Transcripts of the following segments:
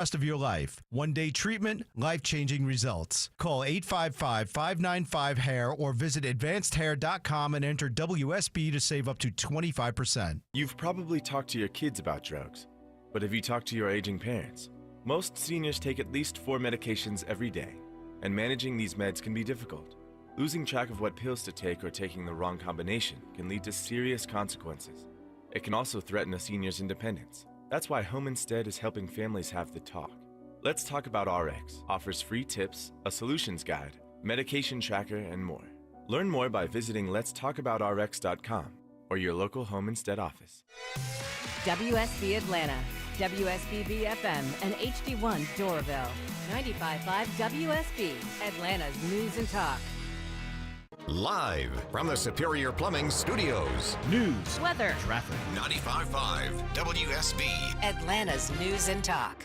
rest of your life. One-day treatment, life-changing results. Call 855-595-HAIR or visit advancedhair.com and enter WSB to save up to 25%. You've probably talked to your kids about drugs, but have you talked to your aging parents? Most seniors take at least 4 medications every day, and managing these meds can be difficult. Losing track of what pills to take or taking the wrong combination can lead to serious consequences. It can also threaten a senior's independence. That's why Home Instead is helping families have the talk. Let's Talk About RX offers free tips, a solutions guide, medication tracker, and more. Learn more by visiting letstalkaboutrx.com or your local Home Instead office. WSB Atlanta, WSBB FM, and HD1 Doraville. 95.5 WSB, Atlanta's News and Talk. Live from the Superior Plumbing Studios. News, Weather, traffic. 95.5 WSB. Atlanta's News and Talk.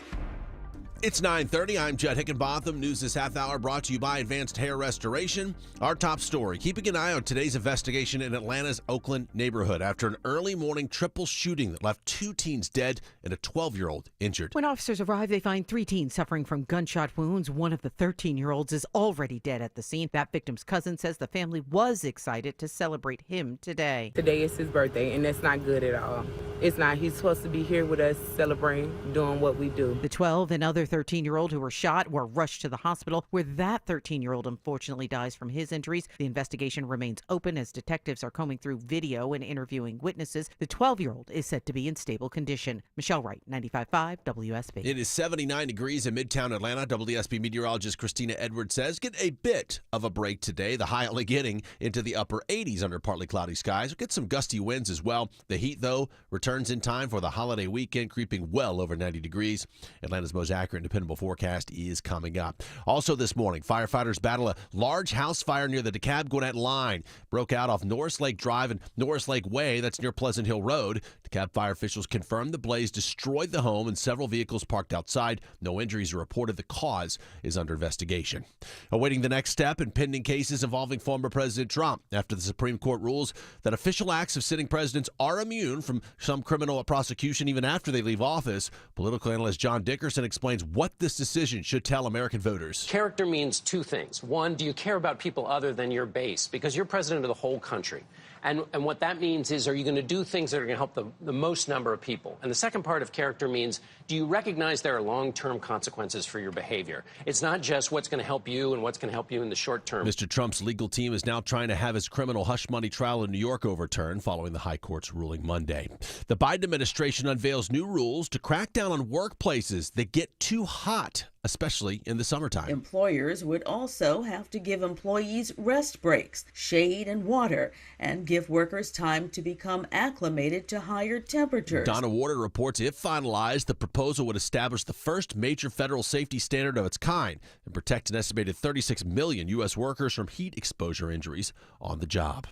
It's 9:30. I'm Judd Hickenbotham. News this half hour brought to you by Advanced Hair Restoration. Our top story, keeping an eye on today's investigation in Atlanta's Oakland neighborhood after an early morning triple shooting that left 2 teens dead and a 12-year-old injured. When officers arrive, they find 3 teens suffering from gunshot wounds. One of the 13-year-olds is already dead at the scene. That victim's cousin says the family was excited to celebrate him today. Today is his birthday, and that's not good at all. It's not. He's supposed to be here with us celebrating, doing what we do. The 12 and other 13-year-old who were shot were rushed to the hospital, where that 13-year-old unfortunately dies from his injuries. The investigation remains open as detectives are combing through video and interviewing witnesses. The 12-year-old is said to be in stable condition. Michelle Wright, 95.5 WSB. It is 79 degrees in Midtown Atlanta. WSB meteorologist Christina Edwards says get a bit of a break today. The high only getting into the upper 80s under partly cloudy skies. We'll get some gusty winds as well. The heat, though, returns in time for the holiday weekend, creeping well over 90 degrees. Atlanta's most accurate and dependable forecast is coming up. Also this morning, firefighters battle a large house fire near the DeKalb Gwinnett line. Broke out off Norris Lake Drive and Norris Lake Way. That's near Pleasant Hill Road. DeKalb fire officials confirmed the blaze destroyed the home and several vehicles parked outside. No injuries are reported. The cause is under investigation. Awaiting the next step in pending cases involving former President Trump after the Supreme Court rules that official acts of sitting presidents are immune from some criminal prosecution even after they leave office. Political analyst John Dickerson explains what this decision should tell American voters. Character means 2 things. One, do you care about people other than your base? Because you're president of the whole country. And what that means is, are you going to do things that are going to help the most number of people? And the second part of character means, do you recognize there are long-term consequences for your behavior? It's not just what's going to help you and what's going to help you in the short term. Mr. Trump's legal team is now trying to have his criminal hush money trial in New York overturned following the high court's ruling Monday. The Biden administration unveils new rules to crack down on workplaces that get too hot, especially in the summertime. Employers would also have to give employees rest breaks, shade and water, and give workers time to become acclimated to higher temperatures. Donna Warder reports if finalized, the proposal would establish the first major federal safety standard of its kind and protect an estimated 36 million U.S. workers from heat exposure injuries on the job.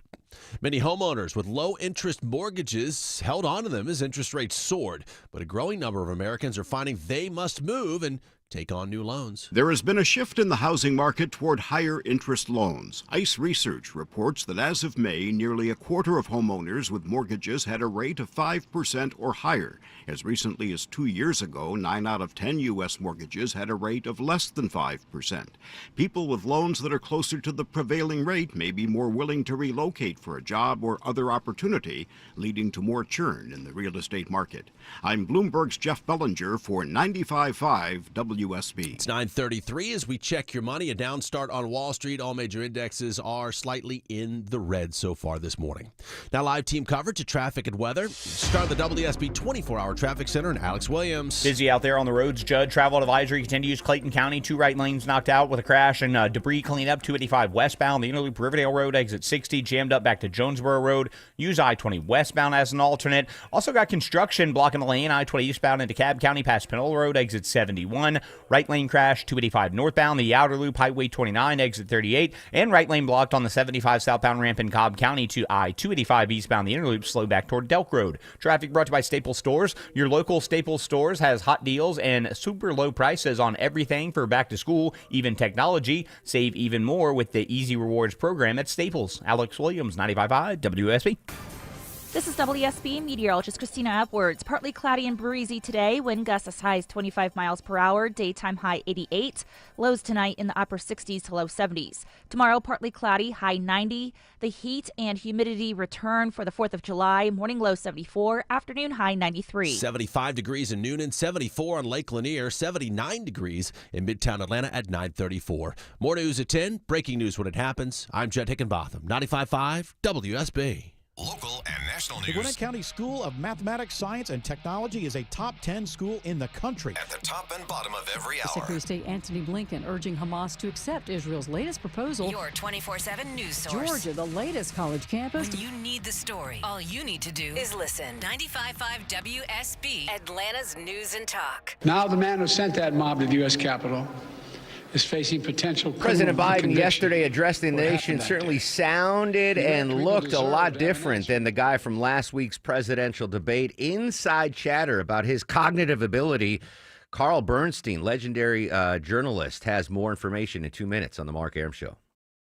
Many homeowners with low-interest mortgages held on to them as interest rates soared, but a growing number of Americans are finding they must move and take on new loans. There has been a shift in the housing market toward higher interest loans. ICE research reports that as of May, nearly a quarter of homeowners with mortgages had a rate of 5% or higher. As recently as 2 years ago, 9 out of 10 U.S. mortgages had a rate of less than 5%. People with loans that are closer to the prevailing rate may be more willing to relocate for a job or other opportunity, leading to more churn in the real estate market. I'm Bloomberg's Jeff Bellinger for 95.5 WSB. It's 9:33 as we check your money. A down start on Wall Street. All major indexes are slightly in the red so far this morning. Now live team coverage of traffic and weather. Start the WSB 24-hour traffic center and Alex Williams. Busy out there on the roads, Judd. Travel advisory continues. Clayton County, 2 right lanes knocked out with a crash and debris cleanup. 285 westbound. The Interloop Riverdale Road exit 60 jammed up back to Jonesboro Road. Use I-20 westbound as an alternate. Also got construction blocking the lane. I-20 eastbound into DeKalb County past Panola Road exit 71. Right lane crash, 285 northbound. The outer loop, Highway 29 exit 38. And right lane blocked on the 75 southbound ramp in Cobb County to I-285 eastbound. The Interloop slow back toward Delk Road. Traffic brought to you by Staples Stores. Your local Staples Stores has hot deals and super low prices on everything for back to school, even technology. Save even more with the Easy Rewards program at Staples. Alex Williams, 95.5 WSB. This is WSB meteorologist Christina Edwards. Partly cloudy and breezy today. Wind gusts as high as 25 miles per hour. Daytime high 88. Lows tonight in the upper 60s to low 70s. Tomorrow, partly cloudy, high 90. The heat and humidity return for the 4th of July. Morning low 74. Afternoon high 93. 75 degrees in Noonan, 74 on Lake Lanier, 79 degrees in Midtown Atlanta at 9:34. More news at 10. Breaking news when it happens. I'm Jed Hickenbotham, 95.5 WSB. Local and national The news Gwinnett County School of Mathematics, Science, and Technology is a top 10 school in the country. at the top and bottom of every hour. Secretary of State Antony Blinken urging Hamas to accept Israel's latest proposal. Your 24/7 news source. Georgia, the latest college campus. When you need the story, all you need to do is listen. 95.5 WSB, Atlanta's News and Talk. Now the man who sent that mob to the U.S. Capitol is facing potential President criminal Biden conviction yesterday addressing the for what nation happened that certainly day. sounded The and American looked a people lot deserve different than the guy from last week's presidential debate. Inside chatter about his cognitive ability. Carl Bernstein, legendary journalist, has more information in 2 minutes on the Mark Arum Show.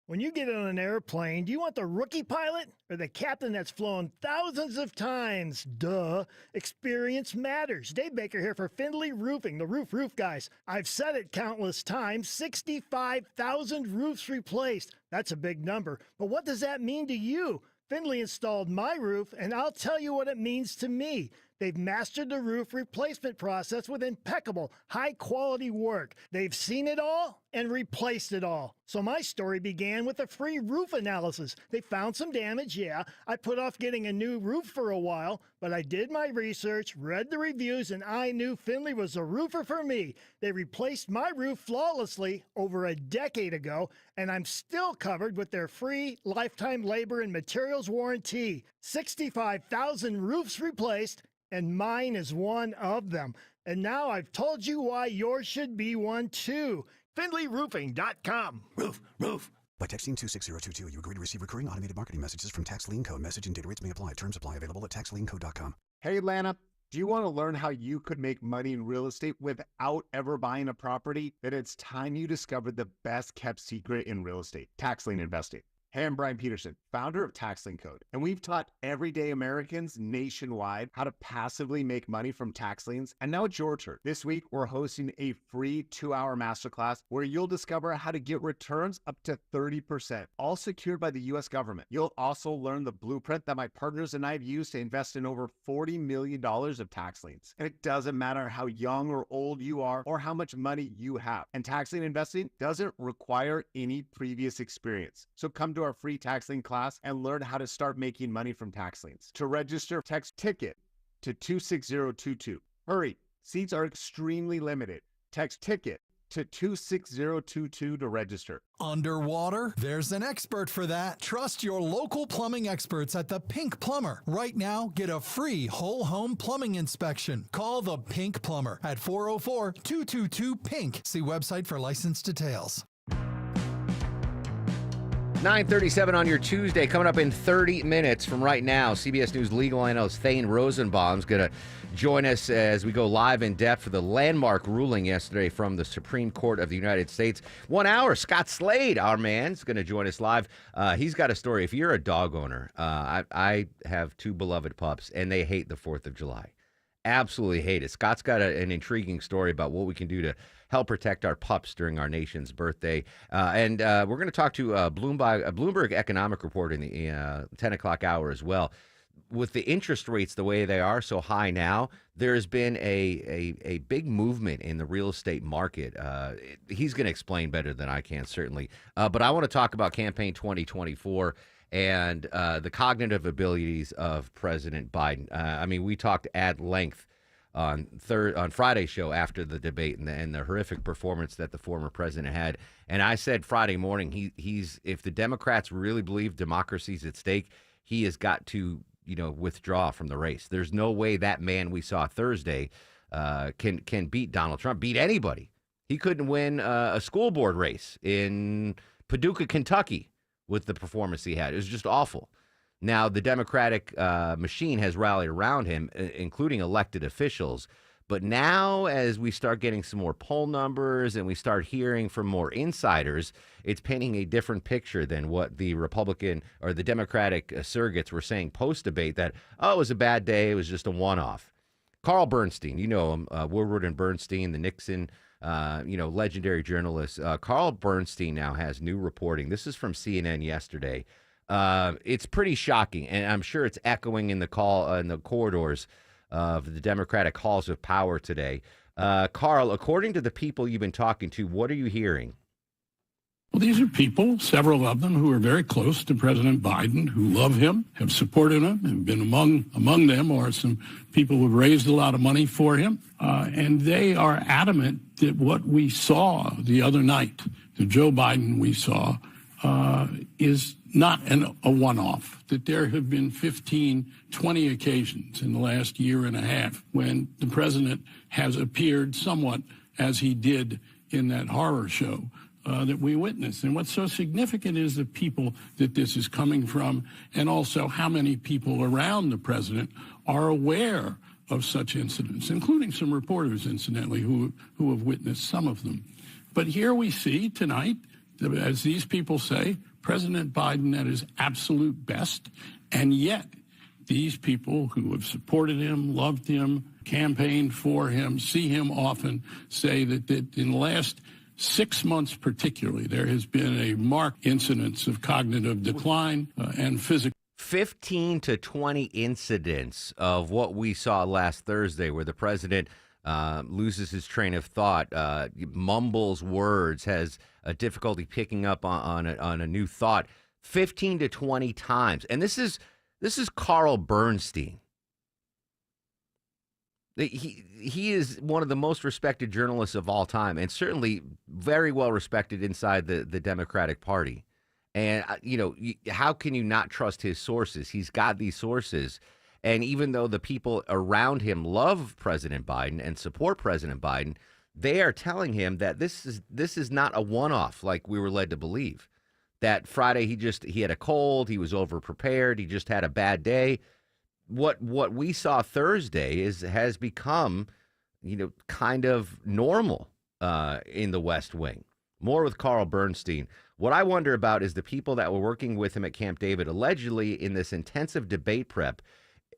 When you get on an airplane, do you want the rookie pilot or the captain that's flown thousands of times? Duh. Experience matters. Dave Baker here for Findlay Roofing, the roof guys. I've said it countless times, 65,000 roofs replaced. That's a big number. But what does that mean to you? Findlay installed my roof, and I'll tell you what it means to me. They've mastered the roof replacement process with impeccable, high-quality work. They've seen it all and replaced it all. So my story began with a free roof analysis. They found some damage, yeah. I put off getting a new roof for a while, but I did my research, read the reviews, and I knew Findlay was a roofer for me. They replaced my roof flawlessly over a decade ago, and I'm still covered with their free lifetime labor and materials warranty. 65,000 roofs replaced, and mine is one of them. And now I've told you why yours should be one too. FindlayRoofing.com. Roof. By texting 26022, you agree to receive recurring automated marketing messages from Tax Lien Code. Message and data rates may apply. Terms apply. Available at taxliencode.com. Hey, Atlanta, do you want to learn how you could make money in real estate without ever buying a property? Then it's time you discovered the best kept secret in real estate, tax lien investing. Hey, I'm Brian Peterson, founder of Tax Lien Code, and we've taught everyday Americans nationwide how to passively make money from tax liens, and now it's your turn. This week, we're hosting a free 2-hour masterclass where you'll discover how to get returns up to 30%, all secured by the U.S. government. You'll also learn the blueprint that my partners and I have used to invest in over $40 million of tax liens. And it doesn't matter how young or old you are or how much money you have. And tax lien investing doesn't require any previous experience. So come to our free tax lien class and learn how to start making money from tax liens. To register, text TICKET to 26022. Hurry, seats are extremely limited. Text TICKET to 26022 to register. Underwater? There's an expert for that. Trust your local plumbing experts at the Pink Plumber. Right now, get a free whole home plumbing inspection. Call the Pink Plumber at 404-222-PINK. See website for license details. 9:37 on your Tuesday. Coming up in 30 minutes from right now, CBS News legal analyst Thane Rosenbaum is going to join us as we go live in depth for the landmark ruling yesterday from the Supreme Court of the United States. 1 hour, Scott Slade, our man, is going to join us live. He's got a story. If you're a dog owner, I have 2 beloved pups, and they hate the 4th of July. Absolutely hate it. Scott's got an intriguing story about what we can do to help protect our pups during our nation's birthday. And we're going to talk to Bloomberg economic report in the 10 o'clock hour as well. With the interest rates the way they are so high now, there's been a big movement in the real estate market. He's going to explain better than I can, certainly. But I want to talk about Campaign 2024 and the cognitive abilities of President Biden. I mean, we talked at length on Friday's show after the debate and the horrific performance that the former president had. And I said Friday morning, he's if the Democrats really believe democracy's at stake, he has got to withdraw from the race. There's no way that man we saw Thursday can beat Donald Trump, beat anybody. He couldn't win a school board race in Paducah, Kentucky with the performance he had. It was just awful. Now, the Democratic machine has rallied around him, including elected officials, But now, as we start getting some more poll numbers and we start hearing from more insiders, it's painting a different picture than what the Republican or the Democratic surrogates were saying post-debate, that, oh, it was a bad day, it was just a one-off. Carl Bernstein, you know him, Woodward and Bernstein, the Nixon, legendary journalist. Carl Bernstein now has new reporting. This is from CNN yesterday. It's pretty shocking, and I'm sure it's echoing in the corridors of the Democratic halls of power today. Carl, according to the people you've been talking to, what are you hearing? Well, these are people, several of them, who are very close to President Biden, who love him, have supported him, and been among them are some people who have raised a lot of money for him. And they are adamant that what we saw the other night, the Joe Biden we saw, is not a one-off, that there have been 15, 20 occasions in the last year and a half when the president has appeared somewhat as he did in that horror show that we witnessed. And what's so significant is the people that this is coming from, and also how many people around the president are aware of such incidents, including some reporters, incidentally, who have witnessed some of them. But here we see tonight, as these people say, President Biden at his absolute best, and yet these people who have supported him, loved him, campaigned for him, see him often, say that in the last 6 months particularly, there has been a marked incidence of cognitive decline and physical. 15 to 20 incidents of what we saw last Thursday, where the president loses his train of thought, mumbles words, has a difficulty picking up on a new thought, 15 to 20 times. And this is Carl Bernstein. He is one of the most respected journalists of all time, and certainly very well respected inside the Democratic Party. And, how can you not trust his sources? He's got these sources. And even though the people around him love President Biden and support President Biden, they are telling him that this is not a one-off like we were led to believe. That Friday he had a cold, he was overprepared, he just had a bad day. What we saw Thursday has become, kind of normal in the West Wing. More with Carl Bernstein. What I wonder about is the people that were working with him at Camp David, allegedly in this intensive debate prep.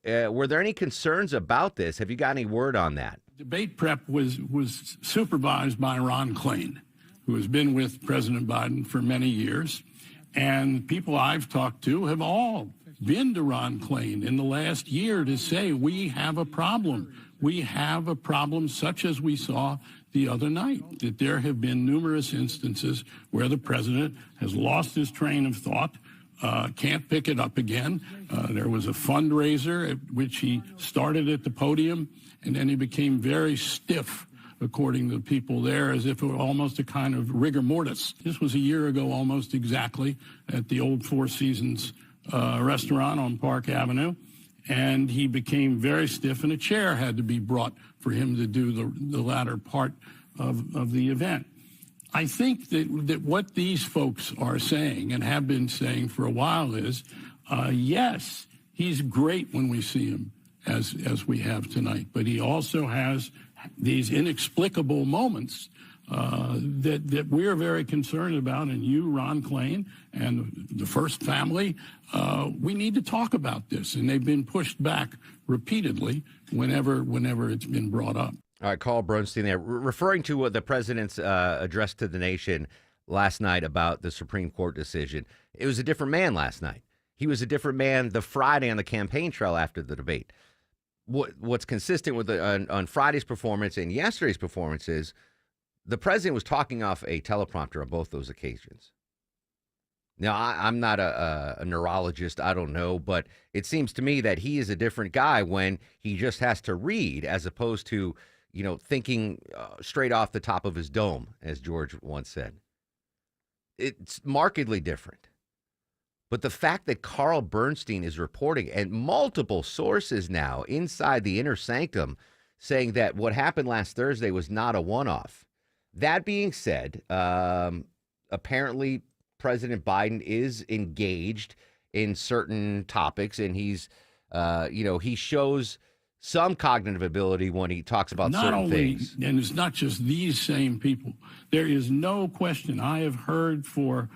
Were there any concerns about this? Have you got any word on that? Debate prep was supervised by Ron Klain, who has been with President Biden for many years. And people I've talked to have all been to Ron Klain in the last year to say, we have a problem. We have a problem such as we saw the other night, that there have been numerous instances where the president has lost his train of thought, can't pick it up again. There was a fundraiser at which he started at the podium, and then he became very stiff, according to the people there, as if it were almost a kind of rigor mortis. This was a year ago almost exactly at the old Four Seasons restaurant on Park Avenue, and he became very stiff, and a chair had to be brought for him to do the latter part of the event. I think that what these folks are saying and have been saying for a while is, yes, he's great when we see him as we have tonight, but he also has these inexplicable moments that we're very concerned about, and you, Ron Klain, and the First Family, we need to talk about this, and they've been pushed back repeatedly whenever it's been brought up. All right, Carl Bernstein there, referring to the president's address to the nation last night about the Supreme Court decision. It was a different man last night. He was a different man the Friday on the campaign trail after the debate. What's consistent with on Friday's performance and yesterday's performance is the president was talking off a teleprompter on both those occasions. Now, I'm not a neurologist. I don't know. But it seems to me that he is a different guy when he just has to read as opposed to, thinking straight off the top of his dome, as George once said. It's markedly different. But the fact that Carl Bernstein is reporting, and multiple sources now inside the inner sanctum saying that what happened last Thursday was not a one-off. That being said, apparently President Biden is engaged in certain topics, and he's, he shows some cognitive ability when he talks about not certain only, things. And it's not just these same people. There is no question. I have heard for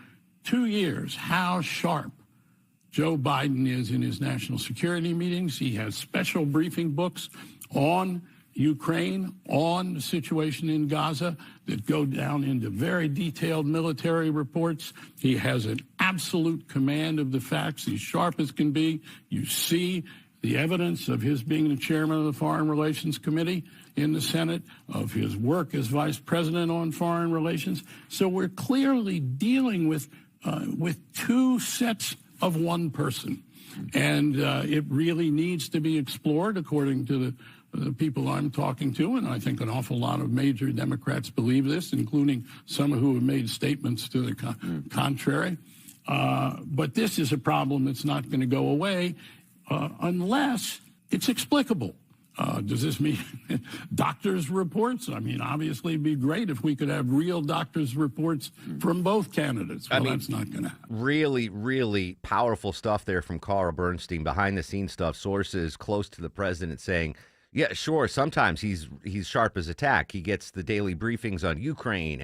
2 years how sharp Joe Biden is in his national security meetings. He has special briefing books on Ukraine, on the situation in Gaza that go down into very detailed military reports. He has an absolute command of the facts. He's sharp as can be. You see the evidence of his being the chairman of the Foreign Relations Committee in the Senate, of his work as vice president on foreign relations. So we're clearly dealing with two sets of one person. And it really needs to be explored according to the people I'm talking to, and I think an awful lot of major Democrats believe this, including some who have made statements to the contrary. But this is a problem that's not going to go away unless it's explicable. Does this mean doctors' reports? I mean, obviously, it'd be great if we could have real doctors' reports from both candidates. Well, that's not going to happen. Really, really powerful stuff there from Carl Bernstein, behind-the-scenes stuff, sources close to the president saying, yeah, sure, sometimes he's sharp as a tack. He gets the daily briefings on Ukraine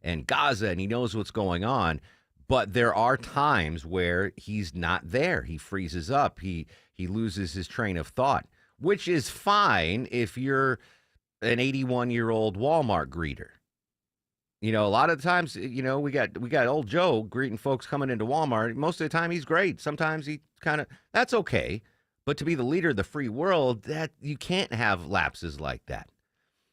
and Gaza, and he knows what's going on. But there are times where he's not there. He freezes up. He loses his train of thought, which is fine if you're an 81-year-old Walmart greeter. You know, a lot of the times, you know, we got old Joe greeting folks coming into Walmart. Most of the time, he's great. Sometimes he that's okay. But to be the leader of the free world, that you can't have lapses like that.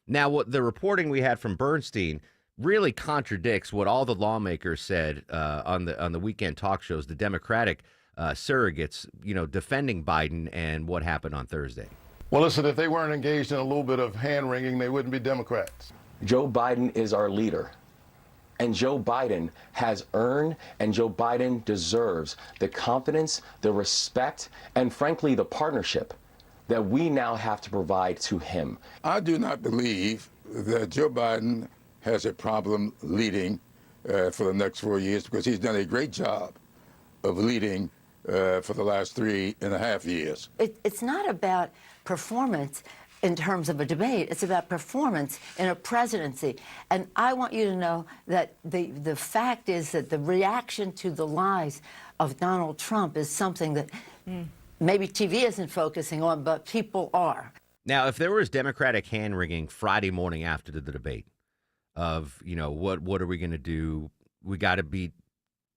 Now, what the reporting we had from Bernstein really contradicts what all the lawmakers said on the weekend talk shows, the Democratic surrogates, you know, defending Biden and what happened on Thursday. Well, listen, if they weren't engaged in a little bit of hand-wringing, they wouldn't be Democrats. Joe Biden is our leader. And Joe Biden has earned, and Joe Biden deserves the confidence, the respect, and frankly, the partnership that we now have to provide to him. I do not believe that Joe Biden has a problem leading for the next 4 years because he's done a great job of leading for the last 3.5 years. It's not about performance in terms of a debate. It's about performance in a presidency. And I want you to know that the fact is that the reaction to the lies of Donald Trump is something that maybe TV isn't focusing on, but people are. Now, if there was Democratic hand-wringing Friday morning after the debate of, you know, what are we going to do? We got to beat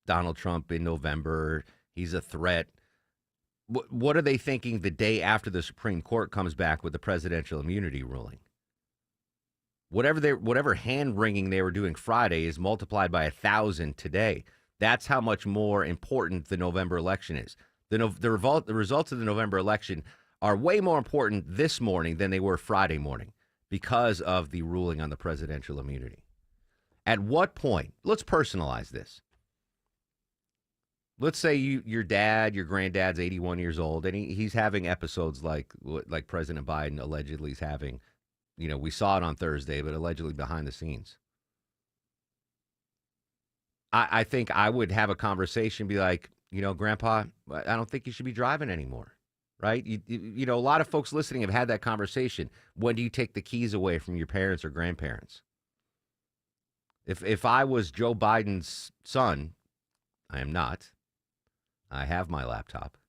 Donald Trump in November. He's a threat. What are they thinking the day after the Supreme Court comes back with the presidential immunity ruling? Whatever hand-wringing they were doing Friday is multiplied by 1,000 today. That's how much more important the November election is. The results of the November election are way more important this morning than they were Friday morning because of the ruling on the presidential immunity. At what point, let's personalize this. Let's say your granddad's 81 years old, and he's having episodes like President Biden allegedly is having. You know, we saw it on Thursday, but allegedly behind the scenes. I think I would have a conversation, be like, you know, Grandpa, I don't think you should be driving anymore, right? You know, a lot of folks listening have had that conversation. When do you take the keys away from your parents or grandparents? If I was Joe Biden's son, I am not. I have my laptop.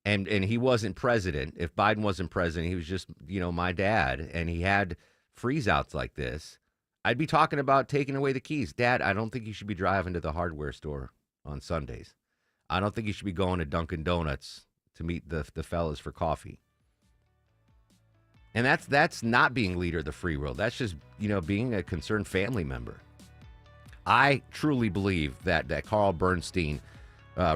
And he wasn't president. If Biden wasn't president, he was just, you know, my dad, and he had freeze-outs like this, I'd be talking about taking away the keys. Dad, I don't think you should be driving to the hardware store on Sundays. I don't think you should be going to Dunkin' Donuts to meet the fellas for coffee. And that's not being leader of the free world. That's just, you know, being a concerned family member. I truly believe that Carl Bernstein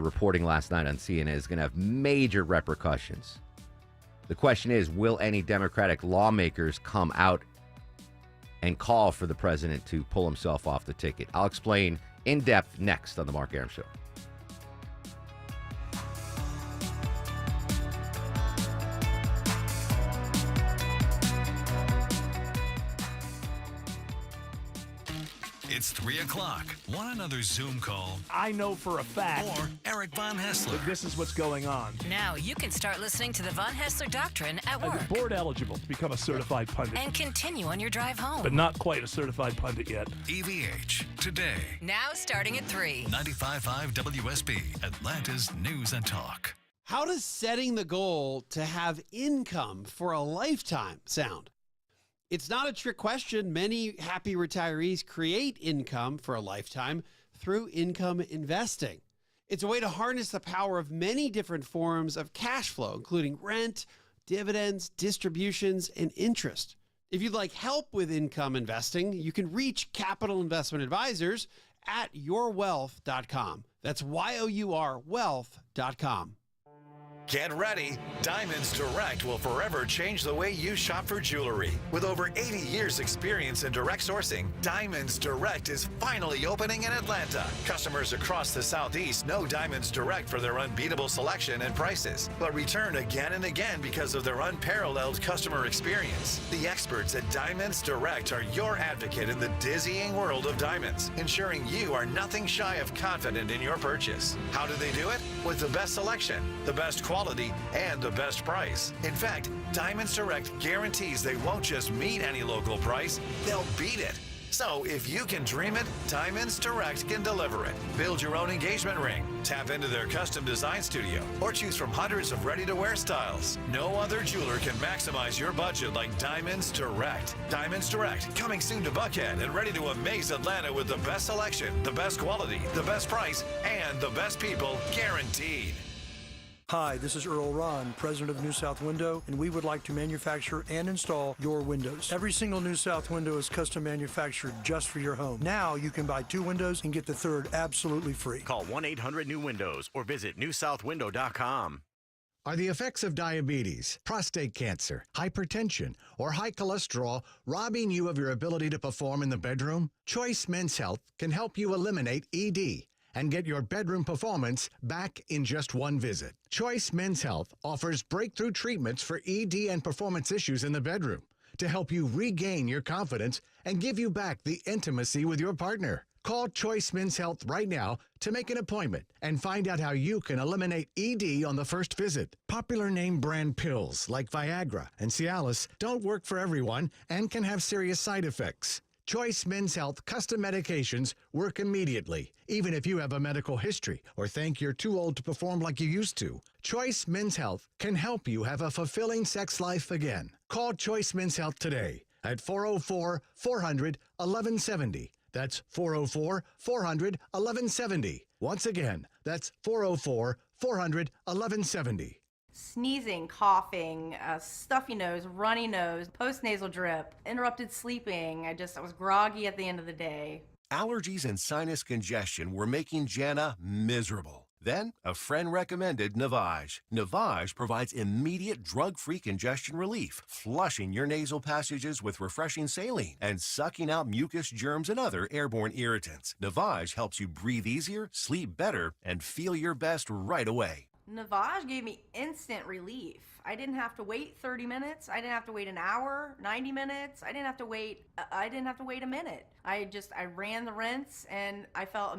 reporting last night on CNN is going to have major repercussions. The question is, will any Democratic lawmakers come out and call for the president to pull himself off the ticket? I'll explain in depth next on The Mark Arum Show. It's 3 o'clock. Want another Zoom call? I know for a fact. Or Eric Von Hessler. That this is what's going on. Now you can start listening to the Von Hessler Doctrine at work. I'm board eligible to become a certified pundit. And continue on your drive home. But not quite a certified pundit yet. EVH, today. Now starting at 3. 95.5 WSB, Atlanta's News and Talk. How does setting the goal to have income for a lifetime sound? It's not a trick question. Many happy retirees create income for a lifetime through income investing. It's a way to harness the power of many different forms of cash flow, including rent, dividends, distributions, and interest. If you'd like help with income investing, you can reach Capital Investment Advisors at yourwealth.com. That's YOUR wealth.com. Get ready. Diamonds Direct will forever change the way you shop for jewelry. With over 80 years experience in direct sourcing, Diamonds Direct is finally opening in Atlanta. Customers across the Southeast know Diamonds Direct for their unbeatable selection and prices, but return again and again because of their unparalleled customer experience. The experts at Diamonds Direct are your advocate in the dizzying world of diamonds, ensuring you are nothing shy of confident in your purchase. How do they do it? With the best selection, the best quality, and the best price. In fact, Diamonds Direct guarantees they won't just meet any local price, they'll beat it. So if you can dream it, Diamonds Direct can deliver it. Build your own engagement ring, tap into their custom design studio, or choose from hundreds of ready-to-wear styles. No other jeweler can maximize your budget like Diamonds Direct. Diamonds Direct, coming soon to Buckhead and ready to amaze Atlanta with the best selection, the best quality, the best price, and the best people guaranteed. Hi, this is Earl Ron, president of New South Window, and we would like to manufacture and install your windows. Every single New South window is custom manufactured just for your home. Now you can buy 2 windows and get the third absolutely free. Call 1-800-NEW-WINDOWS or visit newsouthwindow.com. Are the effects of diabetes, prostate cancer, hypertension, or high cholesterol robbing you of your ability to perform in the bedroom? Choice Men's Health can help you eliminate ED and get your bedroom performance back in just one visit. Choice Men's Health offers breakthrough treatments for ED and performance issues in the bedroom to help you regain your confidence and give you back the intimacy with your partner. Call Choice Men's Health right now to make an appointment and find out how you can eliminate ED on the first visit. Popular name brand pills like Viagra and Cialis don't work for everyone and can have serious side effects. Choice Men's Health custom medications work immediately, even if you have a medical history or think you're too old to perform like you used to. Choice Men's Health can help you have a fulfilling sex life again. Call Choice Men's Health today at 404-400-1170. That's 404-400-1170. Once again, that's 404-400-1170. Sneezing, coughing, stuffy nose, runny nose, postnasal drip, interrupted sleeping. I was groggy at the end of the day. Allergies and sinus congestion were making Jana miserable. Then, a friend recommended Navage. Navage provides immediate drug-free congestion relief, flushing your nasal passages with refreshing saline and sucking out mucus, germs, and other airborne irritants. Navage helps you breathe easier, sleep better, and feel your best right away. Navage gave me instant relief. I didn't have to wait 30 minutes. I didn't have to wait an hour, 90 minutes. I didn't have to wait a minute. I ran the rinse and I felt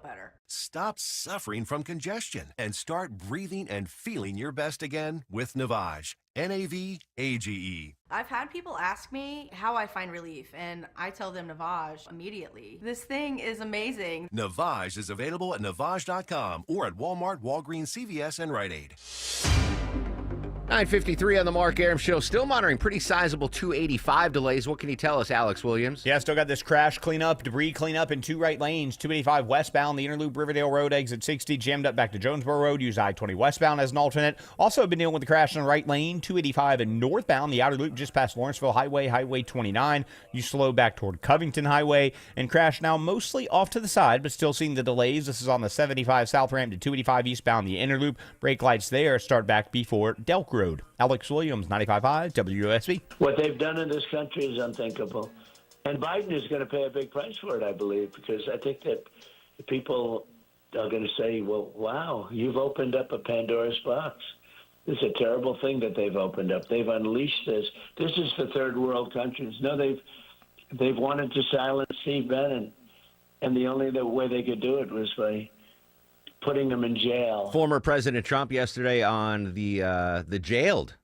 better. Stop suffering from congestion and start breathing and feeling your best again with Navage. Navage. I've had people ask me how I find relief, and I tell them Navage immediately. This thing is amazing. Navage is available at Navage.com or at Walmart, Walgreens, CVS, and Rite Aid. 9:53 on the Mark Arum Show. Still monitoring pretty sizable 285 delays. What can you tell us, Alex Williams? Yeah, still got this crash cleanup, debris cleanup in 2 right lanes. 285 westbound, the Interloop Riverdale Road, exit 60, jammed up back to Jonesboro Road. Use I-20 westbound as an alternate. Also been dealing with the crash in the right lane. 285 and northbound, the outer loop just past Lawrenceville Highway, Highway 29. You slow back toward Covington Highway and crash now mostly off to the side, but still seeing the delays. This is on the 75 south ramp to 285 eastbound, the Interloop. Brake lights there start back before Delk Road. Alex Williams, 95.5 WSB. What they've done in this country is unthinkable. And Biden is going to pay a big price for it, I believe, because I think that people are going to say, well, wow, you've opened up a Pandora's box. This is a terrible thing that they've opened up. They've unleashed this. This is for third world countries. No, they've they've wanted to silence Steve Bannon, and the only way they could do it was by putting him in jail. Former President Trump yesterday on the jailed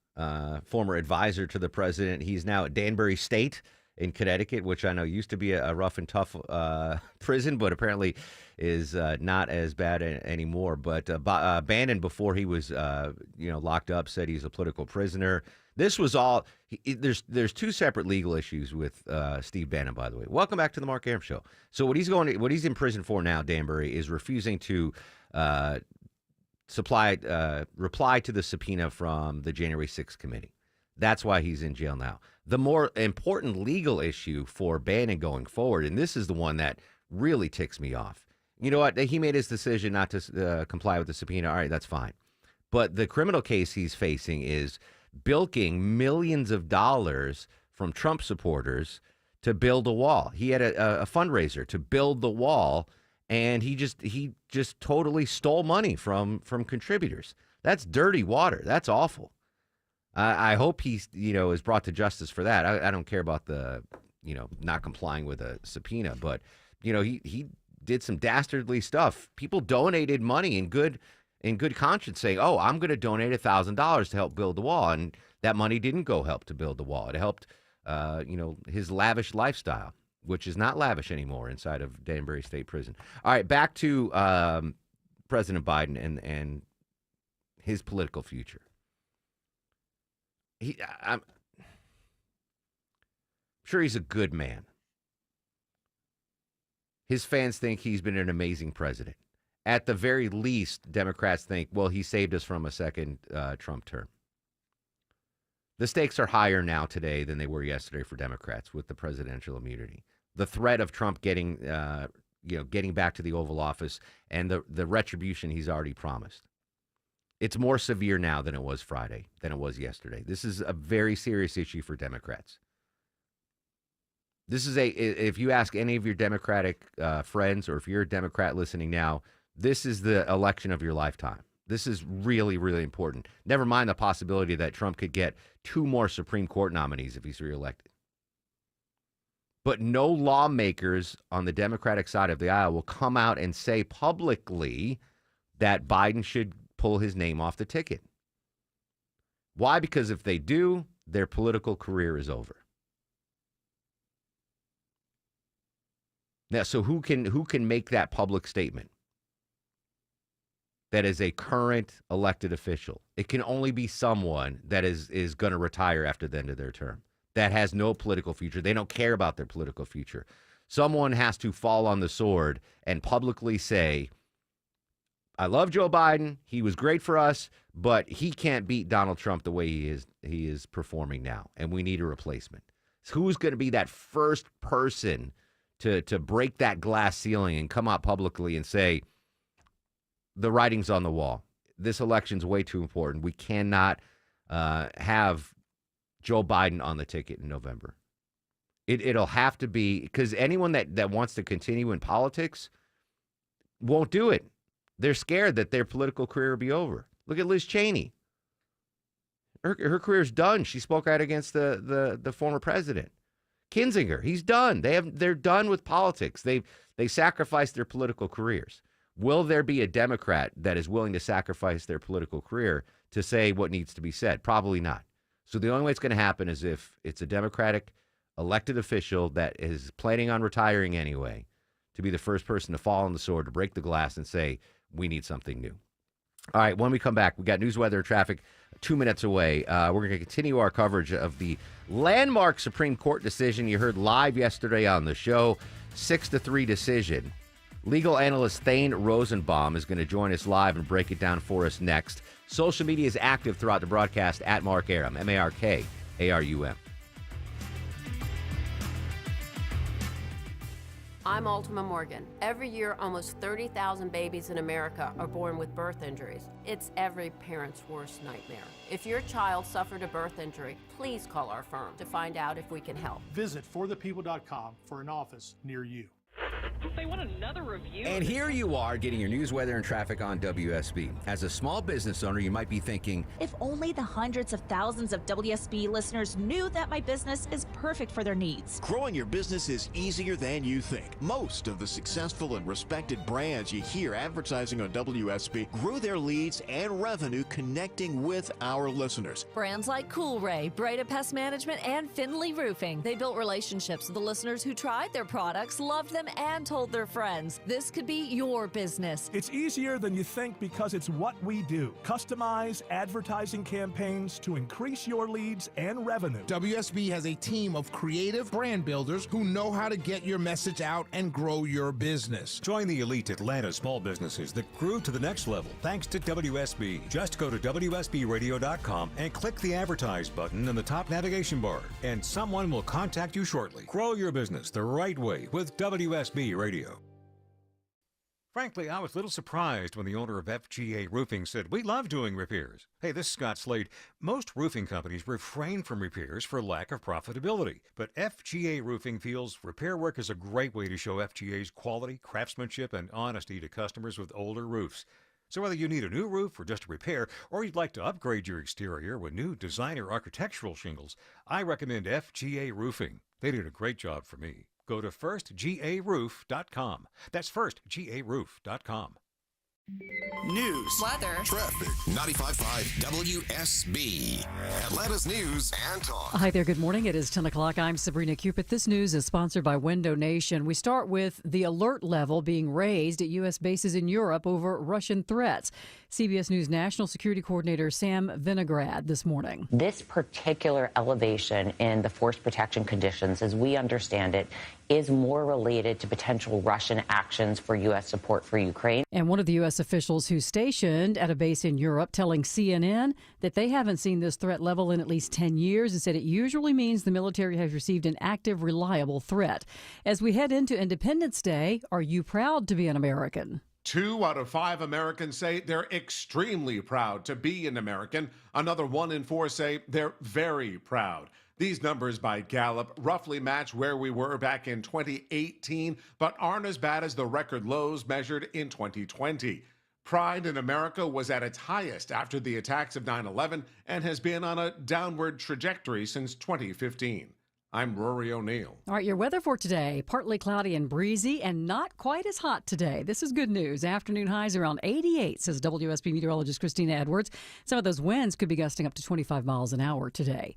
former advisor to the president. He's now at Danbury State in Connecticut, which I know used to be a rough and tough prison, but apparently is not as bad anymore. But Bannon, before he was locked up, said he's a political prisoner. This was all. There's two separate legal issues with Steve Bannon, by the way. Welcome back to the Mark Arum Show. So what he's in prison for now, Danbury, is refusing to reply to the subpoena from the January 6th committee. That's why he's in jail now. The more important legal issue for Bannon going forward, and this is the one that really ticks me off. You know what? He made his decision not to comply with the subpoena. All right, that's fine. But the criminal case he's facing is bilking millions of dollars from Trump supporters to build a wall. He had a fundraiser to build the wall, and he just totally stole money from contributors. That's dirty water. That's awful. I hope he is brought to justice for that. I don't care about the not complying with a subpoena, but he did some dastardly stuff. People donated money in good conscience, saying, "Oh, I'm going to donate $1,000 to help build the wall," and that money didn't go help to build the wall. It helped his lavish lifestyle, which is not lavish anymore inside of Danbury State Prison. All right, back to President Biden and his political future. I'm sure he's a good man. His fans think he's been an amazing president. At the very least, Democrats think, well, he saved us from a second Trump term. The stakes are higher now today than they were yesterday for Democrats with the presidential immunity. The threat of Trump getting back to the Oval Office and the retribution he's already promised. It's more severe now than it was Friday, than it was yesterday. This is a very serious issue for Democrats. This is if you ask any of your Democratic friends, or if you're a Democrat listening now, this is the election of your lifetime. This is really, really important. Never mind the possibility that Trump could get 2 more Supreme Court nominees if he's reelected. But no lawmakers on the Democratic side of the aisle will come out and say publicly that Biden should pull his name off the ticket. Why? Because if they do, their political career is over. Now, so who can make that public statement? That is a current elected official. It can only be someone that is going to retire after the end of their term, that has no political future. They don't care about their political future. Someone has to fall on the sword and publicly say, I love Joe Biden. He was great for us, but he can't beat Donald Trump the way he is performing now, and we need a replacement. So who's going to be that first person to break that glass ceiling and come out publicly and say, the writing's on the wall. This election's way too important. We cannot have Joe Biden on the ticket in November. It'll have to be, because anyone that wants to continue in politics won't do it. They're scared that their political career will be over. Look at Liz Cheney. Her career's done. She spoke out against the former president. Kinzinger, he's done. They're done with politics. They sacrificed their political careers. Will there be a Democrat that is willing to sacrifice their political career to say what needs to be said? Probably not. So the only way it's going to happen is if it's a Democratic elected official that is planning on retiring anyway, to be the first person to fall on the sword, to break the glass and say, we need something new. All right, when we come back, we got news, weather, traffic 2 minutes away. We're going to continue our coverage of the landmark Supreme Court decision you heard live yesterday on the show, 6-3 decision. Legal analyst Thane Rosenbaum is going to join us live and break it down for us next. Social media is active throughout the broadcast at Mark Arum, MarkArum. I'm Ultima Morgan. Every year, almost 30,000 babies in America are born with birth injuries. It's every parent's worst nightmare. If your child suffered a birth injury, please call our firm to find out if we can help. Visit forthepeople.com for an office near you. They want another review. And here you are getting your news, weather, and traffic on WSB. As a small business owner, you might be thinking, if only the hundreds of thousands of WSB listeners knew that my business is perfect for their needs. Growing your business is easier than you think. Most of the successful and respected brands you hear advertising on WSB grew their leads and revenue connecting with our listeners. Brands like Coolray, Breda Pest Management, and Finley Roofing. They built relationships with the listeners who tried their products, loved them, and told their friends. This could be your business. It's easier than you think because it's what we do. Customize advertising campaigns to increase your leads and revenue. WSB has a team of creative brand builders who know how to get your message out and grow your business. Join the elite Atlanta small businesses that grew to the next level thanks to WSB. Just go to WSBradio.com and click the advertise button in the top navigation bar, and someone will contact you shortly. Grow your business the right way with WSB Radio. Frankly, I was a little surprised when the owner of FGA Roofing said, "We love doing repairs." Hey, this is Scott Slade. Most roofing companies refrain from repairs for lack of profitability. But FGA Roofing feels repair work is a great way to show FGA's quality, craftsmanship, and honesty to customers with older roofs. So whether you need a new roof or just a repair, or you'd like to upgrade your exterior with new designer architectural shingles, I recommend FGA Roofing. They did a great job for me. Go to firstgaroof.com. That's firstgaroof.com. News, weather, traffic. 95.5 WSB. Atlanta's News and Talk. Hi there. Good morning. It is 10 o'clock. I'm Sabrina Cupid. This news is sponsored by Window Nation. We start with the alert level being raised at U.S. bases in Europe over Russian threats. CBS News National Security Coordinator Sam Vinograd this morning. This particular elevation in the force protection conditions, as we understand it, is more related to potential Russian actions for U.S. support for Ukraine. And one of the U.S. officials who's stationed at a base in Europe telling CNN that they haven't seen this threat level in at least 10 years and said it usually means the military has received an active, reliable threat. As we head into Independence Day, are you proud to be an American? 2 out of 5 Americans say they're extremely proud to be an American. Another 1 in 4 say they're very proud. These numbers by Gallup roughly match where we were back in 2018, but aren't as bad as the record lows measured in 2020. Pride in America was at its highest after the attacks of 9/11 and has been on a downward trajectory since 2015. I'm Rory O'Neill. All right, your weather for today, partly cloudy and breezy and not quite as hot today. This is good news. Afternoon highs around 88, says WSB meteorologist Christina Edwards. Some of those winds could be gusting up to 25 miles an hour today.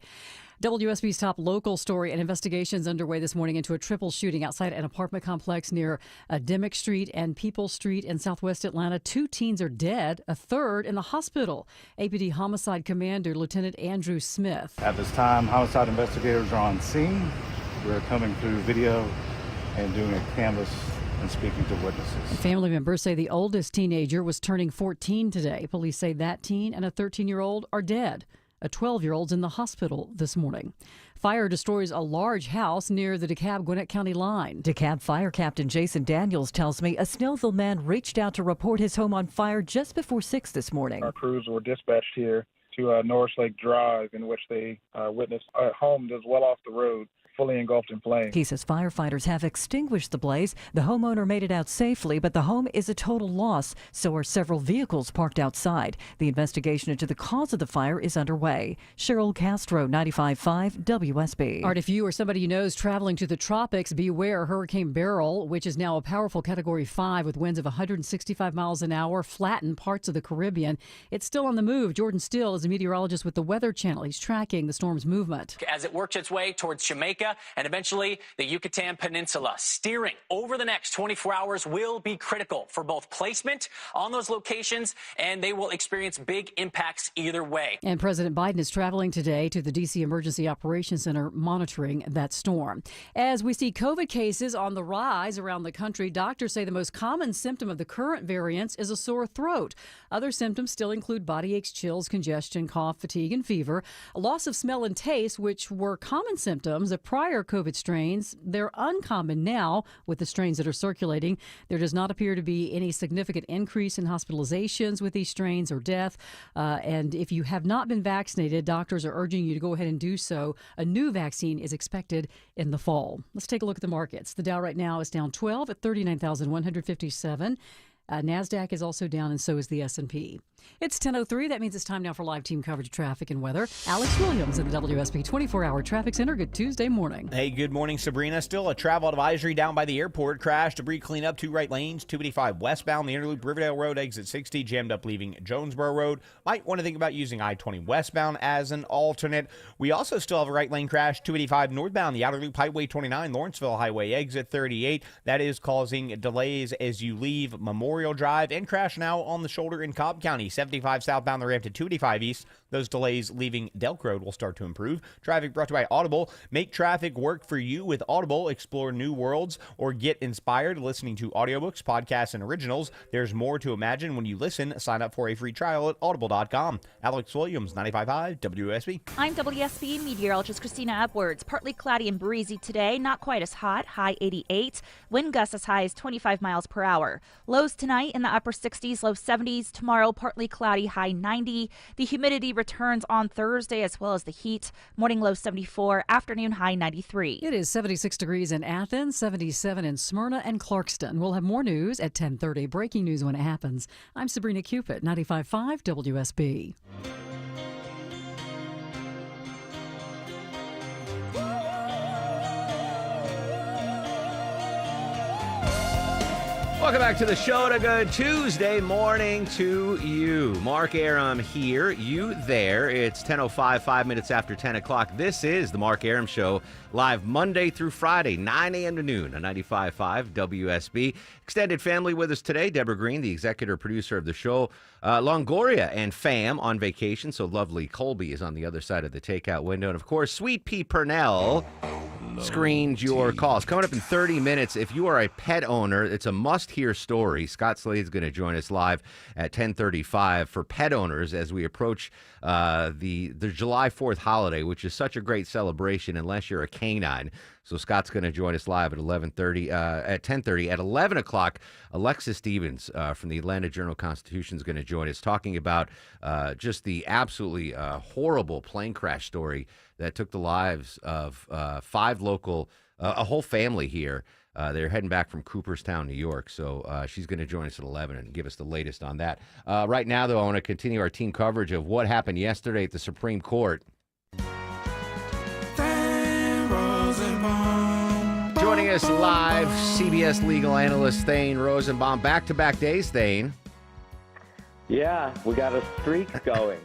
WSB's top local story: an investigation is underway this morning into a triple shooting outside an apartment complex near Dimick Street and People Street in southwest Atlanta. 2 teens are dead, a third in the hospital. APD Homicide Commander Lieutenant Andrew Smith. At this time, homicide investigators are on scene. We're coming through video and doing a canvass and speaking to witnesses. Family members say the oldest teenager was turning 14 today. Police say that teen and a 13-year-old are dead. A 12-year-old's in the hospital this morning. Fire destroys a large house near the DeKalb-Gwinnett County line. DeKalb Fire Captain Jason Daniels tells me a Snellville man reached out to report his home on fire just before 6 this morning. Our crews were dispatched here to Norris Lake Drive, in which they witnessed a home that's well off the road, fully engulfed in flames. He says firefighters have extinguished the blaze. The homeowner made it out safely, but the home is a total loss. So are several vehicles parked outside. The investigation into the cause of the fire is underway. Cheryl Castro, 95.5 WSB. All right, if you or somebody you know is traveling to the tropics, beware Hurricane Beryl, which is now a powerful Category 5 with winds of 165 miles an hour, flattened parts of the Caribbean. It's still on the move. Jordan Still is a meteorologist with the Weather Channel. He's tracking the storm's movement. As it works its way towards Jamaica and eventually the Yucatan Peninsula. Steering over the next 24 hours will be critical for both placement on those locations, and they will experience big impacts either way. And President Biden is traveling today to the D.C. Emergency Operations Center monitoring that storm. As we see COVID cases on the rise around the country, doctors say the most common symptom of the current variants is a sore throat. Other symptoms still include body aches, chills, congestion, cough, fatigue, and fever. A loss of smell and taste, which were common symptoms of prior COVID strains. They're uncommon now with the strains that are circulating. There does not appear to be any significant increase in hospitalizations with these strains or death. And if you have not been vaccinated, doctors are urging you to go ahead and do so. A new vaccine is expected in the fall. Let's take a look at the markets. The Dow right now is down 12 at 39,157. NASDAQ is also down, and so is the S&P. It's 10:03. That means it's time now for live team coverage of traffic and weather. Alex Williams in the WSB 24-hour traffic center. Good Tuesday morning. Hey, good morning, Sabrina. Still a travel advisory down by the airport. Crash, debris cleanup, 2 right lanes, 285 westbound. The Interloop, Riverdale Road, exit 60, jammed up leaving Jonesboro Road. Might want to think about using I-20 westbound as an alternate. We also still have a right lane crash, 285 northbound, the Outer Loop, Highway 29, Lawrenceville Highway, exit 38. That is causing delays as you leave Memorial Drive, and crash now on the shoulder in Cobb County. 75 southbound the ramp to 285 east. Those delays leaving Delk Road will start to improve. Traffic brought to you by Audible. Make traffic work for you with Audible. Explore new worlds or get inspired listening to audiobooks, podcasts, and originals. There's more to imagine when you listen. Sign up for a free trial at audible.com. Alex Williams, 95.5 WSB. I'm WSB meteorologist Christina Edwards. Partly cloudy and breezy today, not quite as hot, high 88. Wind gusts as high as 25 miles per hour. Lows tonight in the upper 60s, low 70s. Tomorrow, partly cloudy, high 90. The humidity returns on Thursday as well as the heat. Morning low 74, afternoon high 93. It is 76 degrees in Athens, 77 in Smyrna and Clarkston. We'll have more news at 10:30. Breaking news when it happens. I'm Sabrina Cupid, 95.5 WSB. Welcome back to the show. A good Tuesday morning to you. Mark Arum here, you there. It's 10:05, 5 minutes after 10 o'clock. This is the Mark Arum Show, live Monday through Friday, 9 a.m. to noon on 95.5 WSB. Extended family with us today. Deborah Green, the executive producer of the show. Longoria and fam on vacation, so lovely Colby is on the other side of the takeout window. And, of course, Sweet Pea Purnell screened your calls. Coming up in 30 minutes, if you are a pet owner, it's a must-hear story. Scott Slade is going to join us live at 10:35 for pet owners as we approach the July 4th holiday, which is such a great celebration unless you're a canine. So Scott's going to join us live at 11:30, at 10:30. At 11 o'clock, Alexis Stevens from the Atlanta Journal-Constitution is going to join us talking about just the absolutely horrible plane crash story that took the lives of 5 local, a whole family here. They're heading back from Cooperstown, New York. So she's going to join us at 11 and give us the latest on that. Right now, though, I want to continue our team coverage of what happened yesterday at the Supreme Court. Joining us live, CBS legal analyst Thane Rosenbaum. Back-to-back days, Thane. Yeah, we got a streak going.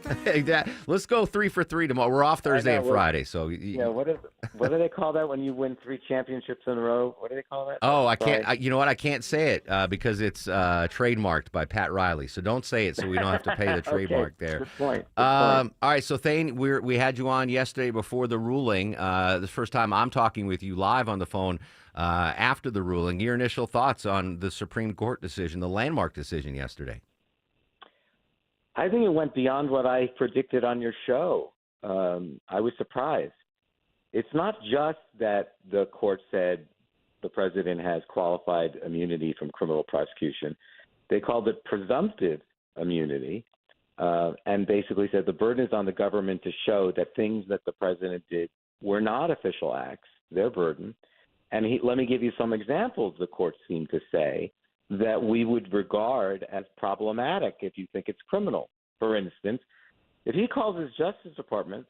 Let's go 3 for 3 tomorrow. We're off Thursday and Friday, so yeah. What do they call that when you win 3 championships in a row? What do they call that? Oh, I can't. You know what? I can't say it because it's trademarked by Pat Riley. So don't say it, so we don't have to pay the trademark there. Good point. All right. So Thane, we had you on yesterday before the ruling. The first time I'm talking with you live on the phone after the ruling. Your initial thoughts on the Supreme Court decision, the landmark decision yesterday? I think it went beyond what I predicted on your show. I was surprised. It's not just that the court said the president has qualified immunity from criminal prosecution. They called it presumptive immunity and basically said the burden is on the government to show that things that the president did were not official acts, their burden. And let me give you some examples the court seemed to say that we would regard as problematic if you think it's criminal. For instance, if he calls his Justice Department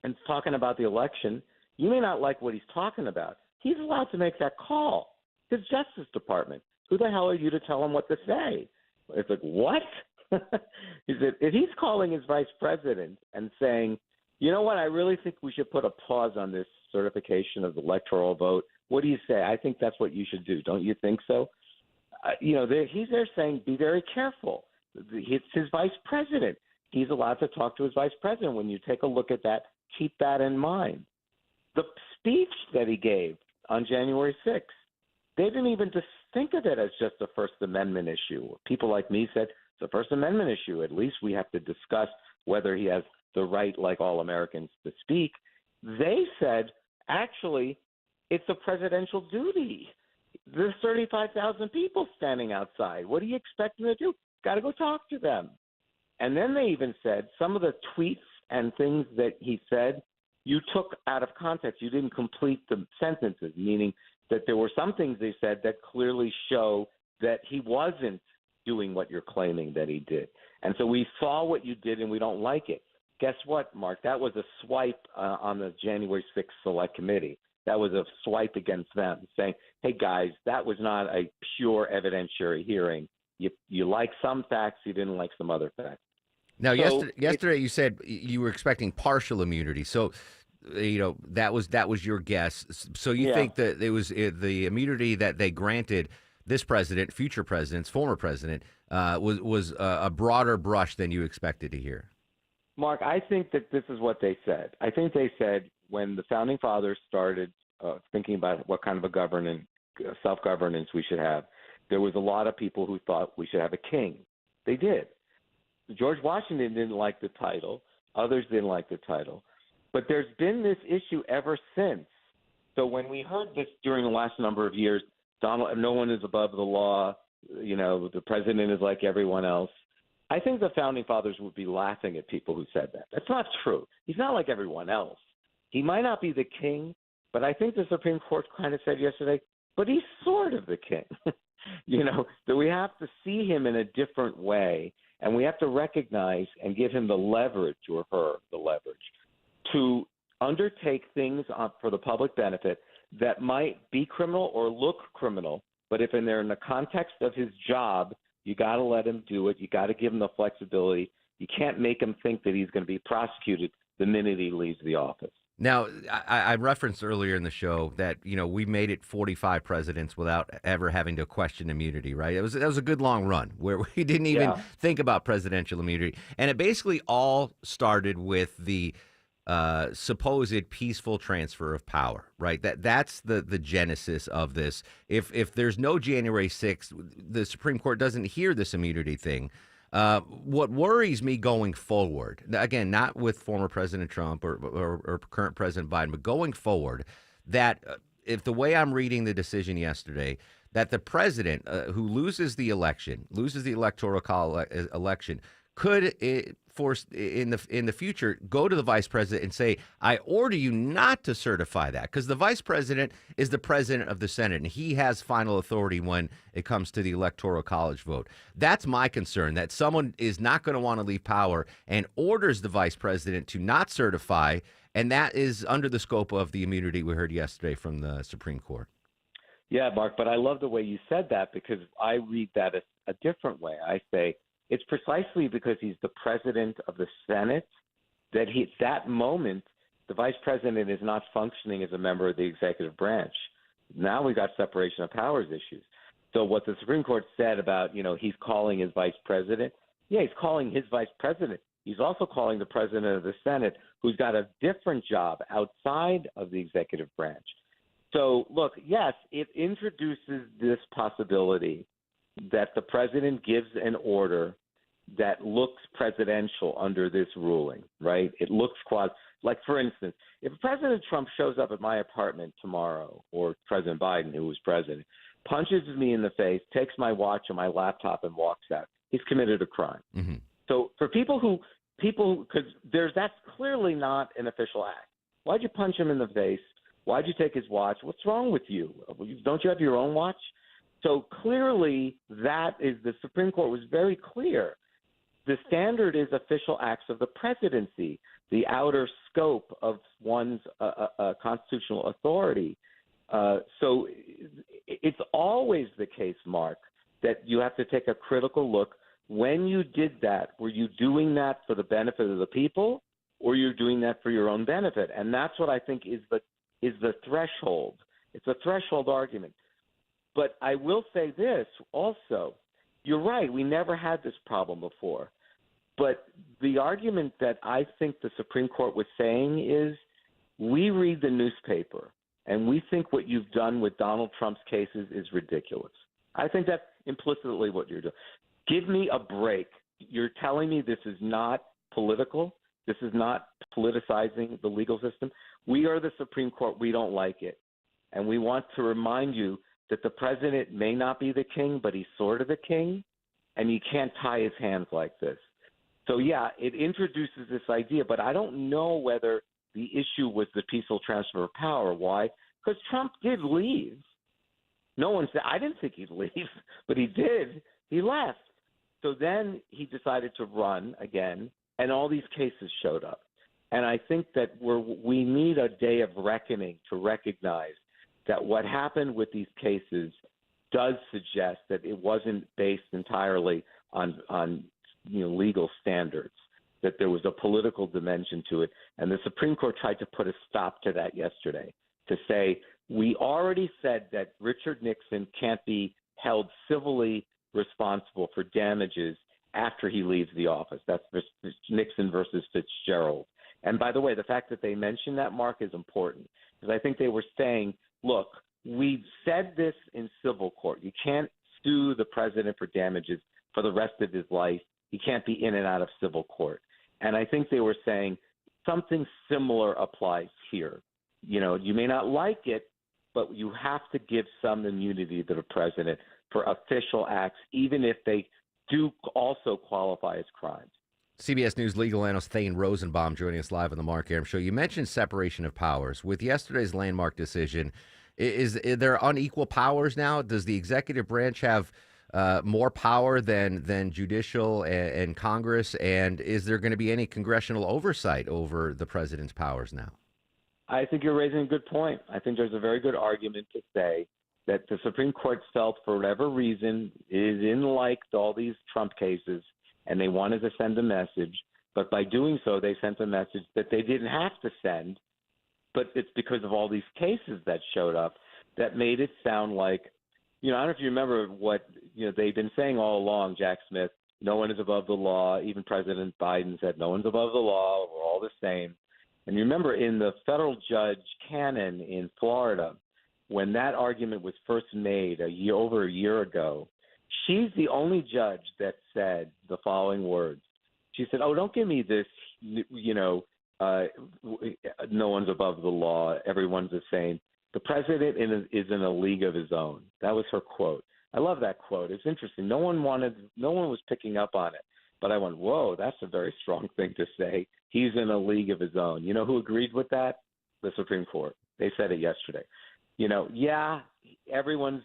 and is talking about the election, you may not like what he's talking about. He's allowed to make that call. His Justice Department. Who the hell are you to tell him what to say? It's like, what? He said, if he's calling his vice president and saying, you know what, I really think we should put a pause on this certification of the electoral vote. What do you say? I think that's what you should do. Don't you think so? He's there saying, be very careful. It's his vice president. He's allowed to talk to his vice president. When you take a look at that, keep that in mind. The speech that he gave on January 6th, they didn't even just think of it as just a First Amendment issue. People like me said, it's a First Amendment issue. At least we have to discuss whether he has the right, like all Americans, to speak. They said, actually, it's a presidential duty. There's 35,000 people standing outside. What do you expect them to do? Got to go talk to them. And then they even said some of the tweets and things that he said, you took out of context. You didn't complete the sentences, meaning that there were some things they said that clearly show that he wasn't doing what you're claiming that he did. And so we saw what you did and we don't like it. Guess what, Mark? That was a swipe on the January 6th Select Committee. That was a swipe against them, saying, hey, guys, that was not a pure evidentiary hearing. You like some facts, you didn't like some other facts. Now, So yesterday you said you were expecting partial immunity. So, that was your guess. So you think that it was the immunity that they granted this president, future presidents, former president, was a broader brush than you expected to hear? Mark, I think that this is what they said. I think they said when the Founding Fathers started thinking about what kind of a self-governance we should have, there was a lot of people who thought we should have a king. They did. George Washington didn't like the title. Others didn't like the title. But there's been this issue ever since. So when we heard this during the last number of years, no one is above the law, the president is like everyone else, I think the Founding Fathers would be laughing at people who said that. That's not true. He's not like everyone else. He might not be the king, but I think the Supreme Court kind of said yesterday, but he's sort of the king. That we have to see him in a different way, and we have to recognize and give him the leverage, or her the leverage, to undertake things for the public benefit that might be criminal or look criminal, but if they're in the context of his job, you got to let him do it. You got to give him the flexibility. You can't make him think that he's going to be prosecuted the minute he leaves the office. Now, I referenced earlier in the show that, we made it 45 presidents without ever having to question immunity, right? That was a good long run where we didn't even think about presidential immunity. And it basically all started with the supposed peaceful transfer of power, right? That's the genesis of this. If there's no January 6th, the Supreme Court doesn't hear this immunity thing. What worries me going forward, again, not with former President Trump or current President Biden, but going forward, that if the way I'm reading the decision yesterday, that the president who loses the electoral election, could force in the future go to the vice president and say, I order you not to certify that, because the vice president is the president of the Senate and he has final authority when it comes to the electoral college vote. That's my concern, that someone is not going to want to leave power and orders the vice president to not certify, and that is under the scope of the immunity we heard yesterday from the Supreme Court. Yeah, Mark, but I love the way you said that, because I read that a different way. I say, it's precisely because he's the president of the Senate that at that moment, the vice president is not functioning as a member of the executive branch. Now we've got separation of powers issues. So what the Supreme Court said about, he's calling his vice president, he's calling his vice president. He's also calling the president of the Senate, who's got a different job outside of the executive branch. So, look, yes, it introduces this possibility that the president gives an order that looks presidential under this ruling, right? It looks like, for instance, if President Trump shows up at my apartment tomorrow, or President Biden, who was president, punches me in the face, takes my watch and my laptop and walks out, he's committed a crime. Mm-hmm. So for because that's clearly not an official act. Why'd you punch him in the face? Why'd you take his watch? What's wrong with you? Don't you have your own watch? So clearly the Supreme Court was very clear. The standard is official acts of the presidency, the outer scope of one's constitutional authority. So it's always the case, Mark, that you have to take a critical look. When you did that, were you doing that for the benefit of the people, or you're doing that for your own benefit? And that's what I think is the threshold. It's a threshold argument. But I will say this also. You're right. We never had this problem before. But the argument that I think the Supreme Court was saying is, we read the newspaper and we think what you've done with Donald Trump's cases is ridiculous. I think that's implicitly what you're doing. Give me a break. You're telling me this is not political. This is not politicizing the legal system. We are the Supreme Court. We don't like it. And we want to remind you that the president may not be the king, but he's sort of the king, and you can't tie his hands like this. So, yeah, it introduces this idea, but I don't know whether the issue was the peaceful transfer of power. Why? Because Trump did leave. No one said, I didn't think he'd leave, but he did. He left. So then he decided to run again, and all these cases showed up. And I think that we need a day of reckoning to recognize that what happened with these cases does suggest that it wasn't based entirely on legal standards, that there was a political dimension to it. And the Supreme Court tried to put a stop to that yesterday, to say, we already said that Richard Nixon can't be held civilly responsible for damages after he leaves the office. That's Nixon versus Fitzgerald. And by the way, the fact that they mentioned that, Mark, is important, because I think they were saying, look, we said this in civil court. You can't sue the president for damages for the rest of his life. He can't be in and out of civil court. And I think they were saying something similar applies here. You may not like it, but you have to give some immunity to the president for official acts, even if they do also qualify as crimes. CBS News legal analyst Thane Rosenbaum joining us live on the Mark Arum Show. You mentioned separation of powers. With yesterday's landmark decision, is there unequal powers now? Does the executive branch have more power than judicial and Congress? And is there going to be any congressional oversight over the president's powers now? I think you're raising a good point. I think there's a very good argument to say that the Supreme Court felt, for whatever reason, is in like all these Trump cases, and they wanted to send a message. But by doing so, they sent a message that they didn't have to send, but it's because of all these cases that showed up that made it sound like, I don't know if you remember what they've been saying all along, Jack Smith, no one is above the law. Even President Biden said no one's above the law. We're all the same. And you remember in the federal judge Cannon in Florida, when that argument was first made over a year ago, she's the only judge that said the following words. She said, don't give me this, no one's above the law, everyone's the same. The president is in a league of his own. That was her quote. I love that quote. It's interesting. No one was picking up on it. But I went, whoa, that's a very strong thing to say. He's in a league of his own. You know who agreed with that? The Supreme Court. They said it yesterday. Everyone's,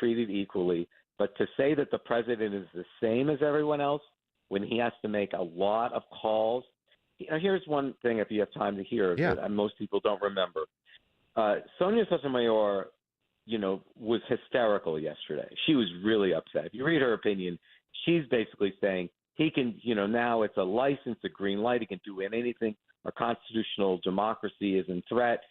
treated equally. But to say that the president is the same as everyone else when he has to make a lot of calls. Here's one thing, if you have time to hear, that most people don't remember. Sonia Sotomayor, was hysterical yesterday. She was really upset. If you read her opinion, she's basically saying he can, now it's a license, a green light. He can do anything. Our constitutional democracy is in threat.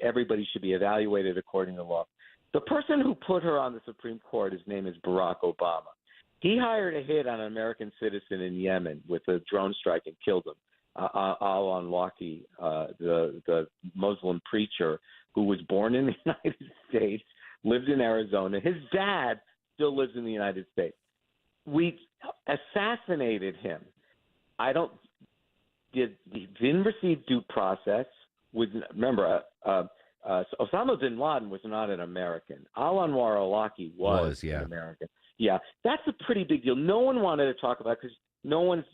Everybody should be evaluated according to law. The person who put her on the Supreme Court, his name is Barack Obama. He hired a hit on an American citizen in Yemen with a drone strike and killed him. Al-Awlaki, the Muslim preacher who was born in the United States, lived in Arizona. His dad still lives in the United States. We assassinated him. He didn't receive due process. Remember, Osama bin Laden was not an American. Al-Anwar al-Awlaki was an American. Yeah, that's a pretty big deal. No one wanted to talk about it because no one's,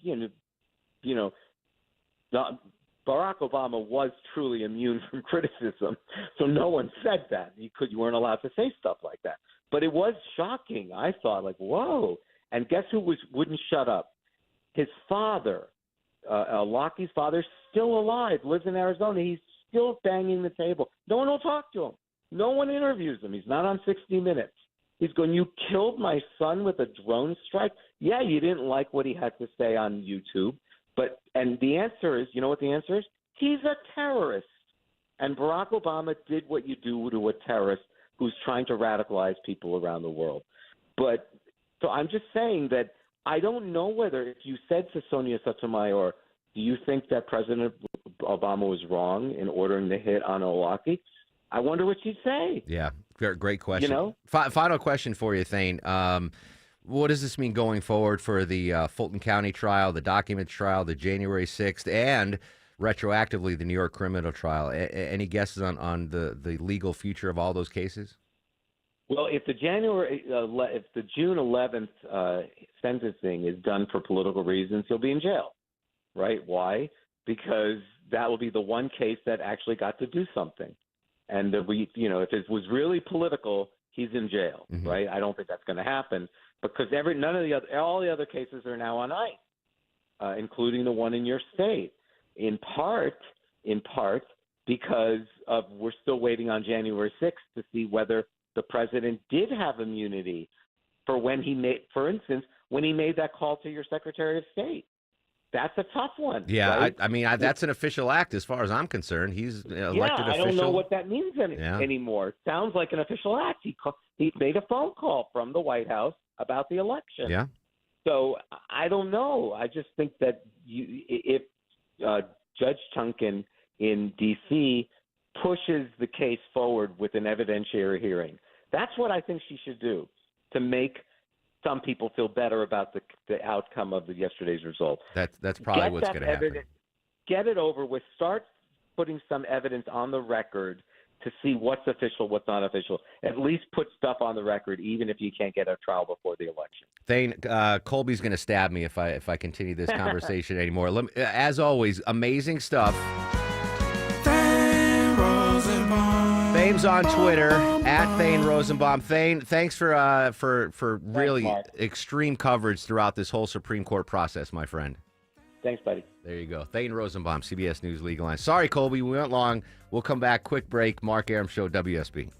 Barack Obama was truly immune from criticism, so no one said that. You weren't allowed to say stuff like that. But it was shocking. I thought, whoa. And guess who wouldn't shut up? His father, Locky's father, still alive, lives in Arizona. He's still banging the table. No one will talk to him. No one interviews him. He's not on 60 Minutes. He's going, you killed my son with a drone strike? Yeah, you didn't like what he had to say on YouTube. And the answer is, you know what the answer is? He's a terrorist. And Barack Obama did what you do to a terrorist who's trying to radicalize people around the world. So I'm just saying that I don't know whether, if you said to Sonia Sotomayor, do you think that President Obama was wrong in ordering the hit on Awlaki? I wonder what she'd say. Yeah, great question. Final question for you, Thane. What does this mean going forward for the Fulton County trial, the documents trial, the January 6th, and retroactively the New York criminal trial? Any guesses on the legal future of all those cases? Well, if the June 11th sentencing is done for political reasons, he'll be in jail, right? Why? Because that will be the one case that actually got to do something. And if it was really political, he's in jail, right? I don't think that's going to happen because all the other cases are now on ice, including the one in your state. In part, because we're still waiting on January 6th to see whether the president did have immunity for when he made, for instance, when he made that call to your Secretary of State. That's a tough one. Yeah, right? I mean, that's an official act as far as I'm concerned. He's elected official. I don't know what that means anymore. Sounds like an official act. He made a phone call from the White House about the election. Yeah. So I don't know. I just think that if Judge Chunkin in D.C. pushes the case forward with an evidentiary hearing, that's what I think she should do to make some people feel better about the outcome of yesterday's result. That's probably what's going to happen. Get it over with. Start putting some evidence on the record to see what's official, what's not official. At least put stuff on the record, even if you can't get a trial before the election. Thane, Colby's going to stab me if I continue this conversation anymore. As always, amazing stuff. Thane's on Twitter at Thane Rosenbaum. Thane, thanks for really extreme coverage throughout this whole Supreme Court process, my friend. Thanks, buddy. There you go. Thane Rosenbaum, CBS News Legal Line. Sorry, Colby, we went long. We'll come back. Quick break. Mark Arum Show, WSB.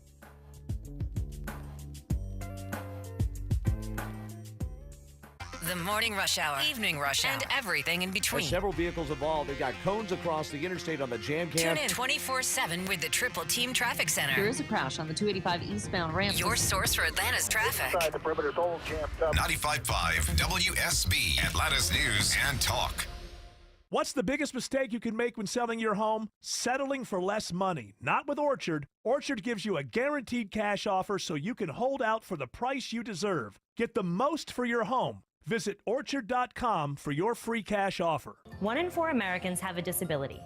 The morning rush hour, evening rush hour, and everything in between. There's several vehicles involved. They've got cones across the interstate on the jam cam. Tune in 24/7 with the Triple Team Traffic Center. There is a crash on the 285 eastbound ramp. Your source for Atlanta's traffic. The perimeter's all jammed up. 95.5 WSB, Atlanta's News and Talk. What's the biggest mistake you can make when selling your home? Settling for less money. Not with Orchard. Orchard gives you a guaranteed cash offer so you can hold out for the price you deserve. Get the most for your home. Visit Orchard.com for your free cash offer. 1 in 4 Americans have a disability.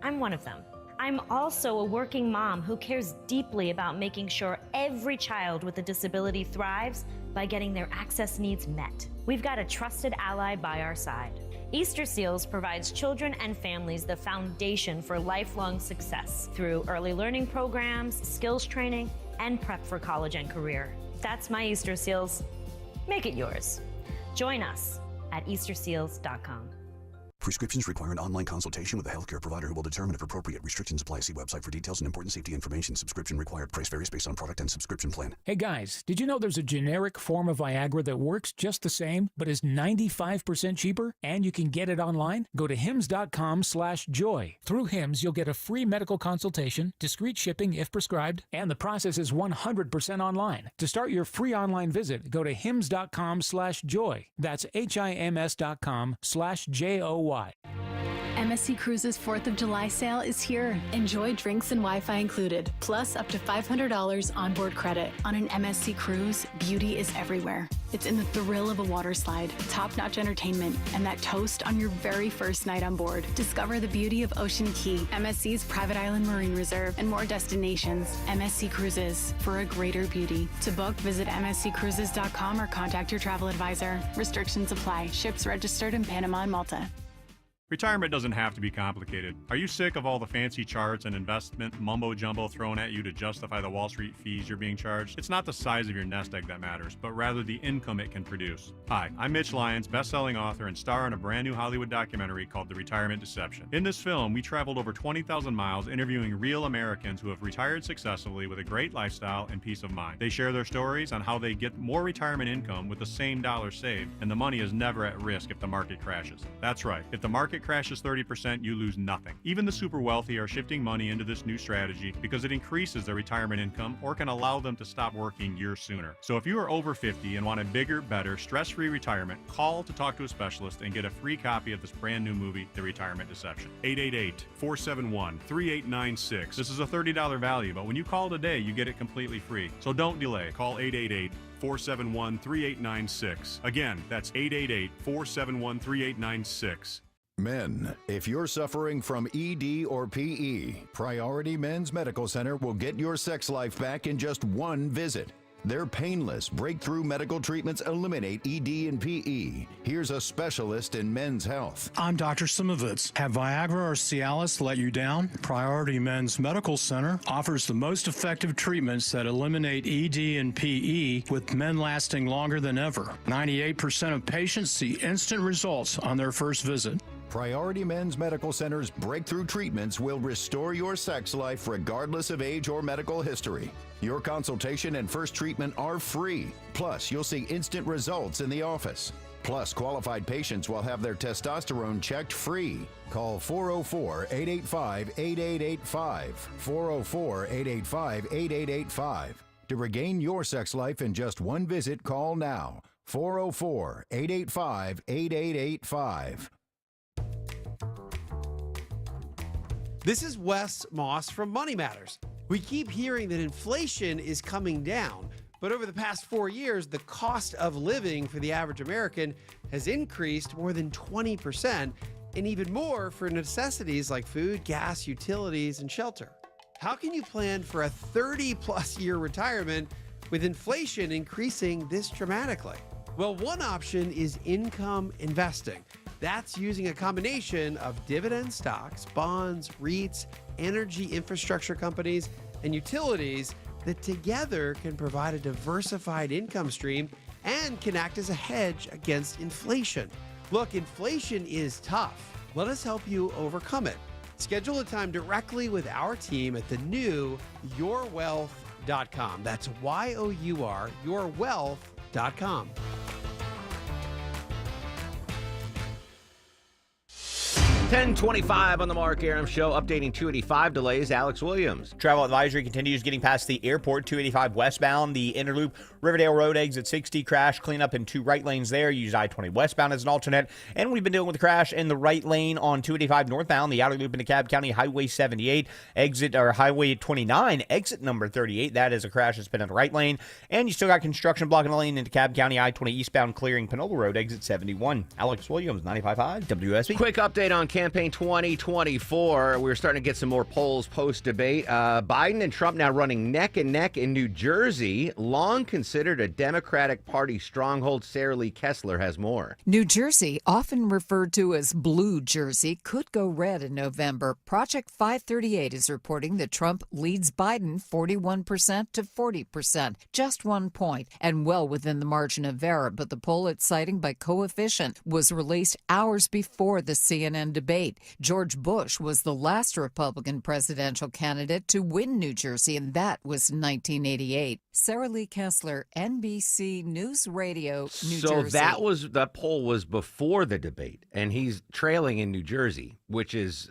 I'm one of them. I'm also a working mom who cares deeply about making sure every child with a disability thrives by getting their access needs met. We've got a trusted ally by our side. Easter Seals provides children and families the foundation for lifelong success through early learning programs, skills training, and prep for college and career. That's my Easter Seals. Make it yours. Join us at easterseals.com. Prescriptions require an online consultation with a healthcare provider who will determine if appropriate. Restrictions apply. See website for details and important safety information. Subscription required. Price varies based on product and subscription plan. Hey guys, did you know there's a generic form of Viagra that works just the same, but is 95% cheaper? And you can get it online? Go to hims.com/joy. Through Hims, you'll get a free medical consultation, discreet shipping if prescribed, and the process is 100% online. To start your free online visit, go to hims.com/joy. That's HIMS.com/JOY. MSC Cruises 4th of July sale is here. Enjoy drinks and Wi-Fi included, plus up to $500 onboard credit. On an MSC cruise, beauty is everywhere. It's in the thrill of a water slide, top-notch entertainment, and that toast on your very first night on board. Discover the beauty of Ocean Key, MSC's private island marine reserve, and more destinations. MSC Cruises, for a greater beauty. To book, visit msccruises.com or contact your travel advisor. Restrictions apply. Ships registered in Panama and Malta. Retirement doesn't have to be complicated. Are you sick of all the fancy charts and investment mumbo-jumbo thrown at you to justify the Wall Street fees you're being charged? It's not the size of your nest egg that matters, but rather the income it can produce. Hi, I'm Mitch Lyons, best-selling author and star in a brand new Hollywood documentary called The Retirement Deception. In this film, we traveled over 20,000 miles interviewing real Americans who have retired successfully with a great lifestyle and peace of mind. They share their stories on how they get more retirement income with the same dollar saved, and the money is never at risk if the market crashes. That's right. If the market market crashes 30%, you lose nothing. Even the super wealthy are shifting money into this new strategy because it increases their retirement income or can allow them to stop working years sooner. So if you are over 50 and want a bigger, better, stress-free retirement, call to talk to a specialist and get a free copy of this brand new movie, The Retirement Deception. 888-471-3896. This is a $30 value, but when you call today, you get it completely free. So don't delay. Call 888-471-3896. Again, that's 888-471-3896. Men, if you're suffering from ED or PE, Priority Men's Medical Center will get your sex life back in just one visit. Their painless, breakthrough medical treatments eliminate ED and PE. Here's a specialist in men's health. I'm Dr. Simovitz. Have Viagra or Cialis let you down? Priority Men's Medical Center offers the most effective treatments that eliminate ED and PE, with men lasting longer than ever. 98% of patients see instant results on their first visit. Priority Men's Medical Center's breakthrough treatments will restore your sex life regardless of age or medical history. Your consultation and first treatment are free. Plus, you'll see instant results in the office. Plus, qualified patients will have their testosterone checked free. Call 404-885-8885. 404-885-8885. To regain your sex life in just one visit, call now. 404-885-8885. This is Wes Moss from Money Matters. We keep hearing that inflation is coming down, but over the past 4 years, the cost of living for the average American has increased more than 20%, and even more for necessities like food, gas, utilities, and shelter. How can you plan for a 30-plus year retirement with inflation increasing this dramatically? Well, one option is income investing. That's using a combination of dividend stocks, bonds, REITs, energy infrastructure companies, and utilities that together can provide a diversified income stream and can act as a hedge against inflation. Look, inflation is tough. Let us help you overcome it. Schedule a time directly with our team at the new yourwealth.com. That's YOUR, yourwealth.com. 10:25 on the Mark Arum Show, updating 285 delays. Alex Williams. Travel advisory continues getting past the airport, 285 westbound. The inner loop, Riverdale Road, exit 60, crash cleanup in 2 right lanes there. Use I-20 westbound as an alternate. And we've been dealing with the crash in the right lane on 285 northbound, the outer loop into DeKalb County, Highway 78, Highway 29, exit number 38. That is a crash that's been in the right lane. And you still got construction blocking the lane into DeKalb County, I-20 eastbound, clearing Panola Road, exit 71. Alex Williams, 95.5 WSB. Quick update on Campaign 2024. We're starting to get some more polls post-debate. Biden and Trump now running neck and neck in New Jersey. Long considered a Democratic Party stronghold. Sarah Lee Kessler has more. New Jersey, often referred to as Blue Jersey, could go red in November. Project 538 is reporting that Trump leads Biden 41% to 40%, just 1 point, and well within the margin of error. But the poll it's citing by Coefficient was released hours before the CNN debate. George Bush was the last Republican presidential candidate to win New Jersey, and that was 1988. Sarah Lee Kessler, NBC News Radio, New Jersey. So that poll was before the debate, and he's trailing in New Jersey, which is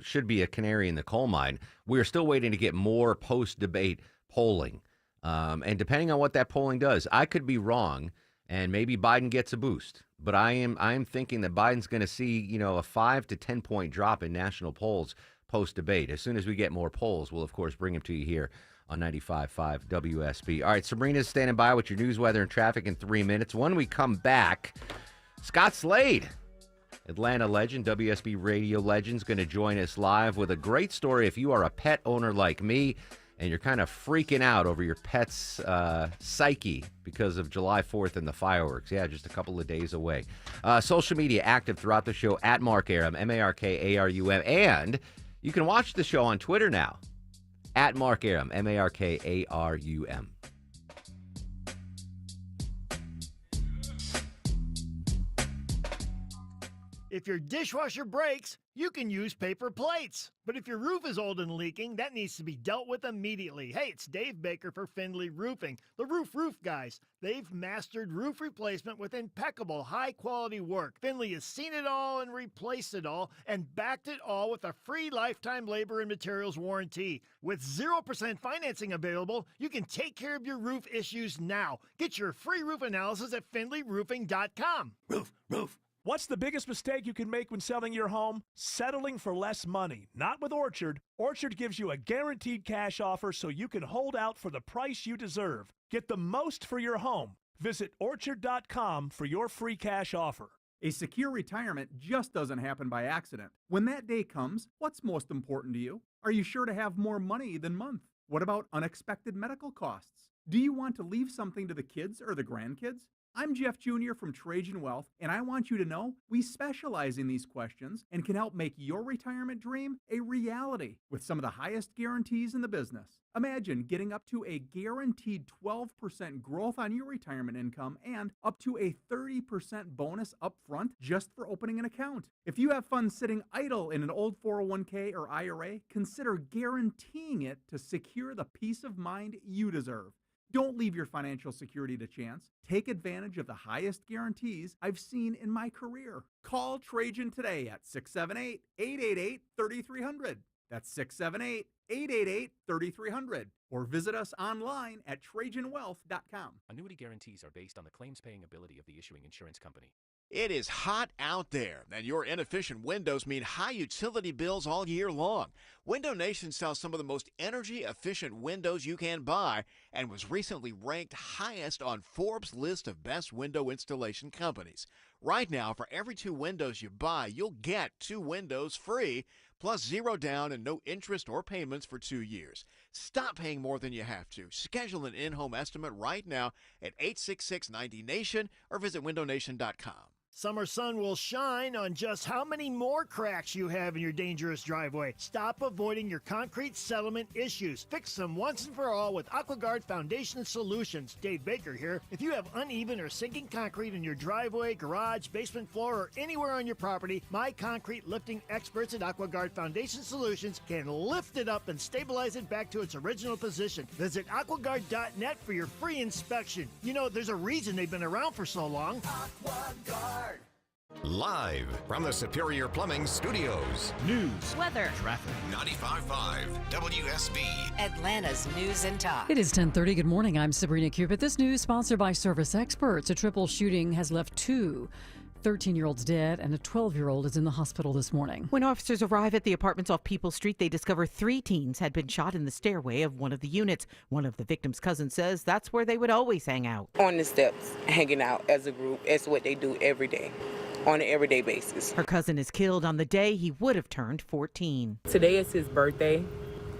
should be a canary in the coal mine. We're still waiting to get more post-debate polling, and depending on what that polling does, I could be wrong, and maybe Biden gets a boost. But I am thinking that Biden's going to see, a 5 to 10 point drop in national polls post-debate. As soon as we get more polls, we'll, of course, bring them to you here on 95.5 WSB. All right, Sabrina's standing by with your news, weather, and traffic in 3 minutes. When we come back, Scott Slade, Atlanta legend, WSB radio legend, is going to join us live with a great story if you are a pet owner like me and you're kind of freaking out over your pet's psyche because of July 4th and the fireworks. Yeah, just a couple of days away. Social media active throughout the show at Mark Arum, MarkArum. And you can watch the show on Twitter now at Mark Arum, MarkArum. If your dishwasher breaks, you can use paper plates. But if your roof is old and leaking, that needs to be dealt with immediately. Hey, it's Dave Baker for Findlay Roofing, the roof guys. They've mastered roof replacement with impeccable, high-quality work. Findlay has seen it all and replaced it all and backed it all with a free lifetime labor and materials warranty. With 0% financing available, you can take care of your roof issues now. Get your free roof analysis at FindlayRoofing.com. Roof. What's the biggest mistake you can make when selling your home? Settling for less money. Not with Orchard. Orchard gives you a guaranteed cash offer so you can hold out for the price you deserve. Get the most for your home. Visit Orchard.com for your free cash offer. A secure retirement just doesn't happen by accident. When that day comes, what's most important to you? Are you sure to have more money than month? What about unexpected medical costs? Do you want to leave something to the kids or the grandkids? I'm Jeff Jr. from Trajan Wealth, and I want you to know we specialize in these questions and can help make your retirement dream a reality with some of the highest guarantees in the business. Imagine getting up to a guaranteed 12% growth on your retirement income and up to a 30% bonus up front just for opening an account. If you have funds sitting idle in an old 401k or IRA, consider guaranteeing it to secure the peace of mind you deserve. Don't leave your financial security to chance. Take advantage of the highest guarantees I've seen in my career. Call Trajan today at 678-888-3300. That's 678-888-3300. Or visit us online at TrajanWealth.com. Annuity guarantees are based on the claims-paying ability of the issuing insurance company. It is hot out there, and your inefficient windows mean high utility bills all year long. Window Nation sells some of the most energy-efficient windows you can buy and was recently ranked highest on Forbes' list of best window installation companies. Right now, for every 2 windows you buy, you'll get 2 windows free, plus 0 down and no interest or payments for 2 years. Stop paying more than you have to. Schedule an in-home estimate right now at 866-90-NATION or visit windownation.com. Summer sun will shine on just how many more cracks you have in your dangerous driveway. Stop avoiding your concrete settlement issues. Fix them once and for all with AquaGuard Foundation Solutions. Dave Baker here. If you have uneven or sinking concrete in your driveway, garage, basement floor, or anywhere on your property, my concrete lifting experts at AquaGuard Foundation Solutions can lift it up and stabilize it back to its original position. Visit AquaGuard.net for your free inspection. You know, there's a reason they've been around for so long. AquaGuard. Live from the Superior Plumbing Studios. News, weather, traffic. 95.5 WSB. Atlanta's News and Talk. It is 10:30. Good morning. I'm Sabrina Cupid. This news sponsored by Service Experts. A triple shooting has left 2 13-year-olds dead and a 12-year-old is in the hospital this morning. When officers arrive at the apartments off People Street, they discover 3 teens had been shot in the stairway of one of the units. One of the victim's cousins says that's where they would always hang out. On the steps, hanging out as a group. It's what they do every day, on an everyday basis. Her cousin is killed on the day he would have turned 14. Today is his birthday,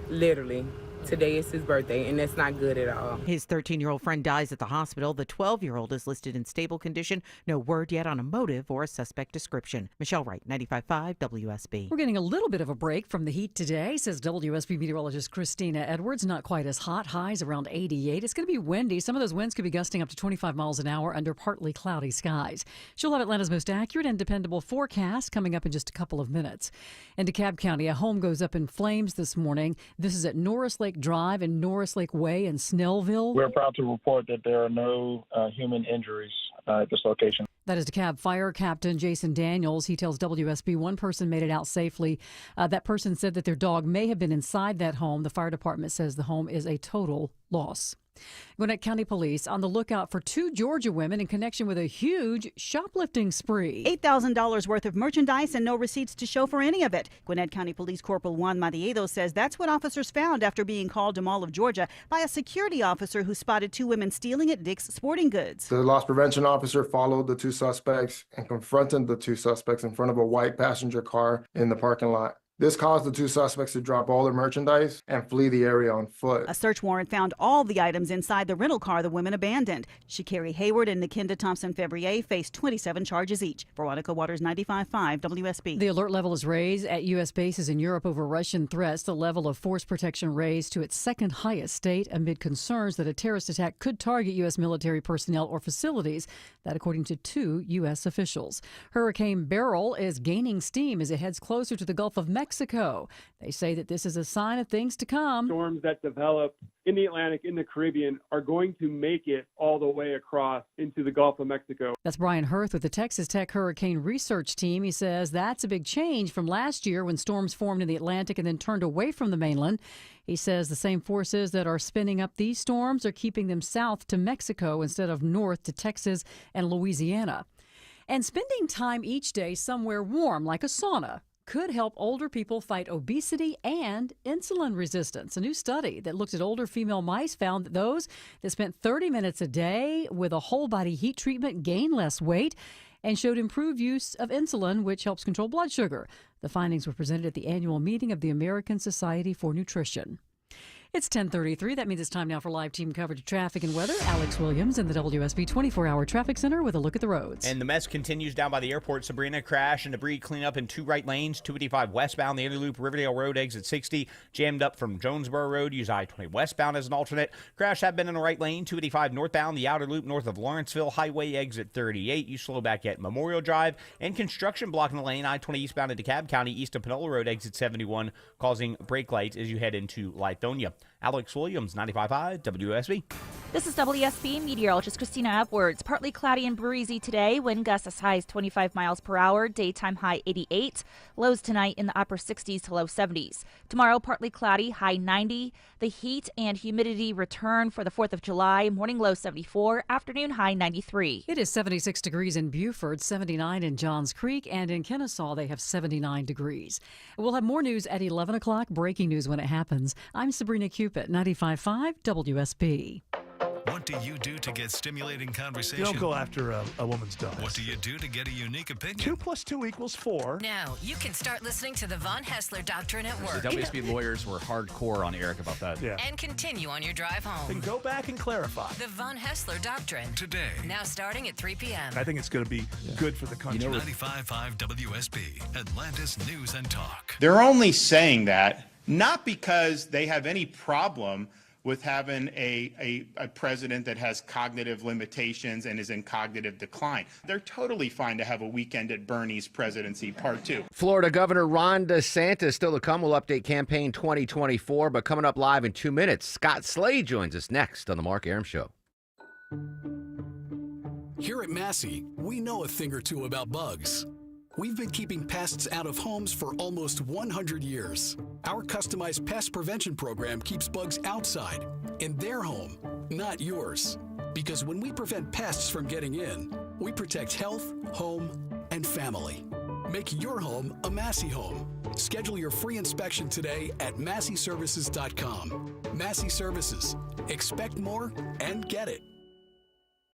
literally. Today is his birthday, and that's not good at all. His 13-year-old friend dies at the hospital. The 12-year-old is listed in stable condition. No word yet on a motive or a suspect description. Michelle Wright, 95.5 WSB. We're getting a little bit of a break from the heat today, says WSB meteorologist Christina Edwards. Not quite as hot. Highs around 88. It's going to be windy. Some of those winds could be gusting up to 25 miles an hour under partly cloudy skies. She'll have Atlanta's most accurate and dependable forecast coming up in just a couple of minutes. In DeKalb County, a home goes up in flames this morning. This is at Norris Lake Drive and Norris Lake Way in Snellville. We're proud to report that there are no human injuries at this location. That is DeKalb Fire Captain Jason Daniels. He tells WSB one person made it out safely. That person said that their dog may have been inside that home. The fire department says the home is a total loss. Gwinnett County Police on the lookout for 2 Georgia women in connection with a huge shoplifting spree. $8,000 worth of merchandise and no receipts to show for any of it. Gwinnett County Police Corporal Juan Madiedo says that's what officers found after being called to Mall of Georgia by a security officer who spotted 2 women stealing at Dick's Sporting Goods. The loss prevention officer followed the 2 suspects and confronted the 2 suspects in front of a white passenger car in the parking lot. This caused the two suspects to drop all their merchandise and flee the area on foot. A search warrant found all the items inside the rental car the women abandoned. Shakari Hayward and Nikinda Thompson-Fevrier faced 27 charges each. Veronica Waters, 95.5 WSB. The alert level is raised at U.S. bases in Europe over Russian threats. The level of force protection raised to its second highest state amid concerns that a terrorist attack could target U.S. military personnel or facilities. That according to two U.S. officials. Hurricane Beryl is gaining steam as it heads closer to the Gulf of Mexico. They say that this is a sign of things to come. Storms that develop in the Atlantic, in the Caribbean, are going to make it all the way across into the Gulf of Mexico. That's Brian Hirth with the Texas Tech Hurricane Research Team. He says that's a big change from last year when storms formed in the Atlantic and then turned away from the mainland. He says the same forces that are spinning up these storms are keeping them south to Mexico instead of north to Texas and Louisiana. And spending time each day somewhere warm, like a sauna, could help older people fight obesity and insulin resistance. A new study that looked at older female mice found that those that spent 30 minutes a day with a whole body heat treatment gained less weight and showed improved use of insulin, which helps control blood sugar. The findings were presented at the annual meeting of the American Society for Nutrition. It's 10:33. That means it's time now for live team coverage of traffic and weather. Alex Williams in the WSB 24-hour traffic center with a look at the roads. And the mess continues down by the airport. Sabrina, crash and debris cleanup in two right lanes. 285 westbound, the inner loop, Riverdale Road, exit 60. Jammed up from Jonesboro Road. Use I-20 westbound as an alternate. Crash had been in the right lane. 285 northbound, the outer loop north of Lawrenceville Highway, exit 38. You slow back at Memorial Drive. And construction blocking the lane. I-20 eastbound into DeKalb County, east of Panola Road, exit 71, causing brake lights as you head into Lithonia. Alex Williams, 95.5 WSB. This is WSB meteorologist Christina Edwards. Partly cloudy and breezy today. Wind gusts as high as 25 miles per hour. Daytime high 88. Lows tonight in the upper 60s to low 70s. Tomorrow, partly cloudy, high 90. The heat and humidity return for the 4th of July. Morning low 74. Afternoon high 93. It is 76 degrees in Beaufort, 79 in Johns Creek, and in Kennesaw they have 79 degrees. We'll have more news at 11 o'clock. Breaking news when it happens. I'm Sabrina Cupid, 95.5 WSB. What do you do to get stimulating conversation? You don't go after a woman's dog. What do you do to get a unique opinion? 2 + 2 = 4. Now you can start listening to the Von Hessler Doctrine at work. The WSB lawyers were hardcore on Eric about that. Yeah. And continue on your drive home. Then go back and clarify. The Von Hessler Doctrine. Today. Now starting at 3 p.m. I think it's going to be good for the country. 95.5 WSB, Atlantis News and Talk. They're only saying that not because they have any problem with having a president that has cognitive limitations and is in cognitive decline. They're totally fine to have a weekend at Bernie's presidency part 2. Florida Governor Ron DeSantis still to come. We'll update campaign 2024, but coming up live in 2 minutes, Scott Slade joins us next on the Mark Arum Show. Here at Massey, we know a thing or two about bugs. We've been keeping pests out of homes for almost 100 years. Our customized pest prevention program keeps bugs outside, in their home, not yours. Because when we prevent pests from getting in, we protect health, home, and family. Make your home a Massey home. Schedule your free inspection today at MasseyServices.com. Massey Services. Expect more and get it.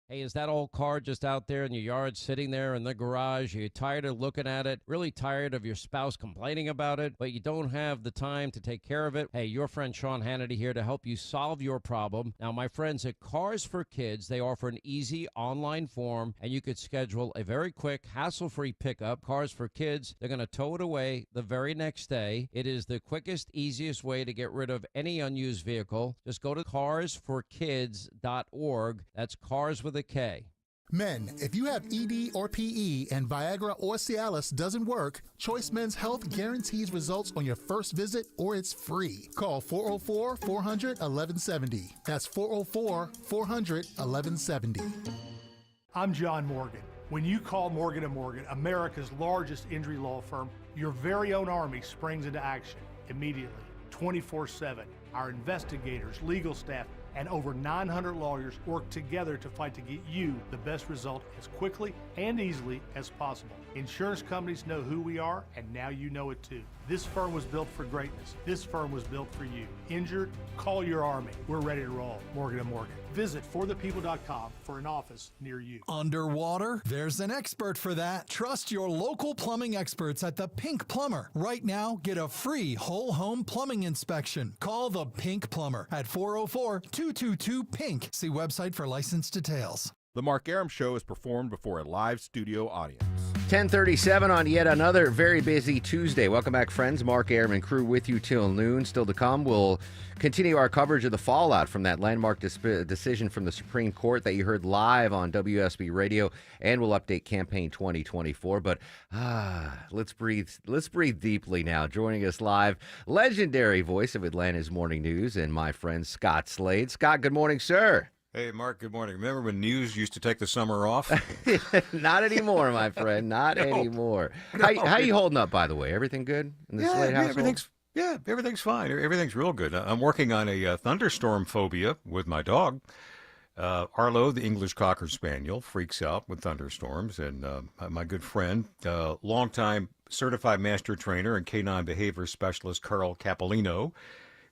Hey, is that old car just out there in your yard, sitting there in the garage? Are you tired of looking at it? Really tired of your spouse complaining about it, but you don't have the time to take care of it? Hey, your friend Sean Hannity here to help you solve your problem. Now, my friends at Cars for Kids, they offer an easy online form, and you could schedule a very quick, hassle-free pickup. Cars for Kids, they're going to tow it away the very next day. It is the quickest, easiest way to get rid of any unused vehicle. Just go to carsforkids.org. That's cars with a K. Men, if you have ED or PE and Viagra or Cialis doesn't work, Choice Men's Health guarantees results on your first visit or it's free. Call 404-400-1170. That's 404-400-1170. I'm John Morgan. When you call Morgan & Morgan, America's largest injury law firm, your very own army springs into action immediately, 24/7. Our investigators, legal staff, and over 900 lawyers work together to fight to get you the best result as quickly and easily as possible. Insurance companies know who we are, and now you know it too. This firm was built for greatness. This firm was built for you. Injured? Call your army. We're ready to roll. Morgan & Morgan. Visit forthepeople.com for an office near you. Underwater? There's an expert for that. Trust your local plumbing experts at the Pink Plumber. Right now, get a free whole home plumbing inspection. Call the Pink Plumber at 404-222-PINK. See website for license details. The Mark Arum Show is performed before a live studio audience. 10:37 on yet another very busy Tuesday. Welcome back, friends. Mark Arum and crew with you till noon. Still to come, we'll continue our coverage of the fallout from that landmark decision from the Supreme Court that you heard live on WSB Radio, and we'll update Campaign 2024. But let's breathe deeply now. Joining us live, legendary voice of Atlanta's Morning News and my friend Scott Slade. Scott, good morning, sir. Hey, Mark, good morning. Remember when news used to take the summer off? Not anymore, my friend. Not anymore. How you holding up, by the way? Everything good in the Slade household? Everything's fine. Everything's real good. I'm working on a thunderstorm phobia with my dog. Arlo, the English Cocker Spaniel, freaks out with thunderstorms. And my good friend, longtime certified master trainer and canine behavior specialist, Carl Capolino,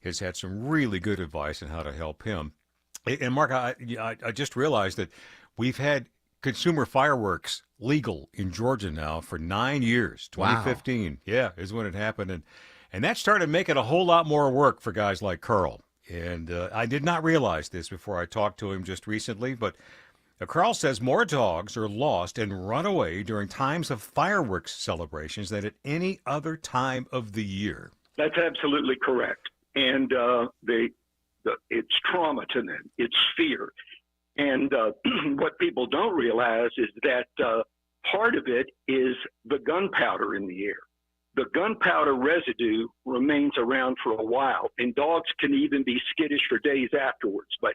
has had some really good advice on how to help him. And Mark, I just realized that we've had consumer fireworks legal in Georgia now for 9 years. 2015, is when it happened, and that started making a whole lot more work for guys like Carl. And I did not realize this before I talked to him just recently, but Carl says more dogs are lost and run away during times of fireworks celebrations than at any other time of the year. That's absolutely correct, and it's trauma to them. It's fear. And what people don't realize is that part of it is the gunpowder in the air. The gunpowder residue remains around for a while, and dogs can even be skittish for days afterwards. But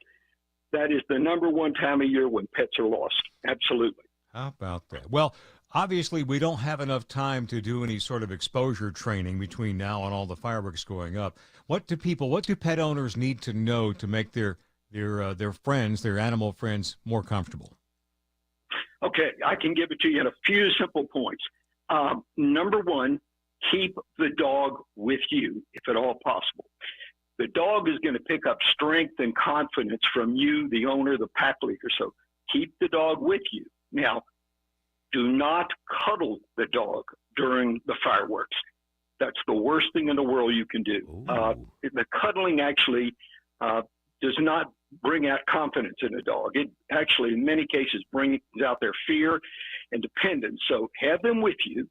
that is the number one time of year when pets are lost. Absolutely. How about that? Well, obviously, we don't have enough time to do any sort of exposure training between now and all the fireworks going up. What do pet owners need to know to make their friends, their animal friends, more comfortable? Okay, I can give it to you in a few simple points. Number one, keep the dog with you, if at all possible. The dog is going to pick up strength and confidence from you, the owner, the pack leader. So keep the dog with you. Now, do not cuddle the dog during the fireworks. That's the worst thing in the world you can do. The cuddling actually does not bring out confidence in a dog. It actually, in many cases, brings out their fear and dependence. So have them with you.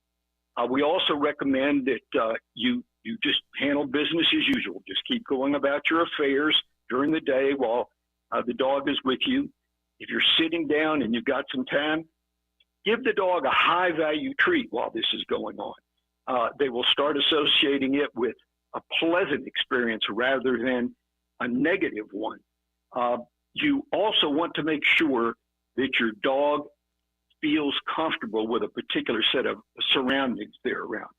We also recommend that you just handle business as usual. Just keep going about your affairs during the day while the dog is with you. If you're sitting down and you've got some time, give the dog a high-value treat while this is going on. They will start associating it with a pleasant experience rather than a negative one. You also want to make sure that your dog feels comfortable with a particular set of surroundings they're around.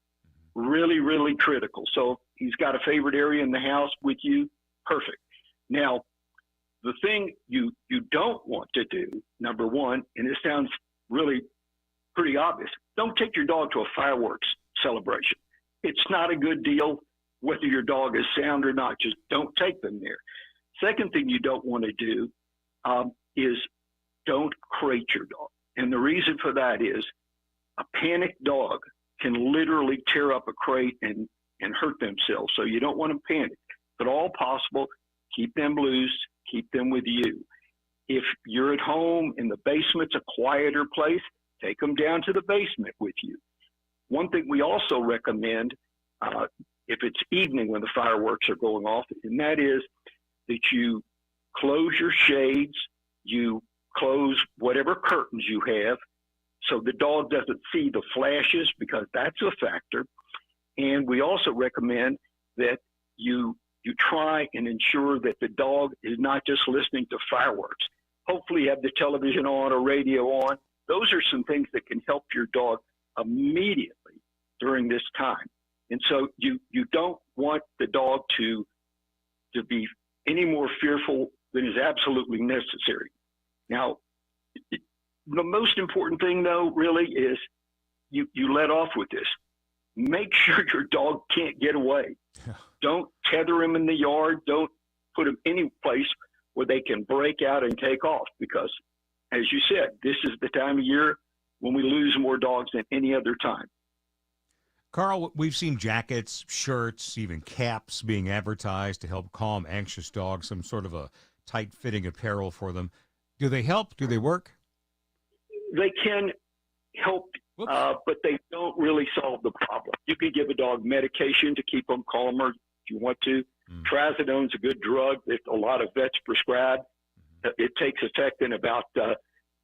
Really, really critical. So he's got a favorite area in the house with you. Perfect. Now, the thing you don't want to do, number one, and it sounds really pretty obvious, don't take your dog to a fireworks celebration. It's not a good deal whether your dog is sound or not. Just don't take them there. Second thing you don't want to do is don't crate your dog. And the reason for that is a panicked dog can literally tear up a crate and hurt themselves. So you don't want them panicked. If at all possible, keep them loose, keep them with you. If you're at home and the basement's a quieter place, take them down to the basement with you. One thing we also recommend, if it's evening when the fireworks are going off, and that is that you close your shades, you close whatever curtains you have so the dog doesn't see the flashes, because that's a factor. And we also recommend that you try and ensure that the dog is not just listening to fireworks. Hopefully you have the television on or radio on. Those are some things that can help your dog immediately during this time. And so you don't want the dog to be any more fearful than is absolutely necessary. Now, the most important thing, though, really is you let off with this. Make sure your dog can't get away. Don't tether him in the yard. Don't put him any place where they can break out and take off because, as you said, this is the time of year when we lose more dogs than any other time. Carl, we've seen jackets, shirts, even caps being advertised to help calm anxious dogs, some sort of a tight-fitting apparel for them. Do they help? Do they work? They can help, but they don't really solve the problem. You can give a dog medication to keep them calmer if you want to. Trazodone's a good drug that a lot of vets prescribe. It takes effect in about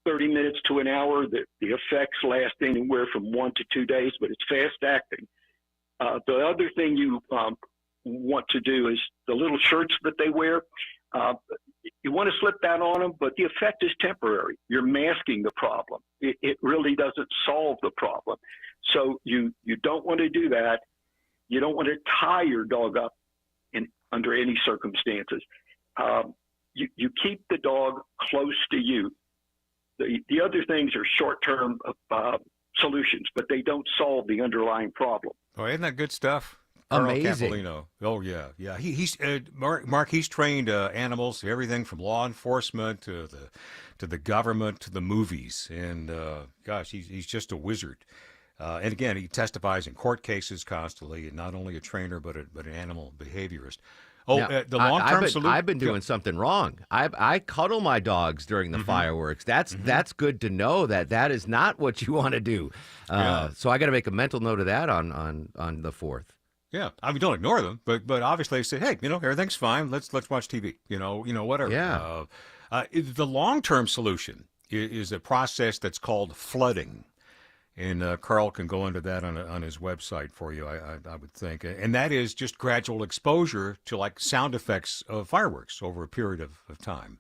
30 minutes to an hour. The effects last anywhere from 1 to 2 days, but it's fast acting. The other thing you want to do is the little shirts that they wear. You want to slip that on them, but the effect is temporary. You're masking the problem. It really doesn't solve the problem. So you don't want to do that. You don't want to tie your dog up under any circumstances. You keep the dog close to you. The other things are short-term solutions, but they don't solve the underlying problem. Oh, isn't that good stuff? Amazing. Carl Capolino. Oh, yeah. He's Mark. He's trained animals, everything from law enforcement to the government to the movies, and gosh, he's just a wizard. And again, he testifies in court cases constantly, and not only a trainer but an animal behaviorist. Oh, now, the long-term solution. I've been doing something wrong. I cuddle my dogs during the fireworks. That's good to know that is not what you want to do. So I got to make a mental note of that on the 4th. Yeah, I mean, don't ignore them, but obviously they say, hey, everything's fine. Let's watch TV. Whatever. Yeah. The long-term solution is a process that's called flooding. And Carl can go into that on his website for you, I would think. And that is just gradual exposure to like sound effects of fireworks over a period of time.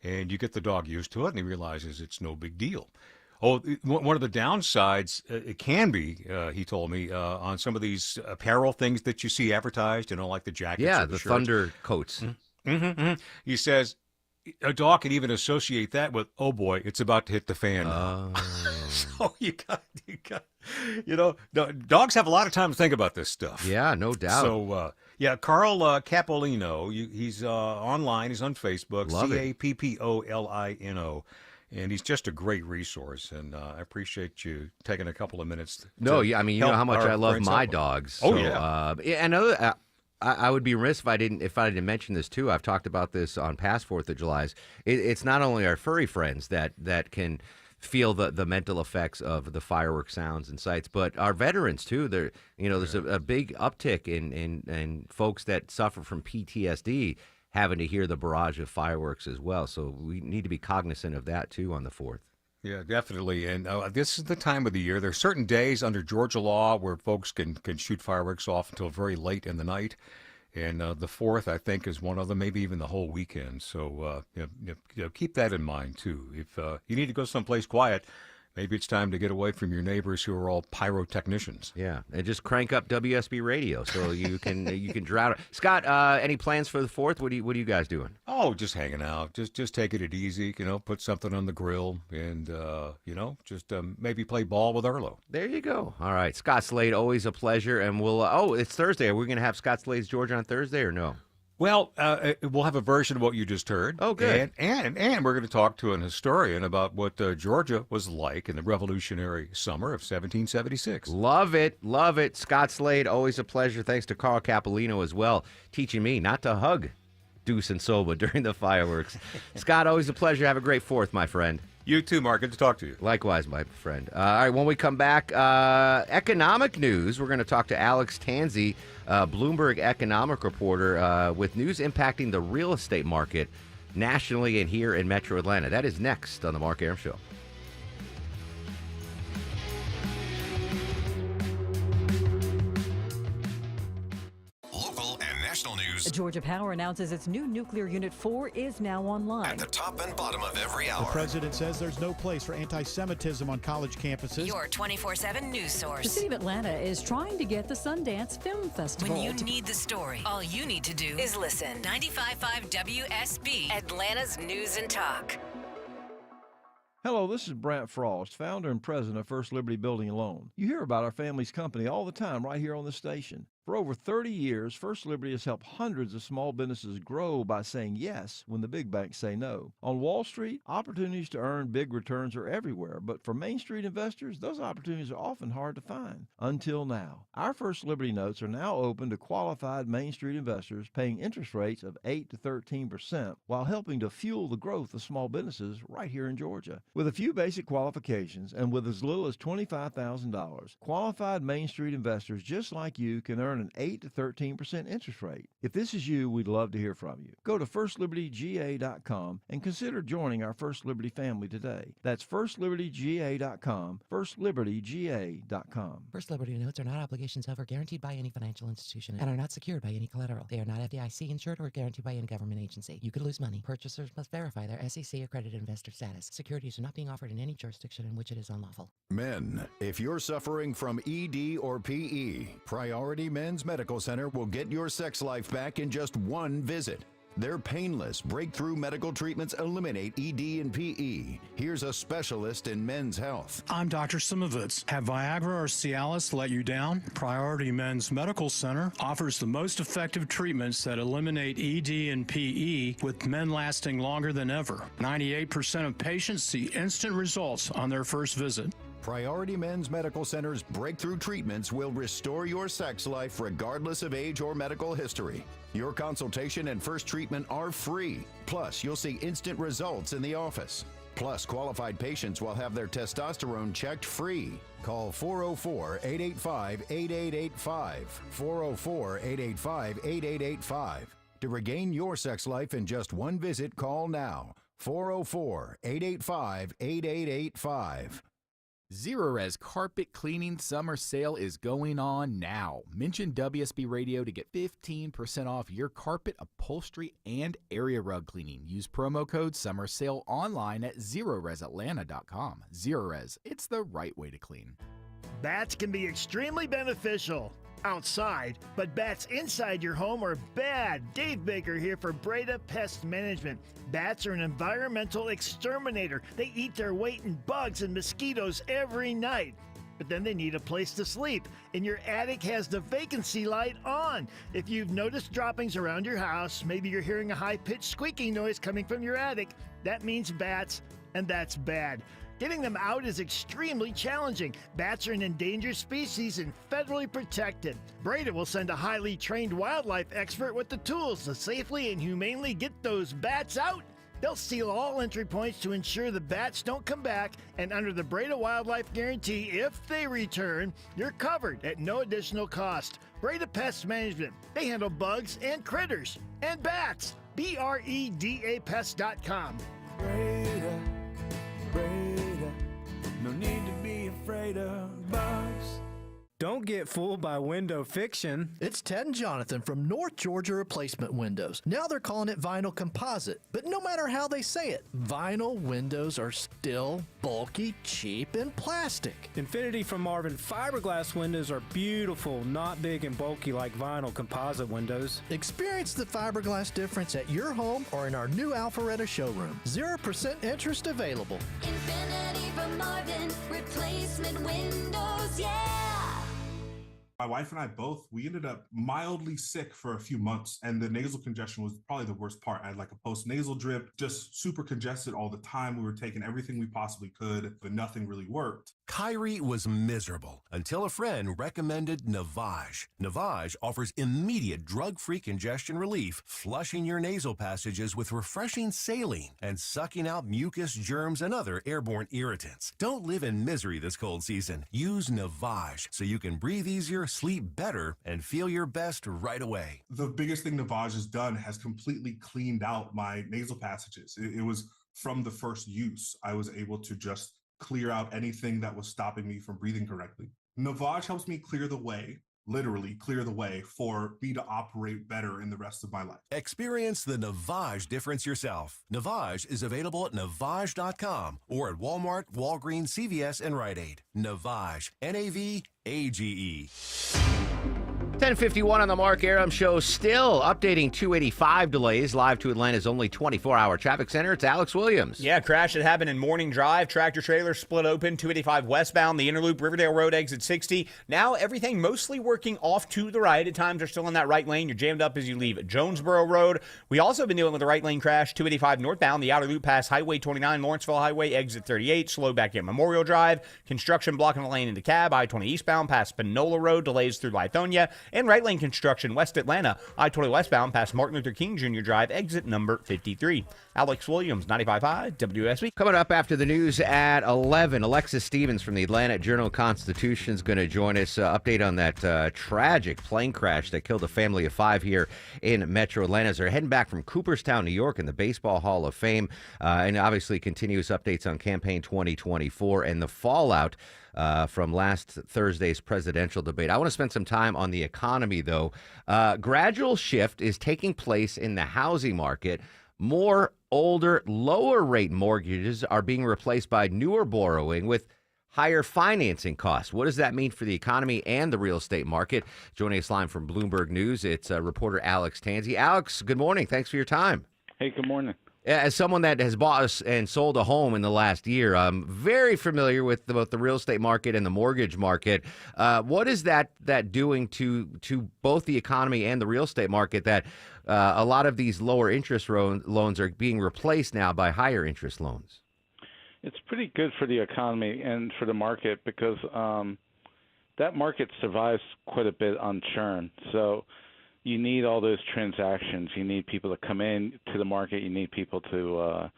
And you get the dog used to it, and he realizes it's no big deal. Oh, one of the downsides, it can be, he told me, on some of these apparel things that you see advertised, like the jackets. Yeah, or the shirts. Thunder coats. He says a dog can even associate that with, oh boy, it's about to hit the fan. So you got, dogs have a lot of time to think about this stuff. Yeah, no doubt. So, Carl Capolino, he's online, he's on Facebook, Love it. Capolino. And he's just a great resource, and I appreciate you taking a couple of minutes. No, yeah, I mean, you know how much I love my dogs. So, yeah. I would be remiss if I didn't mention this too. I've talked about this on past 4th of Julys. It's not only our furry friends that can feel the mental effects of the fireworks sounds and sights, but our veterans too. There's a big uptick in folks that suffer from PTSD having to hear the barrage of fireworks as well. So we need to be cognizant of that too on the 4th. Yeah, definitely. And this is the time of the year. There are certain days under Georgia law where folks can shoot fireworks off until very late in the night. And the 4th, I think, is one of them, maybe even the whole weekend. So keep that in mind, too. If you need to go someplace quiet, maybe it's time to get away from your neighbors who are all pyrotechnicians. Yeah, and just crank up WSB radio so you can drown it. Scott, any plans for the 4th? What are you guys doing? Oh, just hanging out. Just taking it easy. Put something on the grill, and just maybe play ball with Arlo. There you go. All right, Scott Slade, always a pleasure. And we'll. It's Thursday. Are we going to have Scott Slade's Georgia on Thursday or no? Well, we'll have a version of what you just heard. Oh, good. And we're going to talk to an historian about what Georgia was like in the Revolutionary summer of 1776. Love it. Love it. Scott Slade, always a pleasure. Thanks to Carl Capolino as well, teaching me not to hug Deuce and Soba during the fireworks. Scott, always a pleasure. Have a great 4th, my friend. You too, Mark. Good to talk to you. Likewise, my friend. All right, when we come back, economic news. We're going to talk to Alex Tanzi, Bloomberg economic reporter, with news impacting the real estate market nationally and here in Metro Atlanta. That is next on The Mark Arum Show. Local and national news. Georgia Power announces its new nuclear unit 4 is now online. At the top and bottom of every hour. The president says there's no place for anti-Semitism on college campuses. Your 24/7 news source. The city of Atlanta is trying to get the Sundance Film Festival. When you need the story, all you need to do is listen. 95.5 WSB, Atlanta's News and Talk. Hello, this is Brant Frost, founder and president of First Liberty Building and Loan. You hear about our family's company all the time right here on the station. For over 30 years, First Liberty has helped hundreds of small businesses grow by saying yes when the big banks say no. On Wall Street, opportunities to earn big returns are everywhere, but for Main Street investors, those opportunities are often hard to find. Until now. Our First Liberty notes are now open to qualified Main Street investors paying interest rates of 8 to 13% while helping to fuel the growth of small businesses right here in Georgia. With a few basic qualifications and with as little as $25,000, qualified Main Street investors just like you can earn an 8 to 13% interest rate. If this is you, we'd love to hear from you. Go to firstlibertyga.com and consider joining our First Liberty family today. That's firstlibertyga.com, firstlibertyga.com. First Liberty notes are not obligations of or guaranteed by any financial institution and are not secured by any collateral. They are not FDIC insured or guaranteed by any government agency. You could lose money. Purchasers must verify their SEC accredited investor status. Securities are not being offered in any jurisdiction in which it is unlawful. Men, if you're suffering from ED or PE, Priority Men's Medical Center will get your sex life back in just one visit. Their painless, breakthrough medical treatments eliminate ED and PE. Here's a specialist in men's health. I'm Dr. Simovitz. Have Viagra or Cialis let you down? Priority Men's Medical Center offers the most effective treatments that eliminate ED and PE, with men lasting longer than ever. 98% of patients see instant results on their first visit. Priority Men's Medical Center's breakthrough treatments will restore your sex life regardless of age or medical history. Your consultation and first treatment are free. Plus, you'll see instant results in the office. Plus, qualified patients will have their testosterone checked free. Call 404-885-8885, 404-885-8885. To regain your sex life in just one visit, call now. 404-885-8885. Zerorez Carpet Cleaning Summer Sale is going on now. Mention WSB Radio to get 15% off your carpet, upholstery, and area rug cleaning. Use promo code Summer Sale online at ZerorezAtlanta.com. Zerorez, it's the right way to clean. Bats can be extremely beneficial outside, but bats inside your home are bad. Dave Baker here for Breda Pest Management. Bats are an environmental exterminator. They eat their weight in bugs and mosquitoes every night. But then they need a place to sleep, and your attic has the vacancy light on. If you've noticed droppings around your house, maybe you're hearing a high-pitched squeaking noise coming from your attic, that means bats, and that's bad. Getting them out is extremely challenging. Bats are an endangered species and federally protected. Breda will send a highly trained wildlife expert with the tools to safely and humanely get those bats out. They'll seal all entry points to ensure the bats don't come back, and under the Breda Wildlife Guarantee, if they return, you're covered at no additional cost. Breda Pest Management. They handle bugs and critters and bats. BREDAPest.com. Breda, Breda, no need to be afraid of bugs. Don't get fooled by window fiction. It's Ted and Jonathan from North Georgia Replacement Windows. Now they're calling it vinyl composite, but no matter how they say it, vinyl windows are still bulky, cheap, and plastic. Infinity from Marvin fiberglass windows are beautiful, not big and bulky like vinyl composite windows. Experience the fiberglass difference at your home or in our new Alpharetta showroom. 0% interest available. Infinity from Marvin Replacement Windows, yeah! My wife and I both, we ended up mildly sick for a few months, and the nasal congestion was probably the worst part. I had like a post-nasal drip, just super congested all the time. We were taking everything we possibly could, but nothing really worked. Kyrie was miserable until a friend recommended Navage. Navage offers immediate drug-free congestion relief, flushing your nasal passages with refreshing saline and sucking out mucus, germs, and other airborne irritants. Don't live in misery this cold season. Use Navage so you can breathe easier, sleep better, and feel your best right away. The biggest thing Navage has done has completely cleaned out my nasal passages. It was from the first use. I was able to just clear out anything that was stopping me from breathing correctly. Navage helps me clear the way, literally clear the way, for me to operate better in the rest of my life. Experience the Navage difference yourself. Navage is available at Navage.com or at Walmart, Walgreens, CVS, and Rite Aid. Navage, Navage. 10:51 on the Mark Aram Show. Still updating 285 delays. Live to Atlanta's only 24-hour traffic center. It's Alex Williams. Yeah, crash that happened in Morning Drive. Tractor trailer split open. 285 westbound. The Interloop, Riverdale Road, exit 60. Now everything mostly working off to the right. At times they're still in that right lane. You're jammed up as you leave Jonesboro Road. We also have been dealing with a right lane crash. 285 northbound. The outer loop past Highway 29, Lawrenceville Highway, exit 38. Slow back at Memorial Drive. Construction blocking the lane into cab. I-20 eastbound past Spinola Road. Delays through Lithonia. And right lane construction west Atlanta. I-20 westbound past Martin Luther King Jr. Drive, exit number 53. Alex Williams, 95.5 WSB. Coming up after the news at 11, Alexis Stevens from the Atlanta Journal-Constitution is going to join us. Update on that tragic plane crash that killed a family of 5 here in Metro Atlanta. They're heading back from Cooperstown, New York, in the Baseball Hall of Fame. And obviously continuous updates on Campaign 2024 and the fallout from last Thursday's presidential debate. I want to spend some time on the economy, though. Gradual shift is taking place in the housing market. More older, lower-rate mortgages are being replaced by newer borrowing with higher financing costs. What does that mean for the economy and the real estate market? Joining us live from Bloomberg News, it's reporter Alex Tanzi. Alex, good morning. Thanks for your time. Hey, good morning. As someone that has bought and sold a home in the last year, I'm very familiar with both the real estate market and the mortgage market. What is that doing to both the economy and the real estate market that a lot of these lower interest loans are being replaced now by higher interest loans? It's pretty good for the economy and for the market because that market survives quite a bit on churn. So you need all those transactions. You need people to come in to the market. You need people to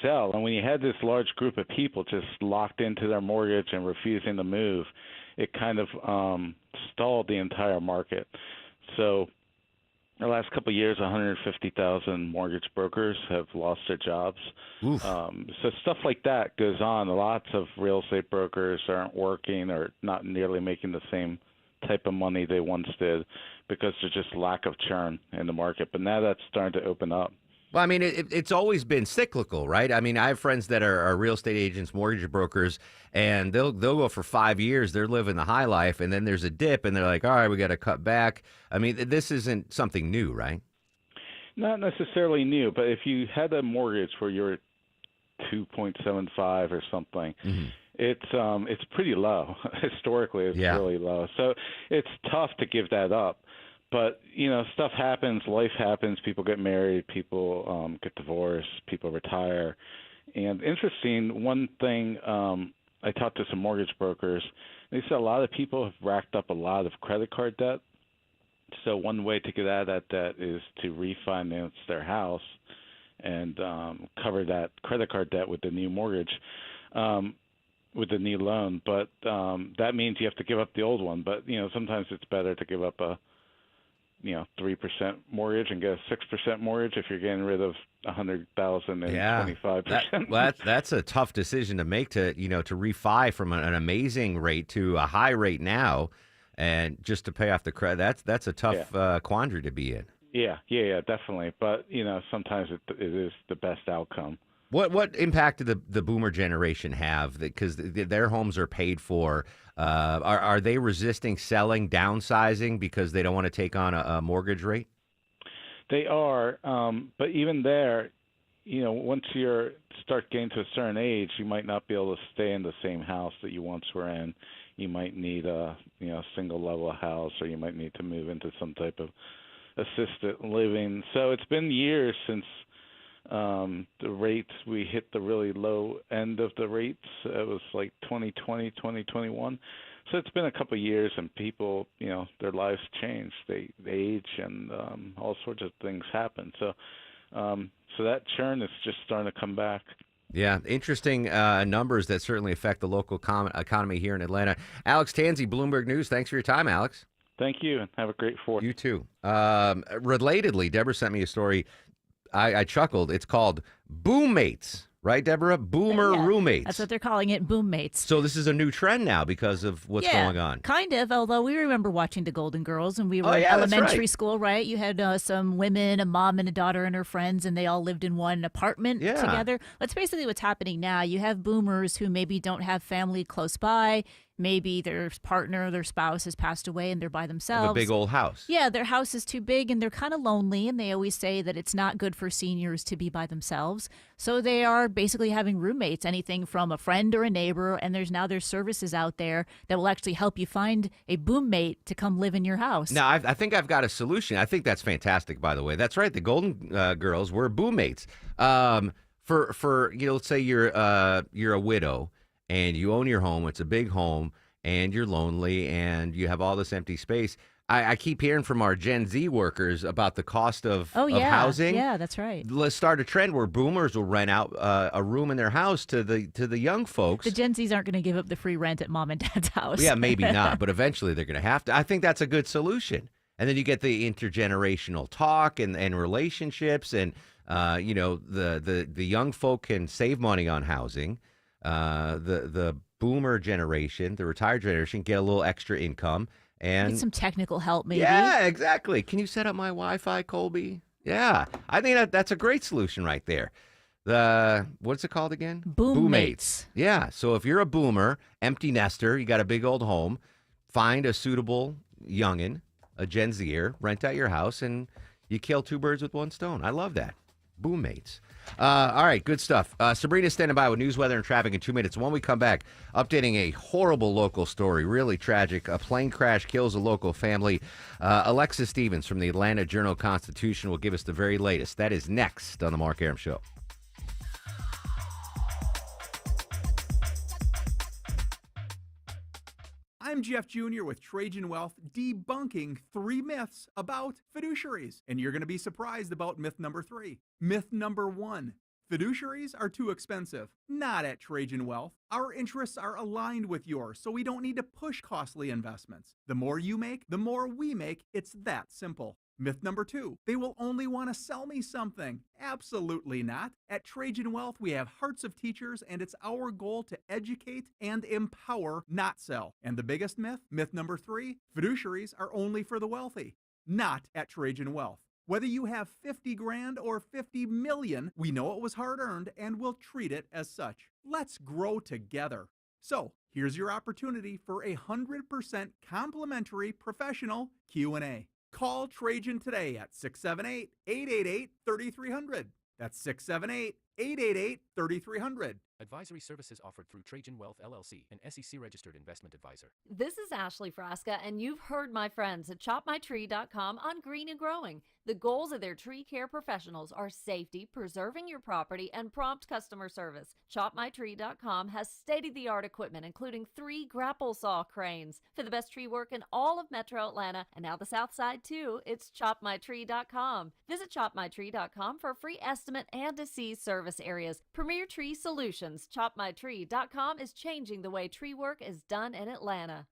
sell. And when you had this large group of people just locked into their mortgage and refusing to move, it kind of stalled the entire market. So the last couple of years, 150,000 mortgage brokers have lost their jobs. So stuff like that goes on. Lots of real estate brokers aren't working or not nearly making the same type of money they once did because there's just lack of churn in the market. But now that's starting to open up. Well, I mean, it's always been cyclical, right? I mean, I have friends that are real estate agents, mortgage brokers, and they'll go for 5 years. They're living the high life, and then there's a dip, and they're like, all right, we got to cut back. I mean, this isn't something new, right? Not necessarily new, but if you had a mortgage where you're 2.75 or something, it's pretty low. Historically, it's really low. So it's tough to give that up. But, you know, stuff happens, life happens, people get married, people get divorced, people retire. And interesting, one thing, I talked to some mortgage brokers, they said a lot of people have racked up a lot of credit card debt. So one way to get out of that debt is to refinance their house and cover that credit card debt with the new mortgage, with the new loan. But that means you have to give up the old one. But, you know, sometimes it's better to give up a 3% mortgage and get a 6% mortgage if you're getting rid of $100,000 and 25%. That's a tough decision to make to refi from an amazing rate to a high rate now, and just to pay off the credit. That's a tough quandary to be in. Yeah, definitely. But sometimes it is the best outcome. What impact did the boomer generation have? Because their homes are paid for. Are they resisting selling, downsizing because they don't want to take on a mortgage rate? They are, but even there, once you start getting to a certain age, you might not be able to stay in the same house that you once were in. You might need a single level house, or you might need to move into some type of assisted living. So it's been years since the rates, we hit the really low end of the rates. It was like 2020, 2021. So it's been a couple of years, and people, their lives change. They age, and all sorts of things happen. So that churn is just starting to come back. Yeah, interesting numbers that certainly affect the local economy here in Atlanta. Alex Tanzi, Bloomberg News. Thanks for your time, Alex. Thank you, and have a great 4th. You too. Relatedly, Deborah sent me a story. I chuckled. It's called Boommates, right, Deborah? Boomer roommates. That's what they're calling it, Boommates. So this is a new trend now because of what's going on. Kind of, although we remember watching the Golden Girls when we were in elementary school, right? You had some women, a mom and a daughter and her friends, and they all lived in one apartment together. That's basically what's happening now. You have boomers who maybe don't have family close by. maybe their partner, their spouse has passed away and they're by themselves. Have a big old house. Yeah, their house is too big and they're kind of lonely, and they always say that it's not good for seniors to be by themselves. So they are basically having roommates, anything from a friend or a neighbor, and there's services out there that will actually help you find a boom mate to come live in your house. Now, I think I've got a solution. I think that's fantastic, by the way. That's right. The Golden Girls were boom mates. For let's say you're a widow and you own your home. It's a big home, and you're lonely, and you have all this empty space. I keep hearing from our Gen Z workers about the cost of housing. Yeah, that's right. Let's start a trend where boomers will rent out a room in their house to the young folks. The Gen Zs aren't going to give up the free rent at mom and dad's house. Yeah, maybe not, but eventually they're going to have to. I think that's a good solution. And then you get the intergenerational talk and relationships, and the young folk can save money on housing. The boomer generation, the retired generation, get a little extra income. And get some technical help, maybe. Yeah, exactly. Can you set up my Wi-Fi, Colby? Yeah, I think that's a great solution right there. What's it called again? Boom mates. Yeah, so if you're a boomer, empty nester, you got a big old home, find a suitable youngin', a Gen Zer, rent out your house, and you kill two birds with one stone. I love that. Boom mates. All right, good stuff. Sabrina's standing by with news, weather, and traffic in 2 minutes. When we come back, updating a horrible local story, really tragic. A plane crash kills a local family. Alexis Stevens from the Atlanta Journal-Constitution will give us the very latest. That is next on The Mark Arum Show. I'm Jeff Jr. with Trajan Wealth, debunking 3 myths about fiduciaries. And you're going to be surprised about myth number 3. Myth number 1. Fiduciaries are too expensive. Not at Trajan Wealth. Our interests are aligned with yours, so we don't need to push costly investments. The more you make, the more we make. It's that simple. Myth number 2, they will only want to sell me something. Absolutely not. At Trajan Wealth, we have hearts of teachers, and it's our goal to educate and empower, not sell. And the biggest myth, myth number 3, fiduciaries are only for the wealthy. Not at Trajan Wealth. Whether you have 50 grand or 50 million, we know it was hard earned and we'll treat it as such. Let's grow together. So, here's your opportunity for 100% complimentary professional Q&A. Call Trajan today at 678-888-3300. That's 678-888-3300. Advisory services offered through Trajan Wealth, LLC, an SEC-registered investment advisor. This is Ashley Frasca, and you've heard my friends at ChopMyTree.com on Green and Growing. The goals of their tree care professionals are safety, preserving your property, and prompt customer service. ChopMyTree.com has state-of-the-art equipment, including 3 grapple saw cranes. For the best tree work in all of Metro Atlanta, and now the South Side too, it's ChopMyTree.com. Visit ChopMyTree.com for a free estimate and to see service areas. Premier Tree Solutions. ChopMyTree.com is changing the way tree work is done in Atlanta.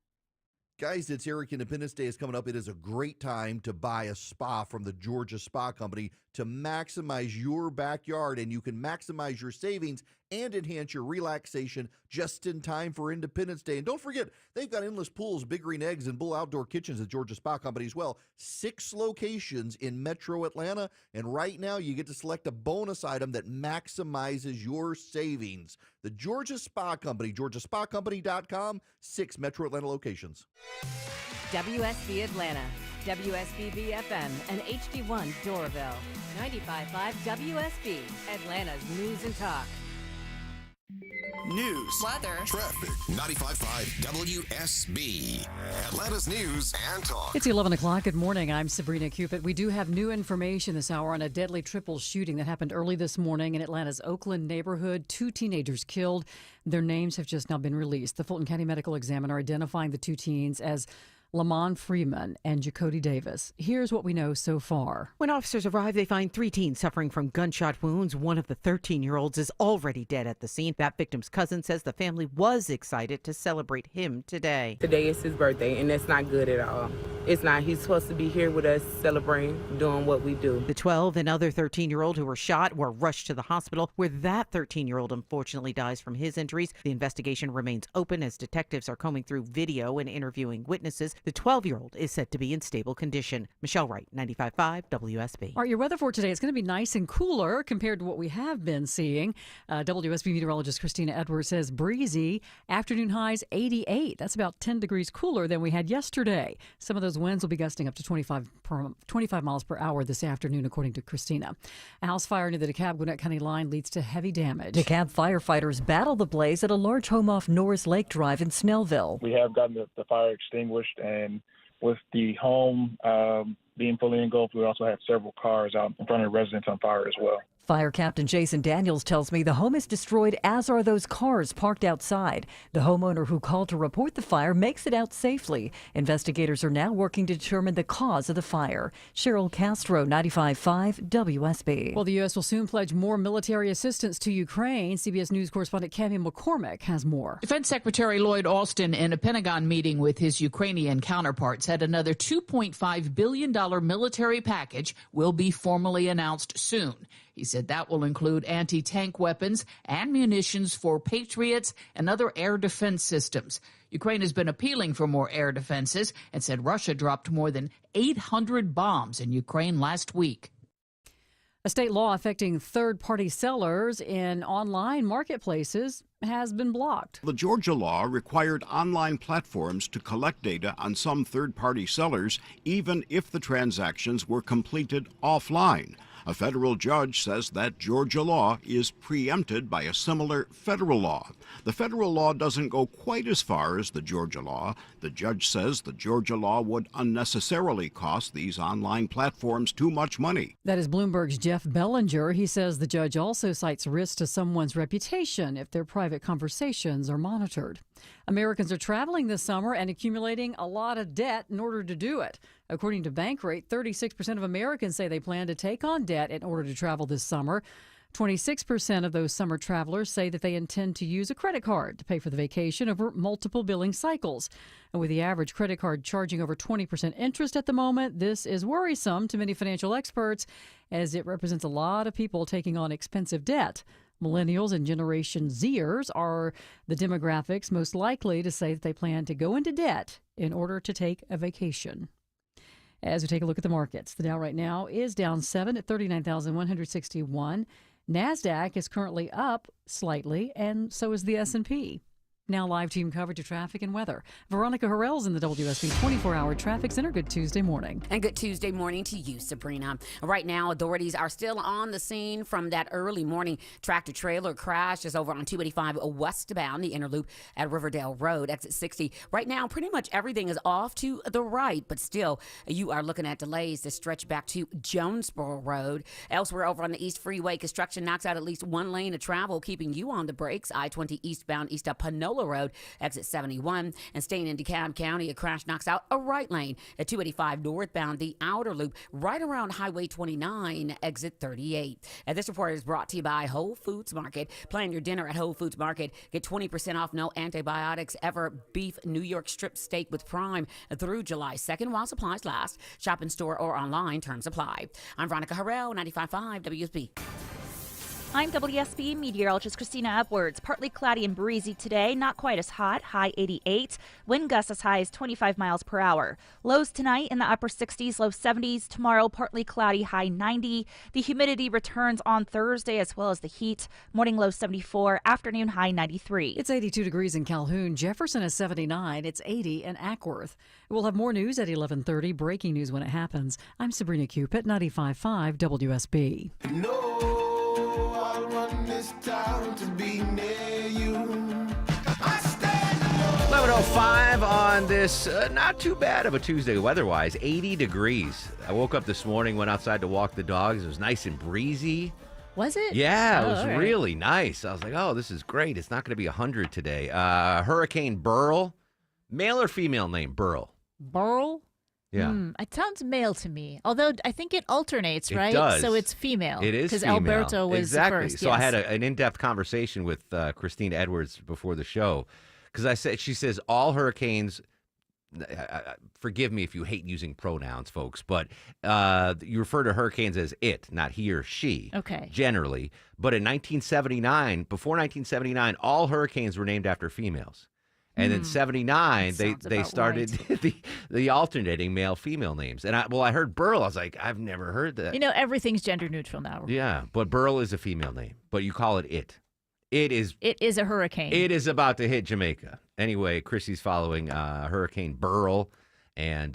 Guys, it's Eric. Independence Day is coming up. It is a great time to buy a spa from the Georgia Spa Company to maximize your backyard, and you can maximize your savings and enhance your relaxation just in time for Independence Day. And don't forget, they've got endless pools, Big Green Eggs, and Bull Outdoor Kitchens at Georgia Spa Company as well. 6 locations in Metro Atlanta, and right now you get to select a bonus item that maximizes your savings. The Georgia Spa Company, georgiaspaccompany.com, 6 Metro Atlanta locations. WSB Atlanta, WSBB FM, and HD1 Doraville. 95.5 WSB, Atlanta's News and Talk. News, weather, traffic, 95.5 WSB, Atlanta's News and Talk. It's 11 o'clock. Good morning. I'm Sabrina Cupid. We do have new information this hour on a deadly triple shooting that happened early this morning in Atlanta's Oakland neighborhood. 2 teenagers killed. Their names have just now been released. The Fulton County Medical Examiner identifying the 2 teens as Lamont Freeman and Jacody Davis. Here's what we know so far. When officers arrive, they find 3 teens suffering from gunshot wounds. One of the 13-year-olds is already dead at the scene. That victim's cousin says the family was excited to celebrate him today. Today is his birthday, and that's not good at all. It's not. He's supposed to be here with us celebrating, doing what we do. The 12 and other 13-year-old who were shot were rushed to the hospital, where that 13-year-old unfortunately dies from his injuries. The investigation remains open as detectives are combing through video and interviewing witnesses. The 12-year-old is said to be in stable condition. Michelle Wright, 95.5 WSB. All right, your weather for today is going to be nice and cooler compared to what we have been seeing. WSB meteorologist Christina Edwards says breezy, afternoon highs 88. That's about 10 degrees cooler than we had yesterday. Some of those winds will be gusting up to 25 miles per hour this afternoon, according to Christina. A house fire near the DeKalb-Gwinnett County line leads to heavy damage. DeKalb firefighters battle the blaze at a large home off Norris Lake Drive in Snellville. We have gotten the fire extinguished, and with the home being fully engulfed, we also have several cars out in front of the residents on fire as well. Fire Captain Jason Daniels tells me the home is destroyed, as are those cars parked outside. The homeowner who called to report the fire makes it out safely. Investigators are now working to determine the cause of the fire. Cheryl Castro, 95.5 WSB. Well, the U.S. will soon pledge more military assistance to Ukraine. CBS News correspondent Cami McCormick has more. Defense Secretary Lloyd Austin, in a Pentagon meeting with his Ukrainian counterpart, said another $2.5 billion military package will be formally announced soon. He said that will include anti-tank weapons and munitions for Patriots and other air defense systems. Ukraine has been appealing for more air defenses and said Russia dropped more than 800 bombs in Ukraine last week. A state law affecting third-party sellers in online marketplaces has been blocked. The Georgia law required online platforms to collect data on some third-party sellers, even if the transactions were completed offline. A federal judge says that Georgia law is preempted by a similar federal law. The federal law doesn't go quite as far as the Georgia law. The judge says the Georgia law would unnecessarily cost these online platforms too much money. That is Bloomberg's Jeff Bellinger. He says the judge also cites risk to someone's reputation if their private conversations are monitored. Americans are traveling this summer and accumulating a lot of debt in order to do it. According to Bankrate, 36% of Americans say they plan to take on debt in order to travel this summer. 26% of those summer travelers say that they intend to use a credit card to pay for the vacation over multiple billing cycles. And with the average credit card charging over 20% interest at the moment, this is worrisome to many financial experts, as it represents a lot of people taking on expensive debt. Millennials and Generation Zers are the demographics most likely to say that they plan to go into debt in order to take a vacation. As we take a look at the markets, the Dow right now is down 7 at 39,161. NASDAQ is currently up slightly, and so is the S&P. Now live team coverage of traffic and weather. Veronica Harrell's in the WSB 24-hour traffic center. Good Tuesday morning. And good Tuesday morning to you, Sabrina. Right now, authorities are still on the scene from that early morning tractor-trailer crash just over on 285 westbound, the inner loop at Riverdale Road, exit 60. Right now, pretty much everything is off to the right, but still, you are looking at delays that stretch back to Jonesboro Road. Elsewhere over on the East Freeway, construction knocks out at least one lane of travel, keeping you on the brakes. I-20 eastbound east of Panola Road, exit 71. And staying in DeKalb County, a crash knocks out a right lane at 285 northbound, the outer loop, right around Highway 29, exit 38. And this report is brought to you by Whole Foods Market. Plan your dinner at Whole Foods Market. Get 20% off no antibiotics ever beef New York strip steak with Prime through July 2nd while supplies last. Shop in store or online. Terms apply. I'm Veronica Harrell, 95.5 WSB. I'm WSB meteorologist Christina Edwards. Partly cloudy and breezy today, not quite as hot, high 88. Wind gusts as high as 25 miles per hour. Lows tonight in the upper 60s, low 70s. Tomorrow, partly cloudy, high 90. The humidity returns on Thursday as well as the heat. Morning low 74, afternoon high 93. It's 82 degrees in Calhoun. Jefferson is 79. It's 80 in Ackworth. We'll have more news at 11:30. Breaking news when it happens. I'm Sabrina Cupid, 95.5 WSB. I want this town to be near you. 11:05 on this not too bad of a Tuesday weather-wise. 80 degrees. I woke up this morning, went outside to walk the dogs. It was nice and breezy. Was it? Yeah, it was all right. really nice. I was like, oh, this is great. It's not going to be 100 today. Hurricane Beryl. Male or female name? Beryl. Beryl? Yeah. It sounds male to me, although I think it alternates, right? It does. So it's female. It is because female. Alberto was exactly. first. So yes. I had an in-depth conversation with Christina Edwards before the show, because she says all hurricanes. Forgive me if you hate using pronouns, folks, but you refer to hurricanes as it, not he or she. Okay. Generally, but in 1979, before 1979, all hurricanes were named after females. And then 79, they about started the alternating male-female names. And I heard Burl. I was like, I've never heard that. You know, everything's gender neutral now. Yeah, but Burl is a female name, but you call it it. It is a hurricane. It is about to hit Jamaica. Anyway, Chrissy's following Hurricane Burl, and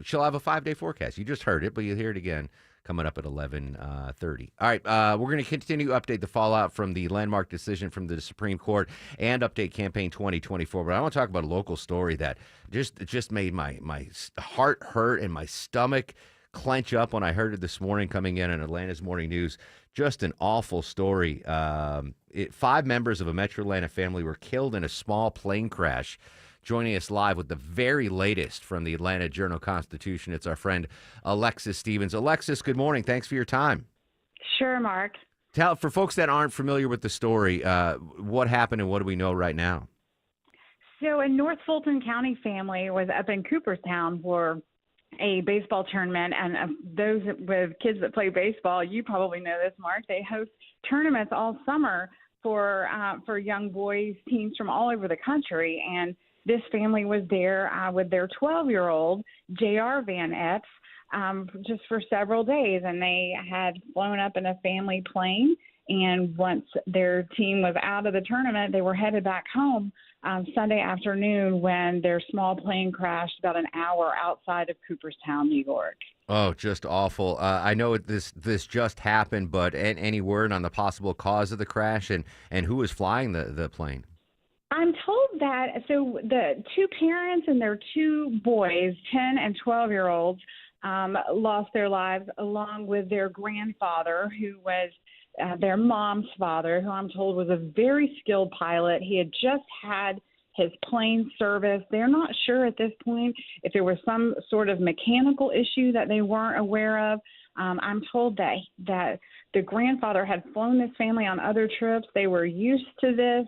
she'll have a 5-day forecast. You just heard it, but you'll hear it again coming up at 11:30. All right, we're going to continue to update the fallout from the landmark decision from the Supreme Court and update Campaign 2024. But I want to talk about a local story that just made my heart hurt and my stomach clench up when I heard it this morning coming in on Atlanta's Morning News. Just an awful story. 5 members of a Metro Atlanta family were killed in a small plane crash. Joining us live with the very latest from the Atlanta Journal-Constitution, it's our friend Alexis Stevens. Alexis, good morning. Thanks for your time. Sure, Mark. For folks that aren't familiar with the story, what happened and what do we know right now? So a North Fulton County family was up in Cooperstown for a baseball tournament, and those with kids that play baseball, you probably know this, Mark, they host tournaments all summer for young boys, teams from all over the country, and this family was there with their 12-year-old, J.R. Van Epps, just for several days, and they had flown up in a family plane, and once their team was out of the tournament, they were headed back home Sunday afternoon when their small plane crashed about an hour outside of Cooperstown, New York. Oh, just awful. I know this just happened, but any word on the possible cause of the crash and who was flying the plane? I'm told that, so the 2 parents and their 2 boys, 10 and 12-year-olds, lost their lives along with their grandfather, who was their mom's father, who I'm told was a very skilled pilot. He had just had his plane serviced. They're not sure at this point if there was some sort of mechanical issue that they weren't aware of. I'm told that the grandfather had flown this family on other trips. They were used to this.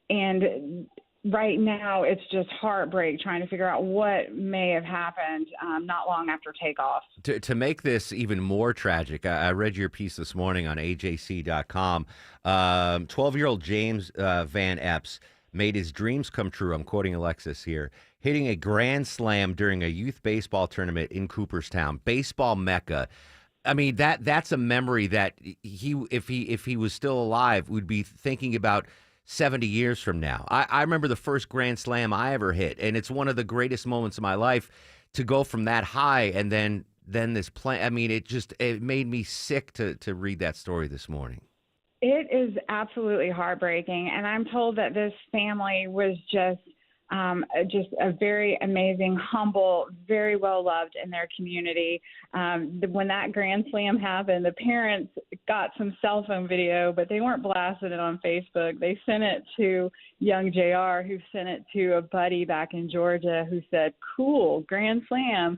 And right now, it's just heartbreak trying to figure out what may have happened not long after takeoff. To make this even more tragic, I read your piece this morning on AJC.com. 12-year-old James Van Epps made his dreams come true. I'm quoting Alexis here, hitting a grand slam during a youth baseball tournament in Cooperstown, baseball mecca. I mean, that's a memory that if he was still alive, would be thinking about 70 years from now. I remember the first grand slam I ever hit, and it's one of the greatest moments of my life to go from that high and then this plane. I mean, it made me sick to read that story this morning. It is absolutely heartbreaking, and I'm told that this family was just a very amazing, humble, very well loved in their community. When that grand slam happened, the parents got some cell phone video, but they weren't blasting it on Facebook. They sent it to young JR, who sent it to a buddy back in Georgia, who said, "Cool, grand slam."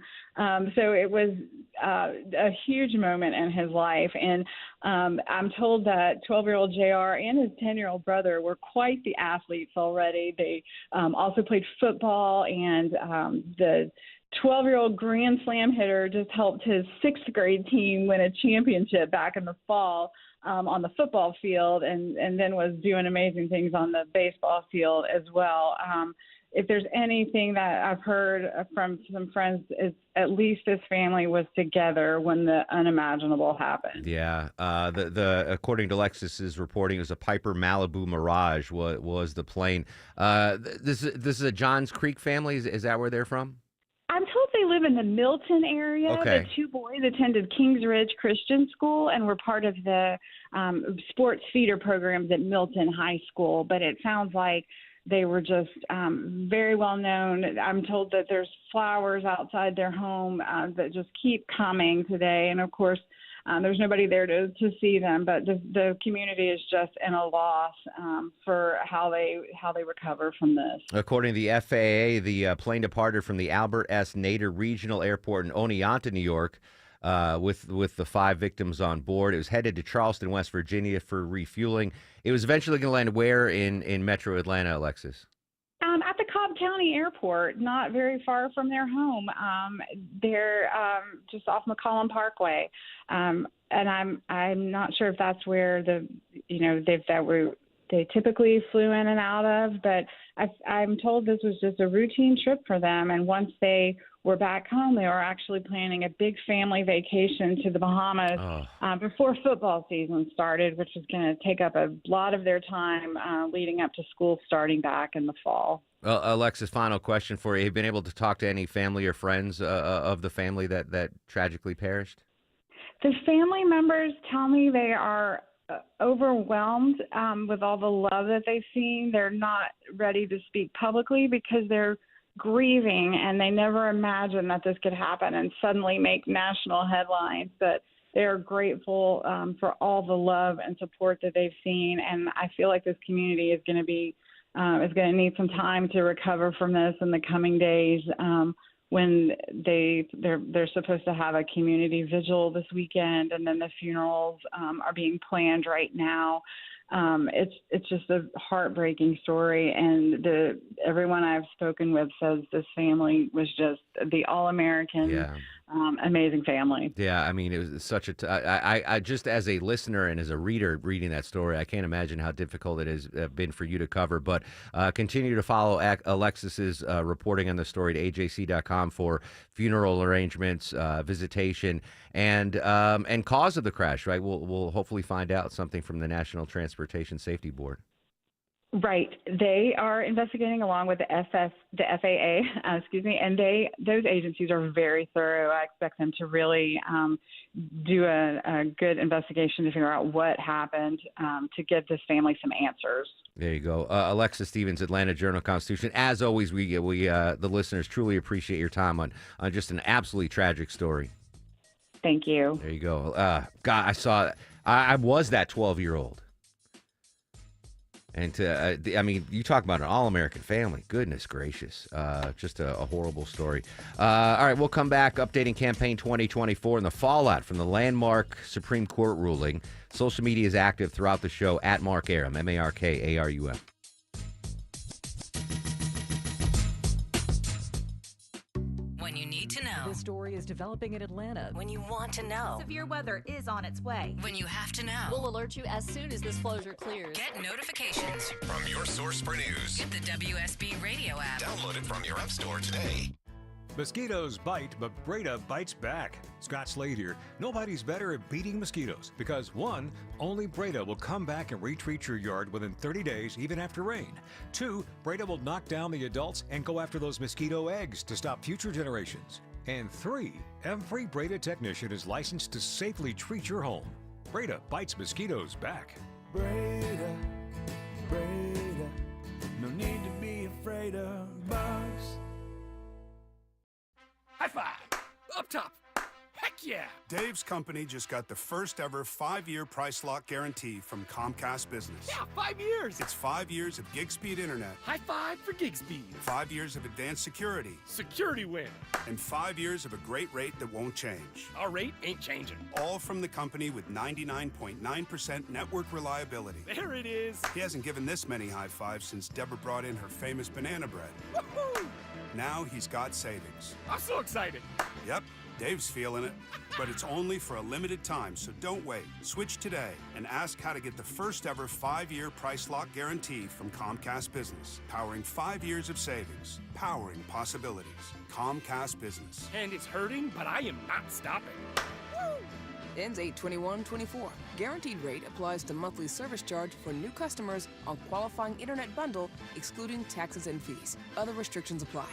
So it was a huge moment in his life. And I'm told that 12-year-old JR and his 10-year-old brother were quite the athletes already. They also played football, and the 12-year-old grand slam hitter just helped his 6th grade team win a championship back in the fall on the football field, and then was doing amazing things on the baseball field as well. If there's anything that I've heard from some friends, is at least this family was together when the unimaginable happened. Yeah. According to Lexus's reporting, it was a Piper Malibu Mirage was the plane. This is a Johns Creek family. Is that where they're from? I'm told they live in the Milton area. Okay. The 2 boys attended Kings Ridge Christian School and were part of the sports feeder programs at Milton High School. But it sounds like they were just very well known. I'm told that there's flowers outside their home that just keep coming today. And of course, there's nobody there to see them, but the community is just in a loss for how they recover from this. According to the FAA, the plane departed from the Albert S. Nader Regional Airport in Oneonta, New York, with the 5 victims on board. It was headed to Charleston, West Virginia for refueling. It was eventually going to land where in Metro Atlanta, Alexis? At the Cobb County Airport, not very far from their home. They're just off McCollum Parkway, and I'm not sure if that's where the they typically flew in and out of. But I'm told this was just a routine trip for them. And once they were back home, they were actually planning a big family vacation to the Bahamas before football season started, which was going to take up a lot of their time leading up to school starting back in the fall. Well, Alexis, final question for you. Have you been able to talk to any family or friends of the family that tragically perished? The family members tell me they are overwhelmed with all the love that they've seen. They're not ready to speak publicly because they're grieving, and they never imagined that this could happen and suddenly make national headlines. But they're grateful for all the love and support that they've seen, and I feel like this community is going to need some time to recover from this in the coming days. When they're supposed to have a community vigil this weekend, and then the funerals are being planned right now. It's just a heartbreaking story, and everyone I've spoken with says this family was just the all-American, amazing family. Yeah, I mean, it was such a. I just as a listener and as a reader reading that story, I can't imagine how difficult it has been for you to cover. But continue to follow Alexis's reporting on the story at AJC.com for funeral arrangements, visitation, and cause of the crash. Right, we'll hopefully find out something from the National Transportation Safety Board. Right. They are investigating along with the FAA, and those agencies are very thorough. I expect them to really do a good investigation to figure out what happened to give this family some answers. There you go. Alexis Stevens, Atlanta Journal-Constitution. As always, we the listeners truly appreciate your time on just an absolutely tragic story. Thank you. There you go. God, I was that 12-year-old. And you talk about an all-American family. Goodness gracious. Just a horrible story. All right, we'll come back updating Campaign 2024 and the fallout from the landmark Supreme Court ruling. Social media is active throughout the show at Mark Arum, MarkArum. When you need to know. This story is developing in Atlanta. When you want to know. Severe weather is on its way. When you have to know. We'll alert you as soon as this closure clears. Get notifications from your source for news. Get the WSB radio app. Download it from your app store today. Mosquitoes bite, but Breda bites back. Scott Slade here. Nobody's better at beating mosquitoes because 1, only Breda will come back and retreat your yard within 30 days, even after rain. 2, Breda will knock down the adults and go after those mosquito eggs to stop future generations. And 3, every Breda technician is licensed to safely treat your home. Breda bites mosquitoes back. Breda, Breda, no need to be afraid of bugs. High five! Up top! Heck yeah! Dave's company just got the first ever 5-year price lock guarantee from Comcast Business. Yeah, 5 years! It's 5 years of gig speed internet. High five for gig speed. 5 years of advanced security. Security win. And 5 years of a great rate that won't change. Our rate ain't changing. All from the company with 99.9% network reliability. There it is. He hasn't given this many high fives since Deborah brought in her famous banana bread. Woohoo! Now he's got savings. I'm so excited. Yep, Dave's feeling it. But it's only for a limited time, so don't wait. Switch today and ask how to get the first ever 5-year price lock guarantee from Comcast Business. Powering 5 years of savings. Powering possibilities. Comcast Business. And it's hurting, but I am not stopping. Ends 8/21/24. Guaranteed rate applies to monthly service charge for new customers on qualifying internet bundle, excluding taxes and fees. Other restrictions apply.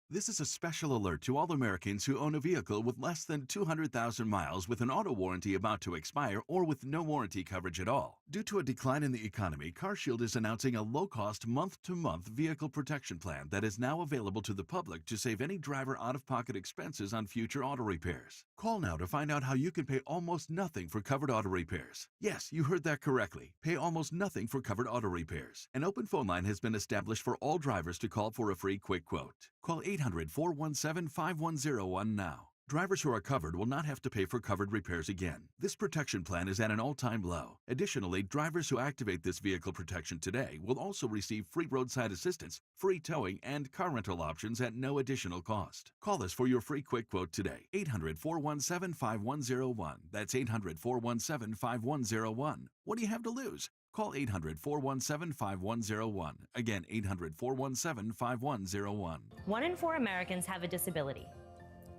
This is a special alert to all Americans who own a vehicle with less than 200,000 miles with an auto warranty about to expire or with no warranty coverage at all. Due to a decline in the economy, CarShield is announcing a low-cost month-to-month vehicle protection plan that is now available to the public to save any driver out-of-pocket expenses on future auto repairs. Call now to find out how you can pay almost nothing for covered auto repairs. Yes, you heard that correctly. Pay almost nothing for covered auto repairs. An open phone line has been established for all drivers to call for a free quick quote. Call 800-417-5101 now. Drivers who are covered will not have to pay for covered repairs again. This protection plan is at an all-time low. Additionally, drivers who activate this vehicle protection today will also receive free roadside assistance, free towing, and car rental options at no additional cost. Call us for your free quick quote today. 800-417-5101. That's 800-417-5101. What do you have to lose? Call 800-417-5101. Again, 800-417-5101. 1 in 4 Americans have a disability.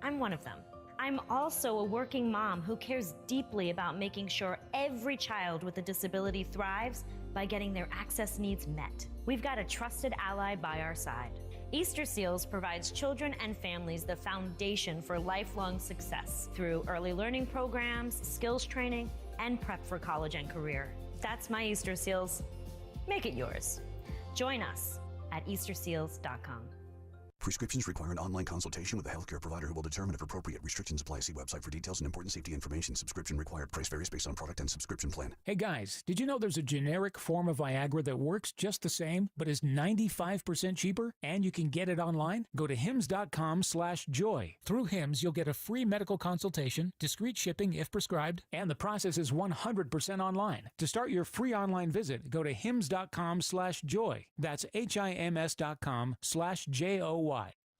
I'm one of them. I'm also a working mom who cares deeply about making sure every child with a disability thrives by getting their access needs met. We've got a trusted ally by our side. Easter Seals provides children and families the foundation for lifelong success through early learning programs, skills training, and prep for college and career. That's my Easter Seals. Make it yours. Join us at easterseals.com. Prescriptions require an online consultation with a healthcare provider who will determine if appropriate. Restrictions apply. See website for details and important safety information. Subscription required. Price varies based on product and subscription plan. Hey guys, did you know there's a generic form of Viagra that works just the same, but is 95% cheaper? And you can get it online? Go to hims.com/joy. Through Hims, you'll get a free medical consultation, discreet shipping if prescribed, and the process is 100% online. To start your free online visit, go to hims.com/joy. That's HIMS.com/JOY.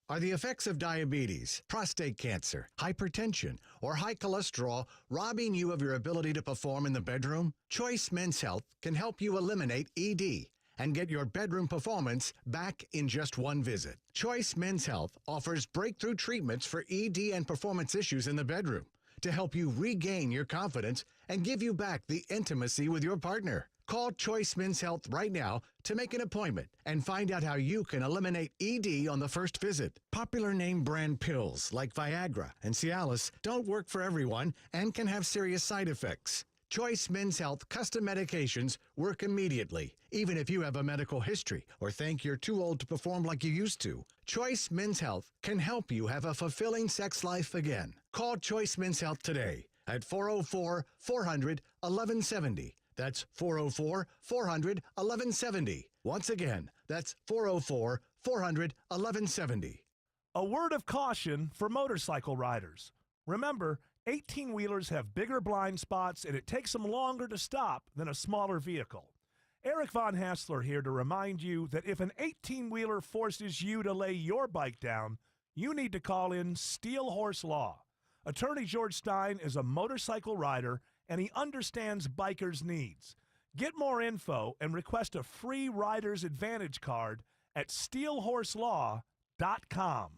Are the effects of diabetes, prostate cancer, hypertension, or high cholesterol robbing you of your ability to perform in the bedroom? Choice Men's Health can help you eliminate ED and get your bedroom performance back in just one visit. Choice Men's Health offers breakthrough treatments for ED and performance issues in the bedroom to help you regain your confidence and give you back the intimacy with your partner. Call Choice Men's Health right now to make an appointment and find out how you can eliminate ED on the first visit. Popular name brand pills like Viagra and Cialis don't work for everyone and can have serious side effects. Choice Men's Health custom medications work immediately, even if you have a medical history or think you're too old to perform like you used to. Choice Men's Health can help you have a fulfilling sex life again. Call Choice Men's Health today at 404-400-1170. That's 404-400-1170. Once again, that's 404-400-1170. A word of caution for motorcycle riders. Remember, 18-wheelers have bigger blind spots and it takes them longer to stop than a smaller vehicle. Eric Von Hassler here to remind you that if an 18-wheeler forces you to lay your bike down, you need to call in Steel Horse Law. Attorney George Stein is a motorcycle rider and he understands bikers' needs. Get more info and request a free Rider's Advantage card at steelhorselaw.com.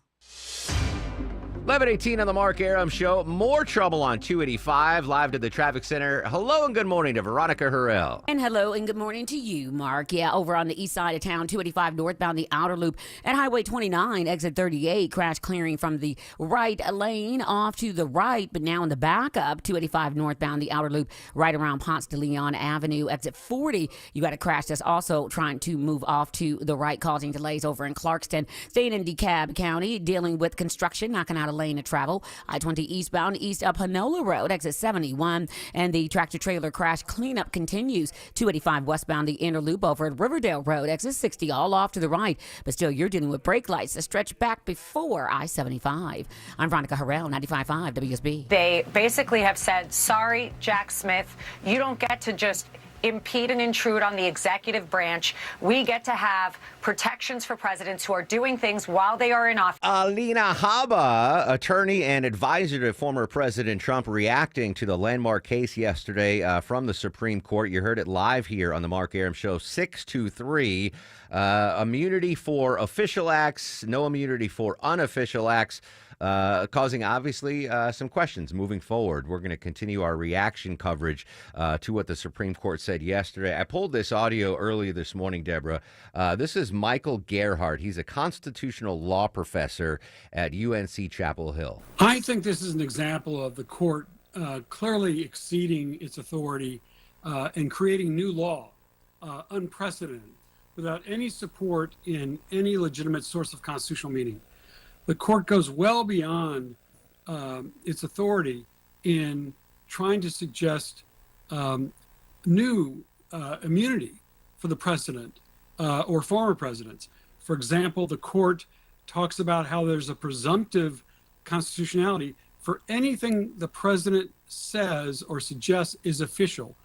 11:18 on the Mark Arum Show. More trouble on 285, live to the traffic center. Hello and good morning to Veronica Harrell. And hello and good morning to you, Mark. Yeah, over on the east side of town, 285 northbound, the outer loop at Highway 29, exit 38, crash clearing from the right lane off to the right, but now in the backup, 285 northbound, the outer loop right around Ponce de Leon Avenue, exit 40. You got a crash that's also trying to move off to the right, causing delays over in Clarkston. Staying in DeKalb County, dealing with construction, knocking out a lane of travel. I-20 eastbound, east up Panola Road, exit 71, and the tractor-trailer crash cleanup continues. 285 westbound, the inner loop over at Riverdale Road, exit 60, all off to the right, but still you're dealing with brake lights that stretch back before I-75. I'm Veronica Harrell, 95.5 WSB. They basically have said, sorry, Jack Smith, you don't get to just impede and intrude on the executive branch. We get to have protections for presidents who are doing things while they are in office. Alina Habba, attorney and advisor to former President Trump, reacting to the landmark case yesterday from the Supreme Court. You heard it live here on the Mark Arum Show. 623, immunity for official acts, no immunity for unofficial acts. Causing, obviously, some questions moving forward. We're going to continue our reaction coverage to what the Supreme Court said yesterday. I pulled this audio early this morning, Deborah. This is Michael Gerhardt. He's a constitutional law professor at UNC Chapel Hill. I think this is an example of the court clearly exceeding its authority and creating new law, unprecedented, without any support in any legitimate source of constitutional meaning. The court goes well beyond its authority in trying to suggest new immunity for the president or former presidents. For example, the court talks about how there's a presumptive constitutionality for anything the president says or suggests is official.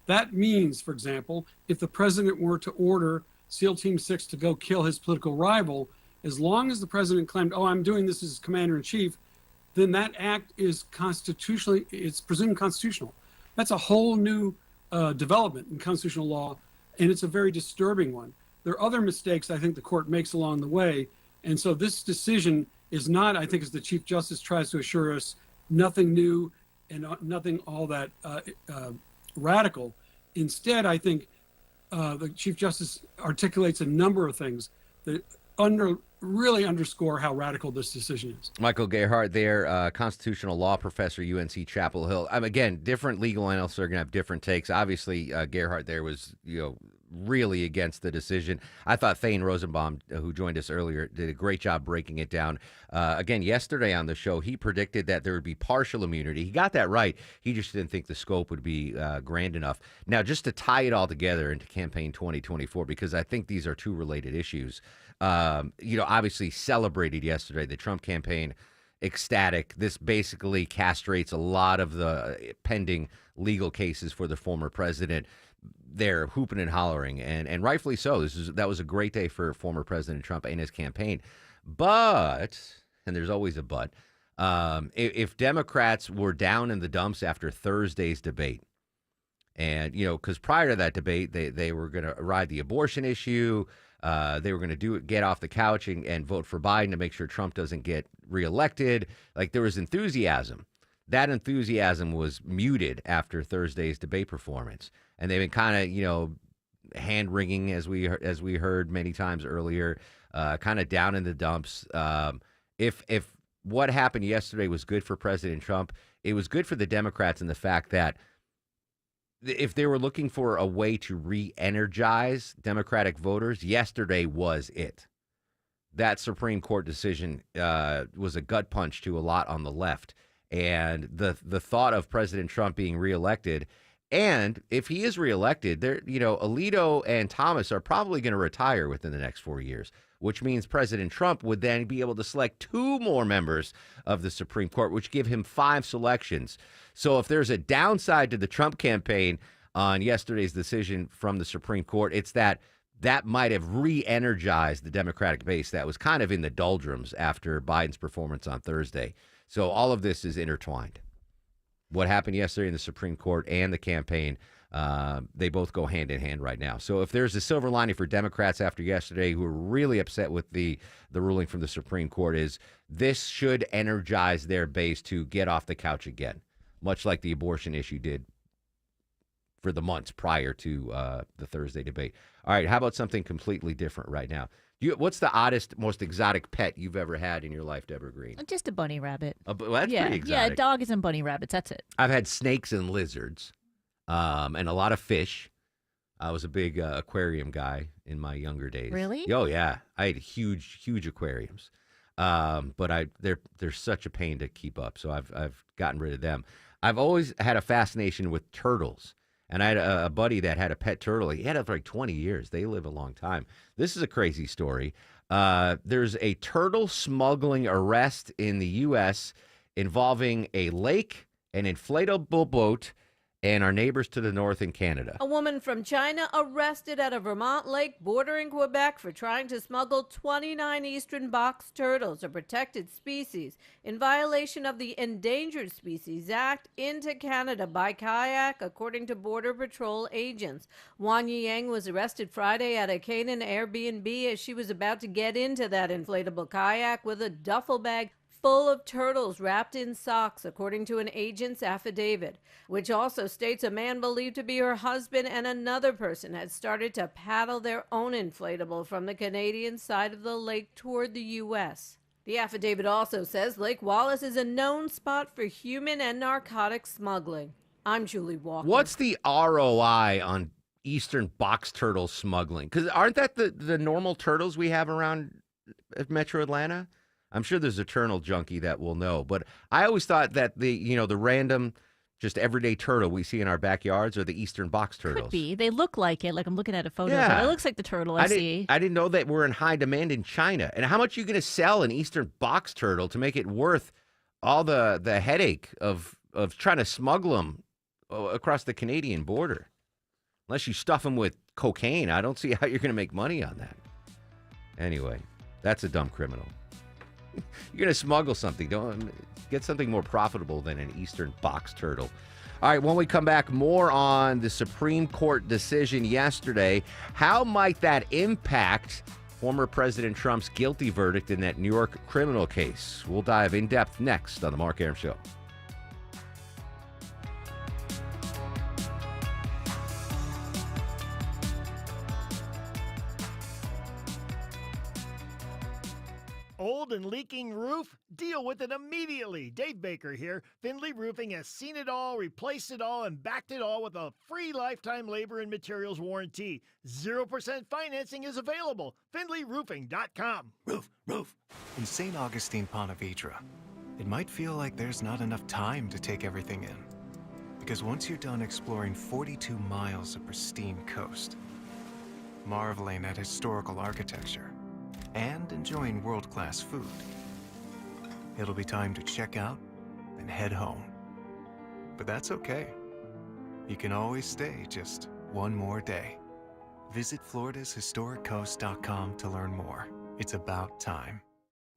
That means, for example, if the president were to order SEAL Team 6 to go kill his political rival, as long as the president claimed, oh, I'm doing this as commander-in-chief, then that act is constitutionally, it's presumed constitutional. That's a whole new development in constitutional law, and it's a very disturbing one. There are other mistakes I think the court makes along the way, and so this decision is not, I think, as the Chief Justice tries to assure us, nothing new and nothing all that radical. Instead, I think the Chief Justice articulates a number of things that really underscore how radical this decision is. Michael Gerhardt there, constitutional law professor, UNC Chapel Hill. Again, different legal analysts are going to have different takes. Obviously, Gerhardt there was, really against the decision. I thought Thane Rosenbaum, who joined us earlier, did a great job breaking it down. Again, yesterday on the show, he predicted that there would be partial immunity. He got that right. He just didn't think the scope would be grand enough. Now, just to tie it all together into campaign 2024, because I think these are two related issues. Obviously celebrated yesterday, the Trump campaign, ecstatic. This basically castrates a lot of the pending legal cases for the former president. They're hooping and hollering, and rightfully so. That was a great day for former President Trump and his campaign. But, and there's always a but, if Democrats were down in the dumps after Thursday's debate, and, because prior to that debate, they were going to ride the abortion issue, they were going to get off the couch and vote for Biden to make sure Trump doesn't get reelected. Like, there was enthusiasm. That enthusiasm was muted after Thursday's debate performance. And they've been kind of, hand-wringing, as we heard many times earlier, kind of down in the dumps. If what happened yesterday was good for President Trump, it was good for the Democrats in the fact that if they were looking for a way to re-energize Democratic voters, yesterday was it. That Supreme Court decision was a gut punch to a lot on the left. And the thought of President Trump being reelected, and if he is reelected, Alito and Thomas are probably going to retire within the next 4 years, which means President Trump would then be able to select 2 more members of the Supreme Court, which give him 5 selections. So if there's a downside to the Trump campaign on yesterday's decision from the Supreme Court, it's that might have re-energized the Democratic base that was kind of in the doldrums after Biden's performance on Thursday. So all of this is intertwined. What happened yesterday in the Supreme Court and the campaign, they both go hand in hand right now. So if there's a silver lining for Democrats after yesterday who are really upset with the ruling from the Supreme Court, is this should energize their base to get off the couch again, much like the abortion issue did for the months prior to the Thursday debate. All right, how about something completely different right now? What's the oddest, most exotic pet you've ever had in your life, Deborah Green? Just a bunny rabbit. Well, that's pretty exotic. Yeah, dogs and bunny rabbits, that's it. I've had snakes and lizards, and a lot of fish. I was a big aquarium guy in my younger days. Really? Oh, yeah. I had huge aquariums. But they're such a pain to keep up, so I've gotten rid of them. I've always had a fascination with turtles. And I had a buddy that had a pet turtle. He had it for like 20 years. They live a long time. This is a crazy story. There's a turtle smuggling arrest in the U.S. involving a lake, an inflatable boat, and our neighbors to the north in Canada. A woman from China arrested at a Vermont lake bordering Quebec for trying to smuggle 29 eastern box turtles, a protected species, in violation of the Endangered Species Act, into Canada by kayak, according to Border Patrol agents. Wang Yang was arrested Friday at a Canaan Airbnb as she was about to get into that inflatable kayak with a duffel bag full of turtles wrapped in socks, according to an agent's affidavit, which also states a man believed to be her husband and another person had started to paddle their own inflatable from the Canadian side of the lake toward the U.S. The affidavit also says Lake Wallace is a known spot for human and narcotic smuggling. I'm Julie Walker. What's the ROI on eastern box turtle smuggling? Because aren't that the normal turtles we have around Metro Atlanta? I'm sure there's a turtle junkie that will know, but I always thought that the random, just everyday turtle we see in our backyards are the eastern box turtles. Could be. They look like it. Like I'm looking at a photo. Yeah. It looks like the turtle I see. I didn't know that we're in high demand in China. And how much are you going to sell an eastern box turtle to make it worth all the headache of trying to smuggle them across the Canadian border. Unless you stuff them with cocaine, I don't see how you're going to make money on that. Anyway, that's a dumb criminal. You're going to smuggle something. Don't get something more profitable than an Eastern box turtle. All right, when we come back, more on the Supreme Court decision yesterday. How might that impact former President Trump's guilty verdict in that New York criminal case? We'll dive in depth next on The Mark Arum Show. Old and leaking roof? Deal with it immediately. Dave Baker here. Findlay Roofing has seen it all, replaced it all, and backed it all with a free lifetime labor and materials warranty. 0% financing is available. FindlayRoofing.com. Roof. In St. Augustine, Ponte Vedra, it might feel like there's not enough time to take everything in. Because once you're done exploring 42 miles of pristine coast, marveling at historical architecture, and enjoying world-class food, it'll be time to check out and head home. But that's okay. You can always stay just one more day. Visit FloridasHistoricCoast.com to learn more. It's about time.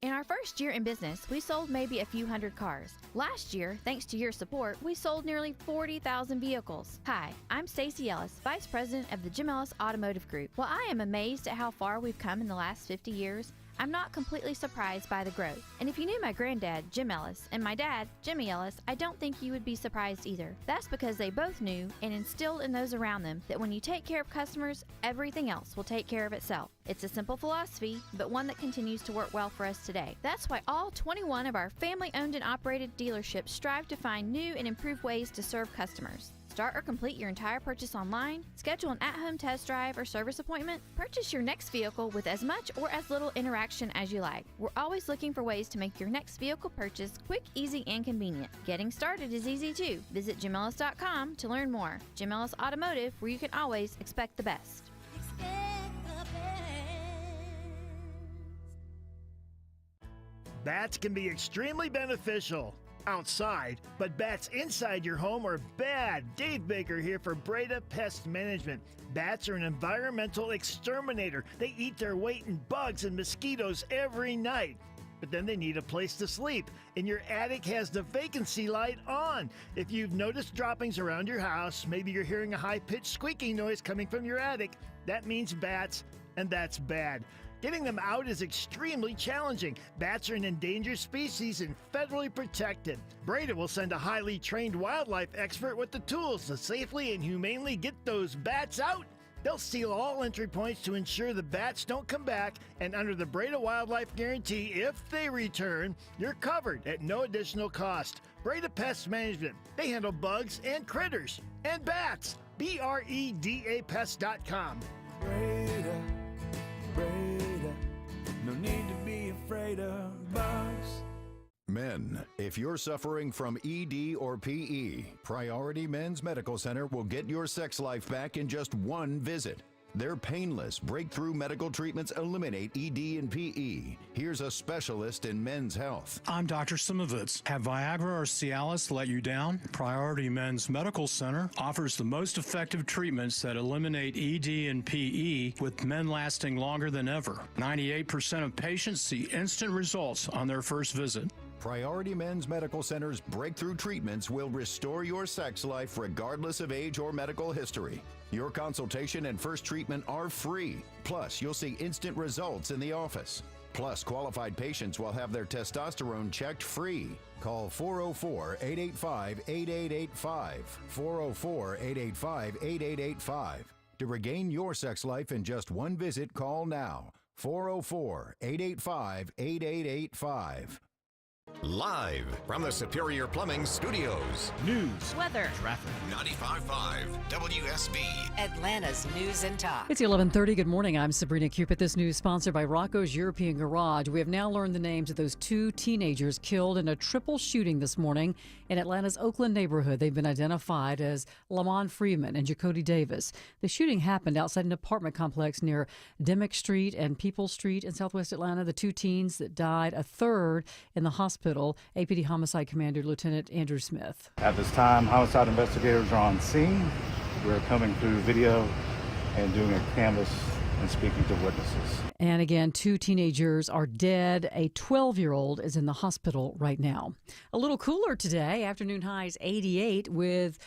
In our first year in business, we sold maybe a few hundred cars. Last year, thanks to your support, we sold nearly 40,000 vehicles. Hi, I'm Stacey Ellis, Vice President of the Jim Ellis Automotive Group. While I am amazed at how far we've come in the last 50 years, I'm not completely surprised by the growth. And if you knew my granddad, Jim Ellis, and my dad, Jimmy Ellis, I don't think you would be surprised either. That's because they both knew and instilled in those around them that when you take care of customers, everything else will take care of itself. It's a simple philosophy, but one that continues to work well for us today. That's why all 21 of our family-owned and operated dealerships strive to find new and improved ways to serve customers. Start or complete your entire purchase online, schedule an at-home test drive or service appointment, purchase your next vehicle with as much or as little interaction as you like. We're always looking for ways to make your next vehicle purchase quick, easy, and convenient. Getting started is easy too. Visit JimEllis.com to learn more. Jim Ellis Automotive, where you can always expect the best. Bats can be extremely beneficial outside, but bats inside your home are bad. Dave Baker here for Breda Pest Management. Bats are an environmental exterminator. They eat their weight in bugs and mosquitoes every night. But then they need a place to sleep, and your attic has the vacancy light on. If you've noticed droppings around your house, maybe you're hearing a high-pitched squeaking noise coming from your attic, that means bats, and that's bad. Getting them out is extremely challenging. Bats are an endangered species and federally protected. Breda will send a highly trained wildlife expert with the tools to safely and humanely get those bats out. They'll seal all entry points to ensure the bats don't come back, and under the Breda Wildlife Guarantee, if they return, you're covered at no additional cost. Breda Pest Management. They handle bugs and critters and bats. BREDA Pest.com. Breda, no need to be afraid of bugs. Men, if you're suffering from ED or PE, Priority Men's Medical Center will get your sex life back in just one visit. Their painless, breakthrough medical treatments eliminate ED and PE. Here's a specialist in men's health. I'm Dr. Simovitz. Have Viagra or Cialis let you down? Priority Men's Medical Center offers the most effective treatments that eliminate ED and PE, with men lasting longer than ever. 98% of patients see instant results on their first visit. Priority Men's Medical Center's breakthrough treatments will restore your sex life regardless of age or medical history. Your consultation and first treatment are free. Plus, you'll see instant results in the office. Plus, qualified patients will have their testosterone checked free. Call 404-885-8885. 404-885-8885. To regain your sex life in just one visit, call now. 404-885-8885. Live from the Superior Plumbing Studios. News, weather, traffic. 95.5 WSB. Atlanta's News and Talk. It's 11:30. Good morning. I'm Sabrina Cupid. This news sponsored by Rocco's European Garage. We have now learned the names of those two teenagers killed in a triple shooting this morning in Atlanta's Oakland neighborhood. They've been identified as Lamont Freeman and Jacody Davis. The shooting happened outside an apartment complex near Dimick Street and People Street in southwest Atlanta. The two teens that died, a third in the hospital hospital. APD Homicide Commander Lieutenant Andrew Smith. At this time, homicide investigators are on scene. We're coming through video and doing a canvass and speaking to witnesses. And again, 2 teenagers are dead. A 12-year-old is in the hospital right now. A little cooler today. Afternoon highs 88 with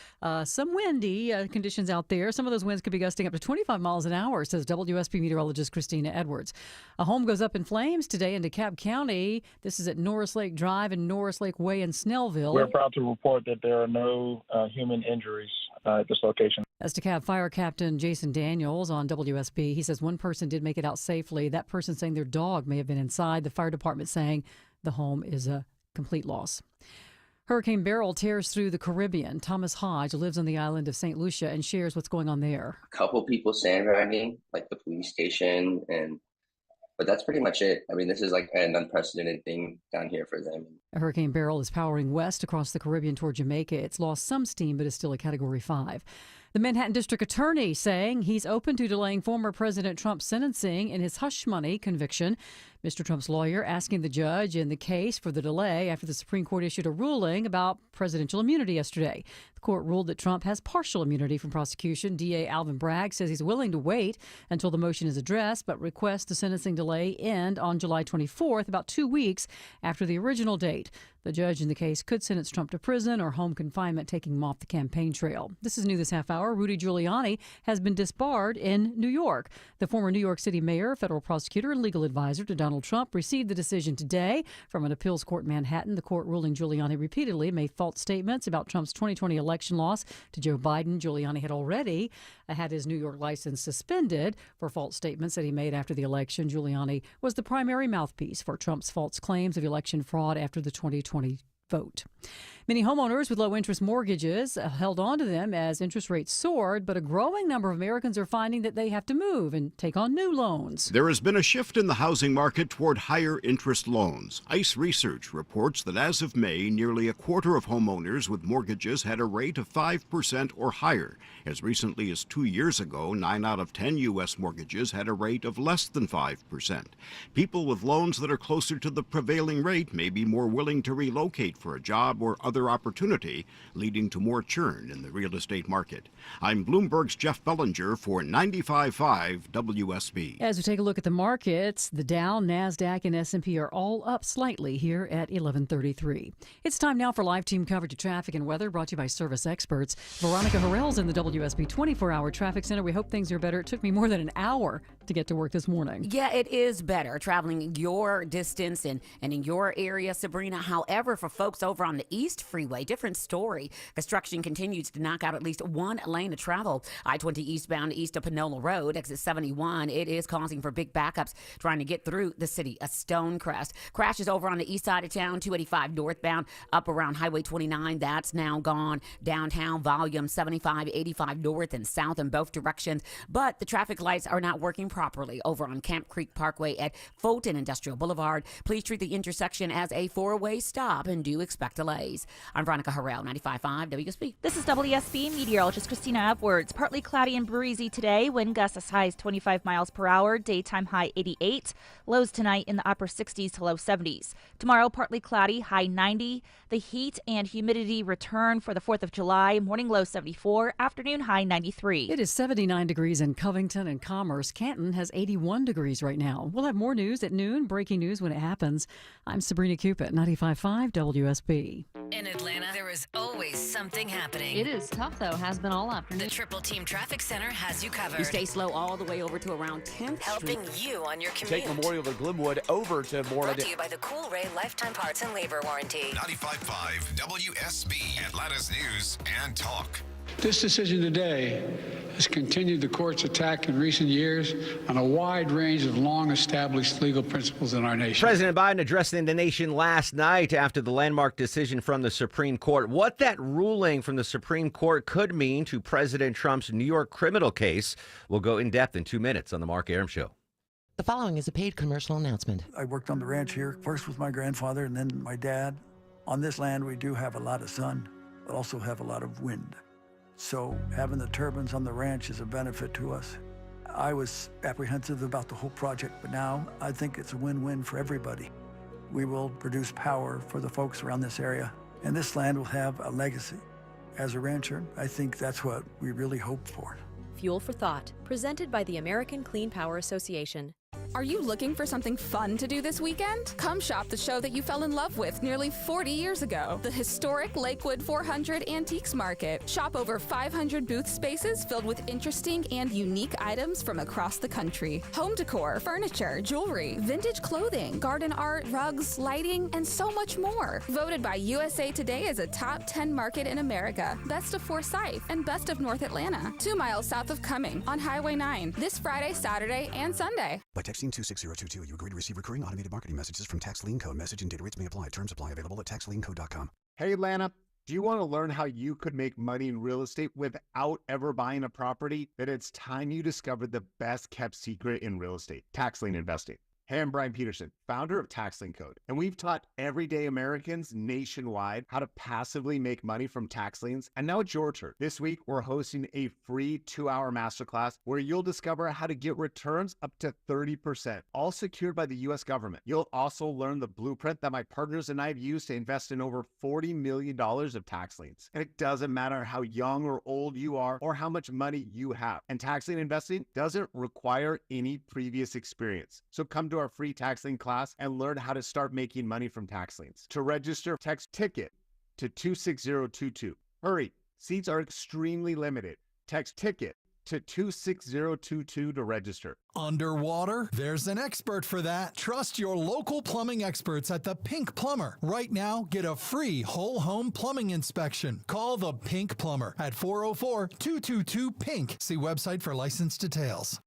some windy conditions out there. Some of those winds could be gusting up to 25 miles an hour, says WSB meteorologist Christina Edwards. A home goes up in flames today in DeKalb County. This is at Norris Lake Drive and Norris Lake Way in Snellville. We're proud to report that there are no human injuries at this location. That's DeKalb Fire Captain Jason Daniels on WSB. He says one person did make it out safely. That person saying their dog may have been inside. The fire department saying the home is a complete loss. Hurricane Beryl tears through the Caribbean. Thomas Hodge lives on the island of St. Lucia and shares what's going on there. A couple people sandbagging, like the police station, but that's pretty much it. I mean, this is like an unprecedented thing down here for them. Hurricane Beryl is powering west across the Caribbean toward Jamaica. It's lost some steam, but is still a Category 5. The Manhattan District Attorney saying he's open to delaying former President Trump's sentencing in his hush money conviction. Mr. Trump's lawyer asking the judge in the case for the delay after the Supreme Court issued a ruling about presidential immunity yesterday. The court ruled that Trump has partial immunity from prosecution. DA Alvin Bragg says he's willing to wait until the motion is addressed, but requests the sentencing delay end on July 24th, about 2 weeks after the original date. The judge in the case could sentence Trump to prison or home confinement, taking him off the campaign trail. This is new this half hour. Rudy Giuliani has been disbarred in New York. The former New York City mayor, federal prosecutor, and legal advisor to Donald Trump received the decision today from an appeals court in Manhattan. The court ruling Giuliani repeatedly made false statements about Trump's 2020 election loss to Joe Biden. Giuliani had already had his New York license suspended for false statements that he made after the election. Giuliani was the primary mouthpiece for Trump's false claims of election fraud after the 2020 vote. Many homeowners with low-interest mortgages held on to them as interest rates soared, but a growing number of Americans are finding that they have to move and take on new loans. There has been a shift in the housing market toward higher interest loans. ICE research reports that as of May, nearly a quarter of homeowners with mortgages had a rate of 5% or higher. As recently as 2 years ago, 9 out of 10 U.S. mortgages had a rate of less than 5%. People with loans that are closer to the prevailing rate may be more willing to relocate for a job or other opportunity, leading to more churn in the real estate market. I'm Bloomberg's Jeff Bellinger for 95.5 WSB. As we take a look at the markets, the Dow, NASDAQ, and S&P are all up slightly here at 11:33. It's time now for live team coverage of traffic and weather brought to you by Service Experts. Veronica Harrell's in the WSB 24-hour traffic center. We hope things are better. It took me more than an hour to get to work this morning. Yeah, it is better traveling your distance and in your area, Sabrina. However, for folks over on the East Freeway, different story. Construction continues to knock out at least one lane of travel. I-20 eastbound east of Panola Road, exit 71. It is causing for big backups trying to get through the city of Stonecrest. Crashes over on the east side of town, 285 northbound, up around Highway 29. That's now gone. Downtown, volume 75, 85 north and south in both directions. But the traffic lights are not working properly over on Camp Creek Parkway at Fulton Industrial Boulevard. Please treat the intersection as a four-way stop and do expect delays. I'm Veronica Harrell, 95.5 WSB. This is WSB meteorologist Christina Edwards. Partly cloudy and breezy today. Wind gusts as high as 25 miles per hour. Daytime high 88. Lows tonight in the upper 60s to low 70s. Tomorrow, partly cloudy, high 90. The heat and humidity return for the 4th of July. Morning low 74. Afternoon high 93. It is 79 degrees in Covington and Commerce. Canton has 81 degrees right now. We'll have more news at noon. Breaking news when it happens. I'm Sabrina Cupid, 95.5 WSB. In Atlanta, there is always something happening. It is tough, though. Has been all afternoon. The Triple Team Traffic Center has you covered. You stay slow all the way over to around 10th Helping Street. you on your commute. Take Memorial to Glenwood over to Brought Moreland. to you by the Cool Ray Lifetime Parts and Labor Warranty. 95.5 WSB, Atlanta's news and talk. This decision today has continued the court's attack in recent years on a wide range of long-established legal principles in our nation. President Biden addressing the nation last night after the landmark decision from the Supreme Court. What that ruling from the Supreme Court could mean to President Trump's New York criminal case. We'll go in depth in 2 minutes on the Mark Arum Show. The following is a paid commercial announcement. I worked on the ranch here, first with my grandfather and then my dad. On this land, we do have a lot of sun, but also have a lot of wind. So having the turbines on the ranch is a benefit to us. I was apprehensive about the whole project, but now I think it's a win-win for everybody. we will produce power for the folks around this area. And this land will have a legacy. As a rancher, I think that's what we really hope for. Fuel for Thought, presented by the American Clean Power Association. Are you looking for something fun to do this weekend? Come shop the show that you fell in love with nearly 40 years ago, the historic Lakewood 400 Antiques Market. Shop over 500 booth spaces filled with interesting and unique items from across the country. Home decor, furniture, jewelry, vintage clothing, garden art, rugs, lighting, and so much more. Voted by USA Today as a top 10 market in America, best of Forsyth, and best of North Atlanta. 2 miles south of Cumming on Highway 9, this Friday, Saturday, and Sunday. By texting 26022, you agree to receive recurring automated marketing messages from Tax Lien Code. Message and data rates may apply. Terms apply. Available at taxliencode.com. Hey, Atlanta, do you want to learn how you could make money in real estate without ever buying a property? Then it's time you discovered the best kept secret in real estate, tax lien investing. Hey, I'm Brian Peterson, founder of Tax Lien Code, and we've taught everyday Americans nationwide how to passively make money from tax liens, and now it's your turn. This week, we're hosting a free 2-hour masterclass where you'll discover how to get returns up to 30%, all secured by the U.S. government. You'll also learn the blueprint that my partners and I have used to invest in over $40 million of tax liens. And it doesn't matter how young or old you are or how much money you have. And tax lien investing doesn't require any previous experience. So come to our free tax lien class and learn how to start making money from tax liens. To register, text TICKET to 26022. Hurry, seats are extremely limited. Text TICKET to 26022 to register. Underwater? There's an expert for that. Trust your local plumbing experts at the Pink Plumber. Right now, get a free whole home plumbing inspection. Call the Pink Plumber at 404-222-PINK. See website for license details.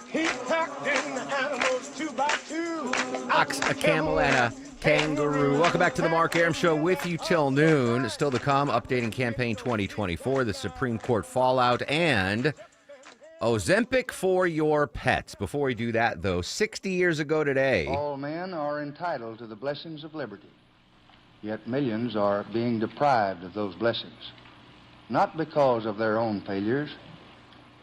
He packed in the animals 2 by 2. Ox, a camel, and a kangaroo. Welcome back to the Mark Arum Show with you till noon. Still to come, updating campaign 2024, the Supreme Court fallout, and Ozempic for your pets. Before we do that, though, 60 years ago today. All men are entitled to the blessings of liberty, yet millions are being deprived of those blessings, not because of their own failures,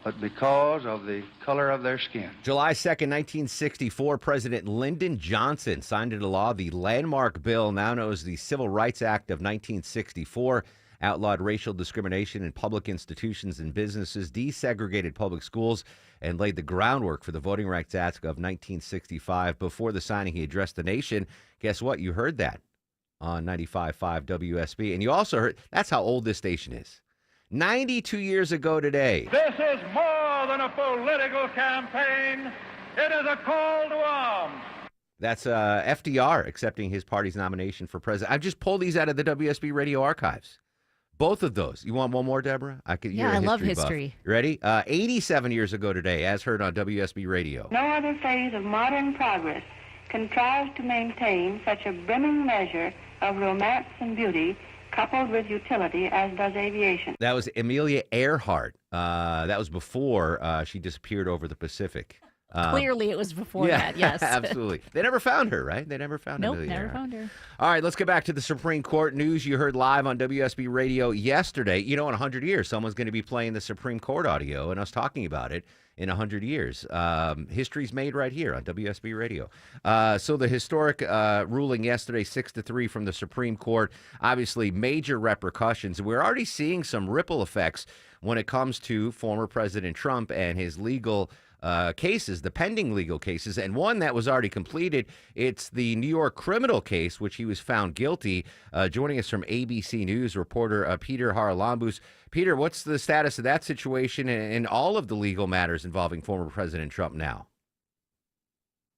but because of the color of their skin. July 2nd, 1964, President Lyndon Johnson signed into law the landmark bill now known as the Civil Rights Act of 1964, outlawed racial discrimination in public institutions and businesses, desegregated public schools, and laid the groundwork for the Voting Rights Act of 1965. Before the signing, he addressed the nation. Guess what? You heard that on 95.5 WSB. And you also heard, that's how old this station is. 92 years ago today. This is more than a political campaign. It is a call to arms. That's FDR accepting his party's nomination for president. I've just pulled these out of the WSB radio archives. Both of those. You want one more, Deborah? I love history. Buff. Ready? 87 years ago today, as heard on WSB radio. No other phase of modern progress contrives to maintain such a brimming measure of romance and beauty coupled with utility as does aviation. That was Amelia Earhart. That was before she disappeared over the Pacific. Clearly it was before that, yes. Absolutely. They never found her, right? They never found Amelia never Earhart. found her. All right, let's get back to the Supreme Court news you heard live on WSB radio yesterday. You know, in 100 years, someone's going to be playing the Supreme Court audio and us talking about it in 100 years. History's made right here on WSB radio. So the historic ruling yesterday, 6-3 from the Supreme Court, obviously major repercussions. We're already seeing some ripple effects when it comes to former President Trump and his legal cases, the pending legal cases, and one that was already completed. It's the New York criminal case, which he was found guilty. Joining us from ABC News, reporter Peter Haralambous. Peter, what's the status of that situation and all of the legal matters involving former President Trump now?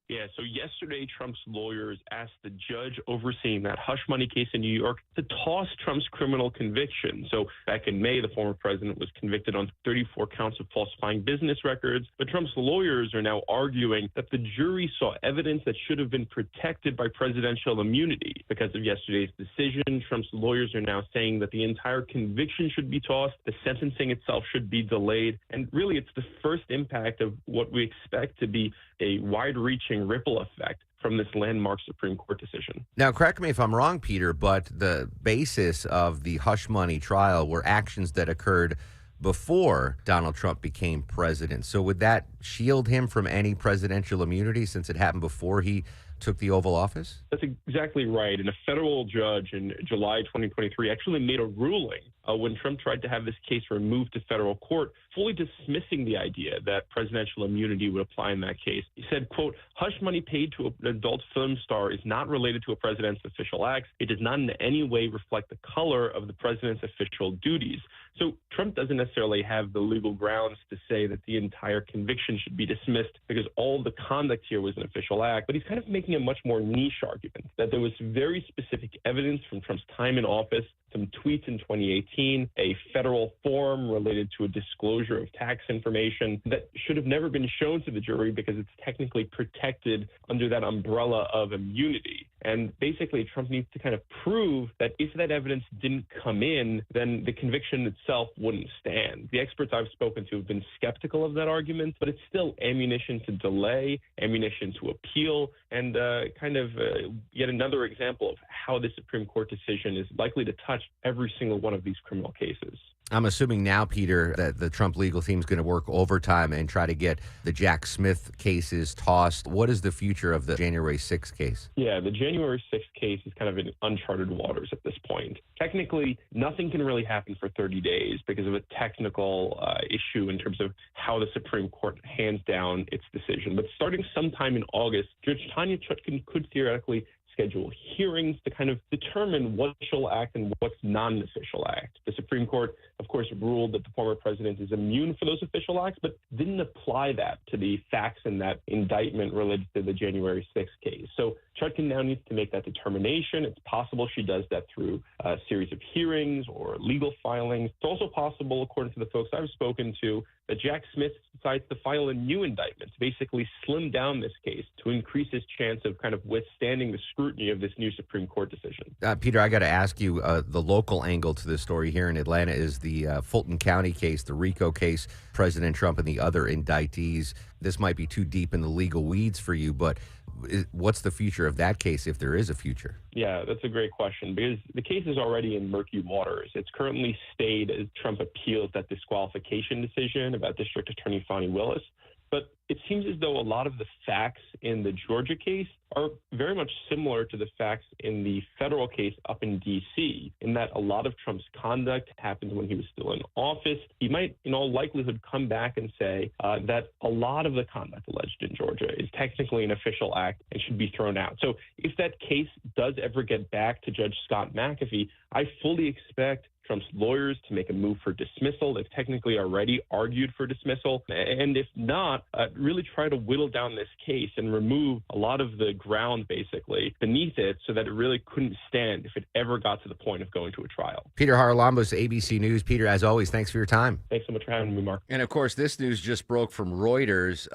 Yeah, so yesterday, Trump's lawyers asked the judge overseeing that hush money case in New York to toss Trump's criminal conviction. So back in May, the former president was convicted on 34 counts of falsifying business records. But Trump's lawyers are now arguing that the jury saw evidence that should have been protected by presidential immunity. Because of yesterday's decision, Trump's lawyers are now saying that the entire conviction should be tossed, the sentencing itself should be delayed. And really, it's the first impact of what we expect to be a wide-reaching ripple effect from this landmark Supreme Court decision. Now, correct me if I'm wrong, Peter, but the basis of the hush money trial were actions that occurred before Donald Trump became president. So would that shield him from any presidential immunity since it happened before he took the Oval Office? That's exactly right. And a federal judge in July 2023 actually made a ruling when Trump tried to have this case removed to federal court, fully dismissing the idea that presidential immunity would apply in that case. He said, quote, hush money paid to an adult film star is not related to a president's official acts. It does not in any way reflect the color of the president's official duties. So Trump doesn't necessarily have the legal grounds to say that the entire conviction should be dismissed because all the conduct here was an official act. But he's kind of making a much more niche argument that there was very specific evidence from Trump's time in office, some tweets in 2018, a federal form related to a disclosure of tax information that should have never been shown to the jury because it's technically protected under that umbrella of immunity. And basically, Trump needs to kind of prove that if that evidence didn't come in, then the conviction itself wouldn't stand. The experts I've spoken to have been skeptical of that argument, but it's still ammunition to delay, ammunition to appeal, and yet another example of how the Supreme Court decision is likely to touch every single one of these criminal cases. I'm assuming now, Peter, that the Trump legal team is going to work overtime and try to get the Jack Smith cases tossed. What is the future of the January 6th case? Yeah, the January 6th case is kind of in uncharted waters at this point. Technically, nothing can really happen for 30 days because of a technical issue in terms of how the Supreme Court hands down its decision. But starting sometime in August, Judge Tanya Chutkan could theoretically schedule hearings to kind of determine what's official act and what's non-official act. The Supreme Court, of course, ruled that the former president is immune for those official acts, but didn't apply that to the facts in that indictment related to the January 6th case. So Chutkan now needs to make that determination. It's possible she does that through a series of hearings or legal filings. It's also possible, according to the folks I've spoken to, that Jack Smith decides to file a new indictment to basically slim down this case to increase his chance of kind of withstanding the scrutiny of this new Supreme Court decision. Peter, I got to ask you, the local angle to this story here in Atlanta is the Fulton County case, the RICO case, President Trump and the other indictees. This might be too deep in the legal weeds for you, but what's the future of that case if there is a future? Yeah, that's a great question because the case is already in murky waters. It's currently stayed as Trump appeals that disqualification decision about District Attorney Fani Willis. But it seems as though a lot of the facts in the Georgia case are very much similar to the facts in the federal case up in D.C., in that a lot of Trump's conduct happened when he was still in office. He might, in all likelihood, come back and say that a lot of the conduct alleged in Georgia is technically an official act and should be thrown out. So if that case does ever get back to Judge Scott McAfee, I fully expect Trump's lawyers to make a move for dismissal. They've technically already argued for dismissal. And if not, really try to whittle down this case and remove a lot of the ground, basically, beneath it so that it really couldn't stand if it ever got to the point of going to a trial. Peter Haralambos, ABC News. Peter, as always, thanks for your time. Thanks so much for having me, Mark. And, of course, this news just broke from Reuters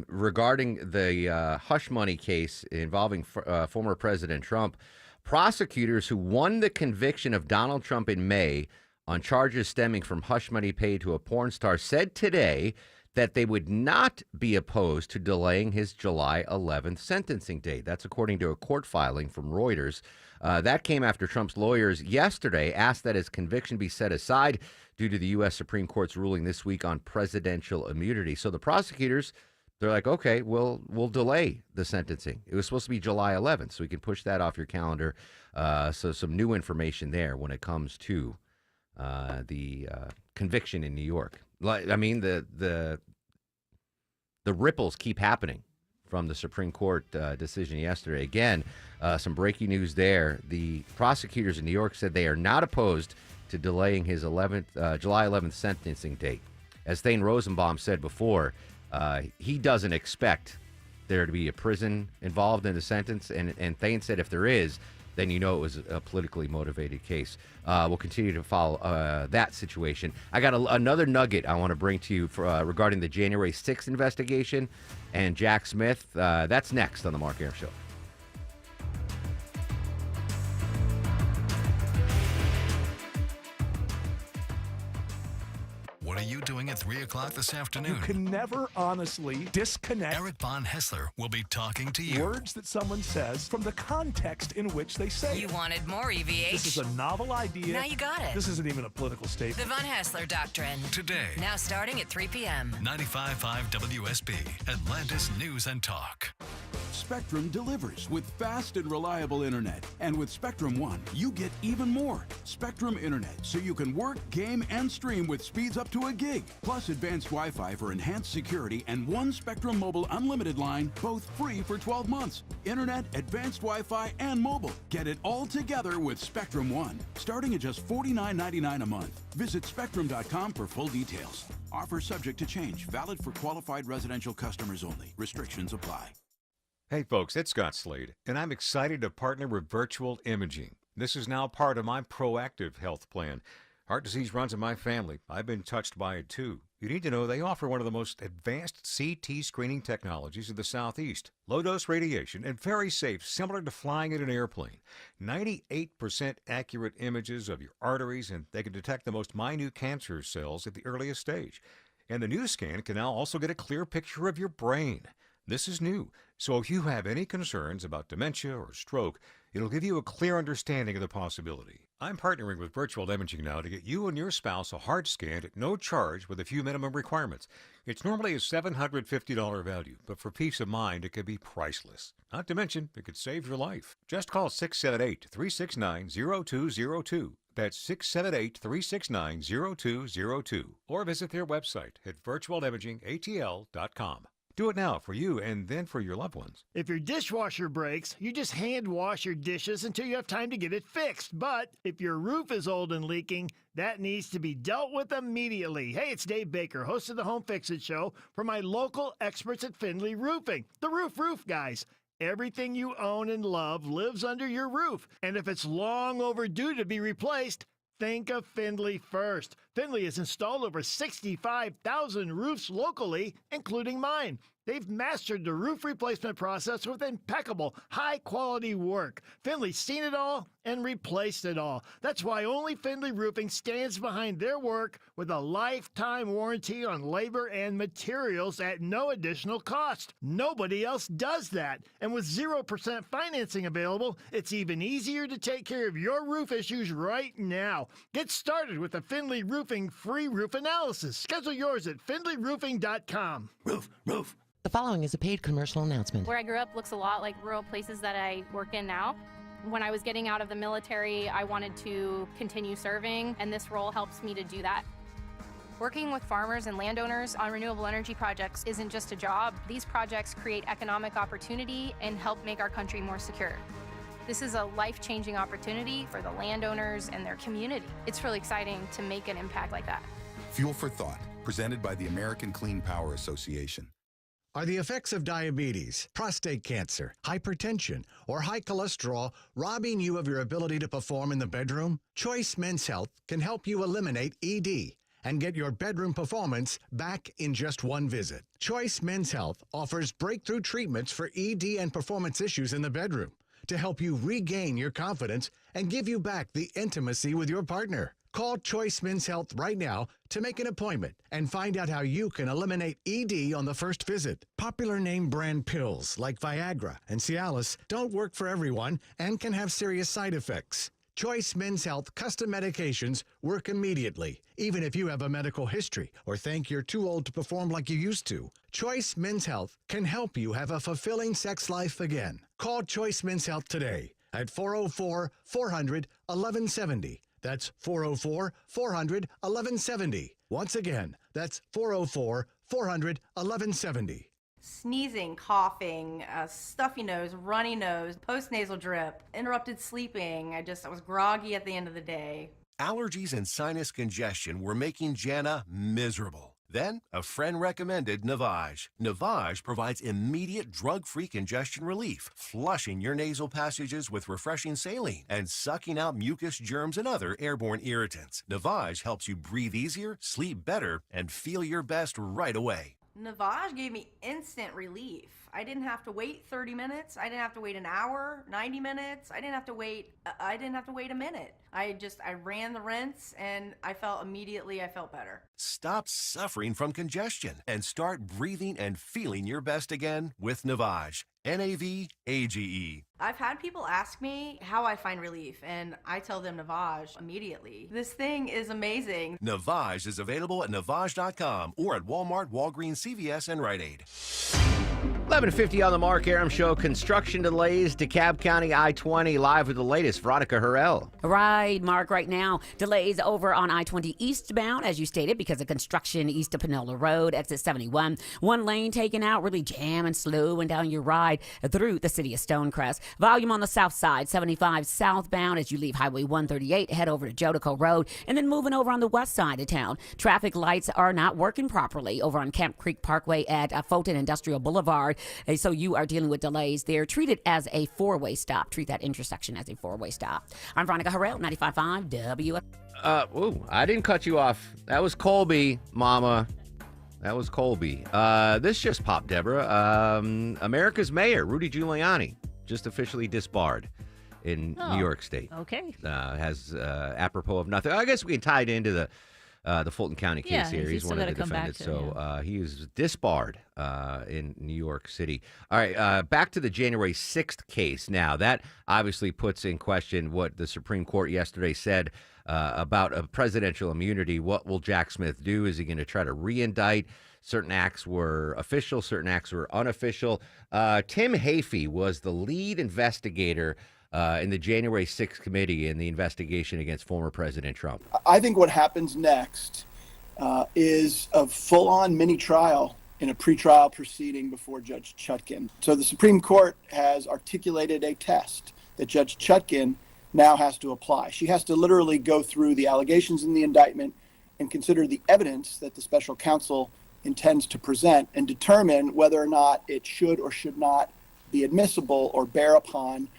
regarding the hush money case involving former President Trump. Prosecutors who won the conviction of Donald Trump in May on charges stemming from hush money paid to a porn star said today that they would not be opposed to delaying his July 11th sentencing date. That's according to a court filing from Reuters. That came after Trump's lawyers yesterday asked that his conviction be set aside due to the U.S. Supreme Court's ruling this week on presidential immunity. So the prosecutors, they're like, okay, we'll delay the sentencing. It was supposed to be July 11th, so we can push that off your calendar. So some new information there when it comes to the conviction in New York. I mean, the ripples keep happening from the Supreme Court decision yesterday. Again, some breaking news there. The prosecutors in New York said they are not opposed to delaying his July 11th sentencing date. As Thane Rosenbaum said before, he doesn't expect there to be a prison involved in the sentence. And Thane said if there is, then you know it was a politically motivated case. We'll continue to follow that situation. I got another nugget I want to bring to you regarding the January 6th investigation and Jack Smith. That's next on The Mark Arum Show. What are you doing at 3 o'clock this afternoon. You can never honestly disconnect Eric Von Hessler will be talking to you. words that someone says from the context in which they say You it. wanted more, EVH. This is a novel idea. Now you got it. This isn't even a political The statement. Von Hassler Doctrine. Today. Now starting at 3 p.m. 95.5 WSB, Atlantis News and Talk. Spectrum delivers with fast and reliable internet. And with Spectrum One, you get even more. Spectrum Internet, so you can work, game, and stream with speeds up to a gig. Plus advanced Wi-Fi for enhanced security and one Spectrum Mobile Unlimited line, both free for 12 months. Internet, advanced Wi-Fi, and mobile. Get it all together with Spectrum One, starting at just $49.99 a month. Visit Spectrum.com for full details. Offer subject to change. Valid for qualified residential customers only. Restrictions apply. Hey folks, it's Scott Slade, and I'm excited to partner with Virtual Imaging. This is now part of my proactive health plan. Heart disease runs in my family. I've been touched by it too. You need to know they offer one of the most advanced CT screening technologies in the Southeast. Low-dose radiation and very safe, similar to flying in an airplane. 98% accurate images of your arteries, and they can detect the most minute cancer cells at the earliest stage. And the new scan can now also get a clear picture of your brain. This is new, so if you have any concerns about dementia or stroke, it'll give you a clear understanding of the possibility. I'm partnering with Virtual Imaging now to get you and your spouse a heart scan at no charge with a few minimum requirements. It's normally a $750 value, but for peace of mind, it could be priceless. Not to mention, it could save your life. Just call 678-369-0202. That's 678-369-0202. Or visit their website at virtualimagingatl.com. Do it now for you and then for your loved ones. If your dishwasher breaks, you just hand wash your dishes until you have time to get it fixed. But if your roof is old and leaking, that needs to be dealt with immediately. Hey, it's Dave Baker, host of the Home Fix-It Show, for my local experts at Findlay Roofing, the roof guys. Everything you own and love lives under your roof. And if it's long overdue to be replaced, think of Findlay first. Findlay has installed over 65,000 roofs locally, including mine. They've mastered the roof replacement process with impeccable, high-quality work. Findlay's seen it all and replaced it all. That's why only Findlay Roofing stands behind their work with a lifetime warranty on labor and materials at no additional cost. Nobody else does that. And with 0% financing available, it's even easier to take care of your roof issues right now. Get started with the Findlay Roofing free roof analysis. Schedule yours at findlayroofing.com. Roof. The following is a paid commercial announcement. Where I grew up looks a lot like rural places that I work in now. When I was getting out of the military, I wanted to continue serving, and this role helps me to do that. Working with farmers and landowners on renewable energy projects isn't just a job. These projects create economic opportunity and help make our country more secure. This is a life-changing opportunity for the landowners and their community. It's really exciting to make an impact like that. Fuel for Thought, presented by the American Clean Power Association. Are the effects of diabetes, prostate cancer, hypertension, or high cholesterol robbing you of your ability to perform in the bedroom? Choice Men's Health can help you eliminate ED and get your bedroom performance back in just one visit. Choice Men's Health offers breakthrough treatments for ED and performance issues in the bedroom to help you regain your confidence and give you back the intimacy with your partner. Call Choice Men's Health right now to make an appointment and find out how you can eliminate ED on the first visit. Popular name brand pills like Viagra and Cialis don't work for everyone and can have serious side effects. Choice Men's Health custom medications work immediately, even if you have a medical history or think you're too old to perform like you used to. Choice Men's Health can help you have a fulfilling sex life again. Call Choice Men's Health today at 404-400-1170. That's 404-400-1170. Once again, that's 404-400-1170. Sneezing, coughing, stuffy nose, runny nose, postnasal drip, interrupted sleeping. I was groggy at the end of the day. Allergies and sinus congestion were making Jana miserable. Then, a friend recommended Navage. Navage provides immediate drug-free congestion relief, flushing your nasal passages with refreshing saline and sucking out mucus, germs, and other airborne irritants. Navage helps you breathe easier, sleep better, and feel your best right away. Navage gave me instant relief. I didn't have to wait 30 minutes. I didn't have to wait an hour, 90 minutes. I didn't have to wait a minute. I ran the rinse and I felt better. Stop suffering from congestion and start breathing and feeling your best again with Navage. Navage. I've had people ask me how I find relief, and I tell them Navage immediately. This thing is amazing. Navage is available at Navage.com or at Walmart, Walgreens, CVS, and Rite Aid. 11:50 on the Mark Aram Show. Construction delays, DeKalb County I-20, live with the latest. Veronica Harrell. Right, Mark, right now. Delays over on I-20 eastbound, as you stated, because of construction east of Panola Road, exit 71. One lane taken out, really jamming, slowing down your ride through the city of Stonecrest. Volume on the south side, 75 southbound as you leave Highway 138, head over to Jodico Road, and then moving over on the west side of town. Traffic lights are not working properly over on Camp Creek Parkway at Fulton Industrial Boulevard. So you are dealing with delays there. Treat it as a four-way stop. Treat that intersection as a four-way stop. I'm Veronica Harrell, 95.5 WF. I didn't cut you off. That was Colby, Mama. That was Colby. This just popped, Deborah. America's mayor, Rudy Giuliani, just officially disbarred in New York State. Okay. Has apropos of nothing. I guess we can tie it into the Fulton County case here. He's one of the defendants. He is disbarred in New York City. All right, back to the January 6th case now. That obviously puts in question what the Supreme Court yesterday said about a presidential immunity. What will Jack Smith do? Is he going to try to re-indict? Certain acts were official, certain acts were unofficial. Tim Hafey was the lead investigator in the January 6th committee in the investigation against former President Trump. I think what happens next is a full-on mini trial in a pretrial proceeding before Judge Chutkan. So the Supreme Court has articulated a test that Judge Chutkan now has to apply. She has to literally go through the allegations in the indictment and consider the evidence that the special counsel intends to present and determine whether or not it should or should not be admissible or bear upon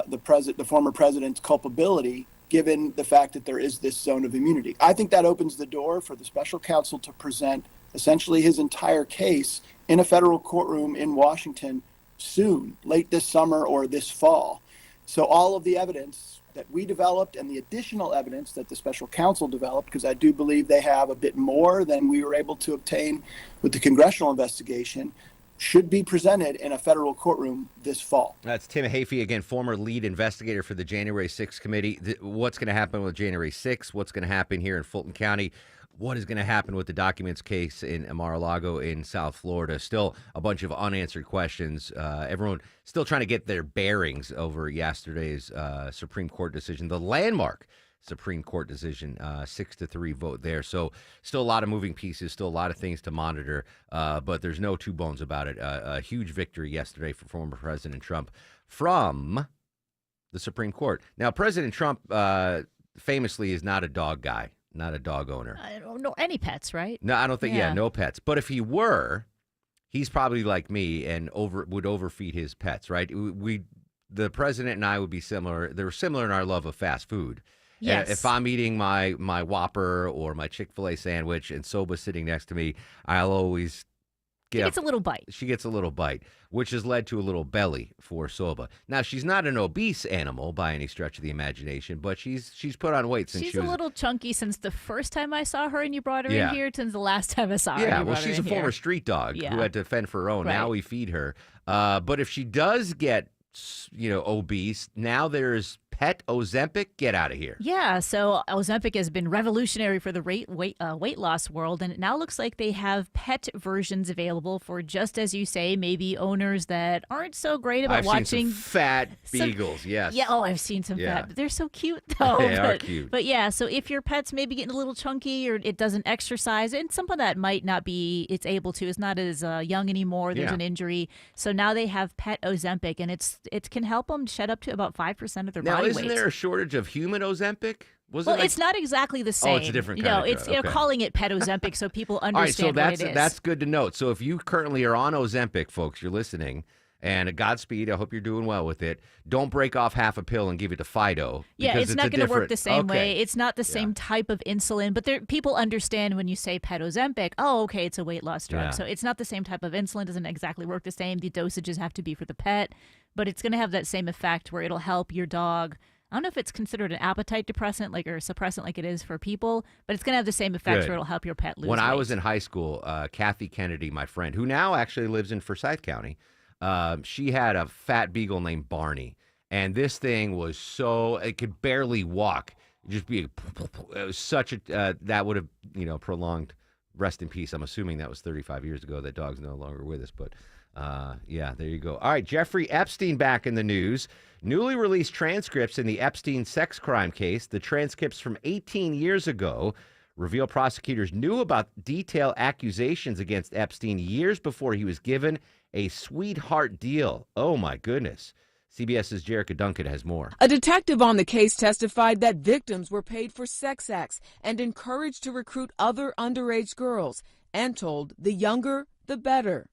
the former president's culpability, given the fact that there is this zone of immunity. I think that opens the door for the special counsel to present essentially his entire case in a federal courtroom in Washington soon, late this summer or this fall. So all of the evidence that we developed and the additional evidence that the special counsel developed, because I do believe they have a bit more than we were able to obtain with the congressional investigation, should be presented in a federal courtroom this fall. That's Tim Hafey, again, former lead investigator for the January 6th committee. What's going to happen with January 6th? What's going to happen here in Fulton County? What is going to happen with the documents case in Mar-a-Lago in South Florida? Still a bunch of unanswered questions. Everyone still trying to get their bearings over yesterday's Supreme Court decision, the landmark Supreme Court decision, 6-3 vote there. So still a lot of moving pieces, still a lot of things to monitor, but there's no two bones about it. A huge victory yesterday for former President Trump from the Supreme Court. Now, President Trump famously is not a dog guy, not a dog owner. I don't know any pets, right? No, I don't think, no pets. But if he were, he's probably like me and would overfeed his pets, right? The president and I would be similar. They're similar in our love of fast food. Yes. If I'm eating my Whopper or my Chick-fil-A sandwich and Soba's sitting next to me, I'll always She gets a little bite. She gets a little bite, which has led to a little belly for Soba. Now, she's not an obese animal by any stretch of the imagination, but she's put on weight since she's she was a little chunky since the first time I saw her and you brought her in here, since the last time I saw her. Yeah, well, she's a former street dog who had to fend for her own. Right. Now we feed her. But if she does get, obese, now there's pet Ozempic. Get out of here. Yeah, so Ozempic has been revolutionary for the weight loss world, and it now looks like they have pet versions available for, just as you say, maybe owners that aren't so great about watching. Seen some fat beagles, yes. Yeah, I've seen some fat, but they're so cute, though. They are cute. But yeah, so if your pet's maybe getting a little chunky or it doesn't exercise, and someone that might not be, it's able to, is not as young anymore, there's an injury. So now they have pet Ozempic, and it can help them shed up to about 5% of their body weight. Now, isn't there a shortage of human Ozempic? It's not exactly the same. Oh, it's a different kind of it's drug. Okay. calling it pet Ozempic so people understand All right, so what it is. that's good to note. So if you currently are on Ozempic, folks, you're listening, And Godspeed. I hope you're doing well with it. Don't break off half a pill and give it to Fido. Yeah, because it's not going to work the same Okay. way. It's not the same type of insulin, but people understand when you say Pet Ozempic, oh, okay, it's a weight loss drug. Yeah. So it's not the same type of insulin, doesn't exactly work the same. The dosages have to be for the pet, but it's going to have that same effect where it'll help your dog. I don't know if it's considered an appetite depressant or a suppressant like it is for people, but it's going to have the same effects Good. where it'll help your pet lose When weight. I was in high school, Kathy Kennedy, my friend, who now actually lives in Forsyth County, she had a fat beagle named Barney. And this thing was it could barely walk. Just be, it was such a, that would have, prolonged, rest in peace. I'm assuming that was 35 years ago. That dog's no longer with us. But yeah, there you go. All right, Jeffrey Epstein back in the news. Newly released transcripts in the Epstein sex crime case. The transcripts from 18 years ago reveal prosecutors knew about detailed accusations against Epstein years before he was given a sweetheart deal. Oh, my goodness. CBS's Jerica Duncan has more. A detective on the case testified that victims were paid for sex acts and encouraged to recruit other underage girls and told the younger, the better.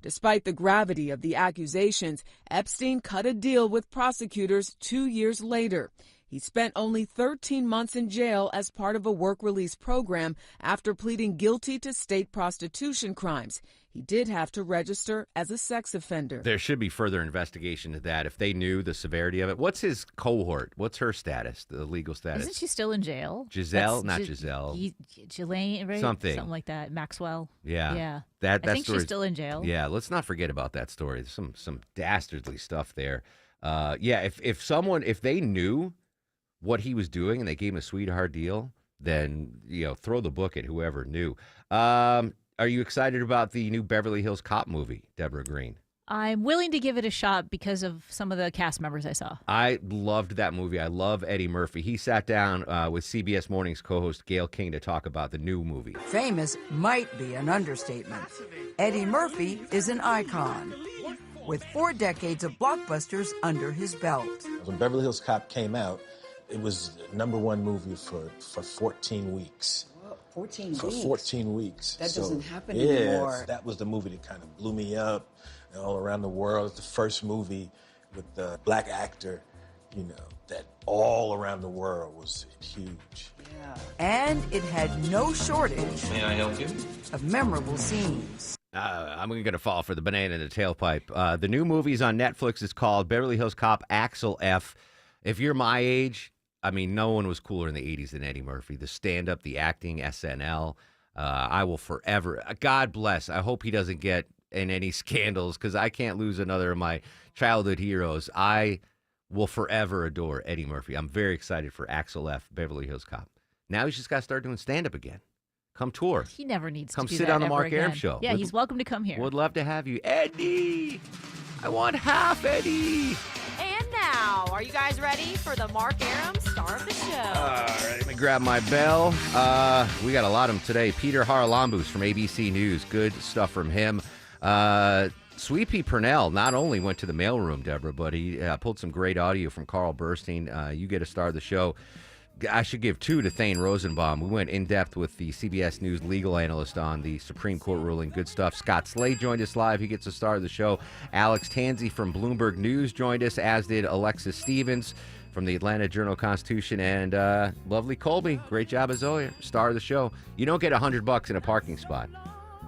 Despite the gravity of the accusations, Epstein cut a deal with prosecutors 2 years later. He spent only 13 months in jail as part of a work release program after pleading guilty to state prostitution crimes. He did have to register as a sex offender. There should be further investigation to that if they knew the severity of it. What's his cohort? What's her status, the legal status? Isn't she still in jail? Giselle? Not Giselle. Ghislaine, right? Something like that. Maxwell. Yeah. Yeah. I think she's still in jail. Yeah, let's not forget about that story. There's some dastardly stuff there. Yeah, if they knew what he was doing and they gave him a sweetheart deal, then throw the book at whoever knew. Are you excited about the new Beverly Hills Cop movie, Deborah Green? I'm willing to give it a shot because of some of the cast members I saw. I loved that movie. I love Eddie Murphy. He sat down with CBS Mornings co-host Gayle King to talk about the new movie. Famous might be an understatement. Eddie Murphy is an icon with 4 decades of blockbusters under his belt. When Beverly Hills Cop came out, it was the #1 movie for 14 weeks. 14 for weeks. 14 weeks. That doesn't happen yeah, anymore. That was the movie that kind of blew me up all around the world. It's the first movie with the black actor, that all around the world was huge. Yeah. And it had no shortage May I help you? of memorable scenes. I'm going to fall for the banana in the tailpipe. The new movie's on Netflix. It's called Beverly Hills Cop Axel F. If you're my age, no one was cooler in the 80s than Eddie Murphy. The stand-up, the acting, SNL. I will forever. God bless. I hope he doesn't get in any scandals because I can't lose another of my childhood heroes. I will forever adore Eddie Murphy. I'm very excited for Axel F. Beverly Hills Cop. Now he's just got to start doing stand-up again. Come tour. He never needs Come to do sit that on the ever Mark again. Arum show. Yeah, he's welcome to come here. Would love to have you. Eddie! I want half Eddie! And now, are you guys ready for the Mark Arum star of the show? All right, let me grab my bell. We got a lot of them today. Peter Haralambous from ABC News. Good stuff from him. Sweet Pea Purnell not only went to the mailroom, Deborah, but he pulled some great audio from Carl Burstein. You get a star of the show. I should give 2 to Thane Rosenbaum. We went in depth with the CBS News legal analyst on the Supreme Court ruling. Good stuff. Scott Slade joined us live. He gets a star of the show. Alex Tanzi from Bloomberg News joined us, as did Alexis Stevens from the Atlanta Journal-Constitution, and lovely Colby. Great job as always. Star of the show. You don't get $100 in a parking spot,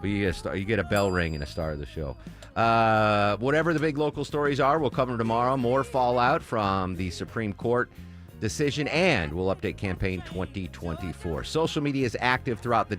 but you get a bell ring and a star of the show. Whatever the big local stories are, we'll cover them tomorrow. More fallout from the Supreme Court decision, and we'll update campaign 2024. Social media is active throughout the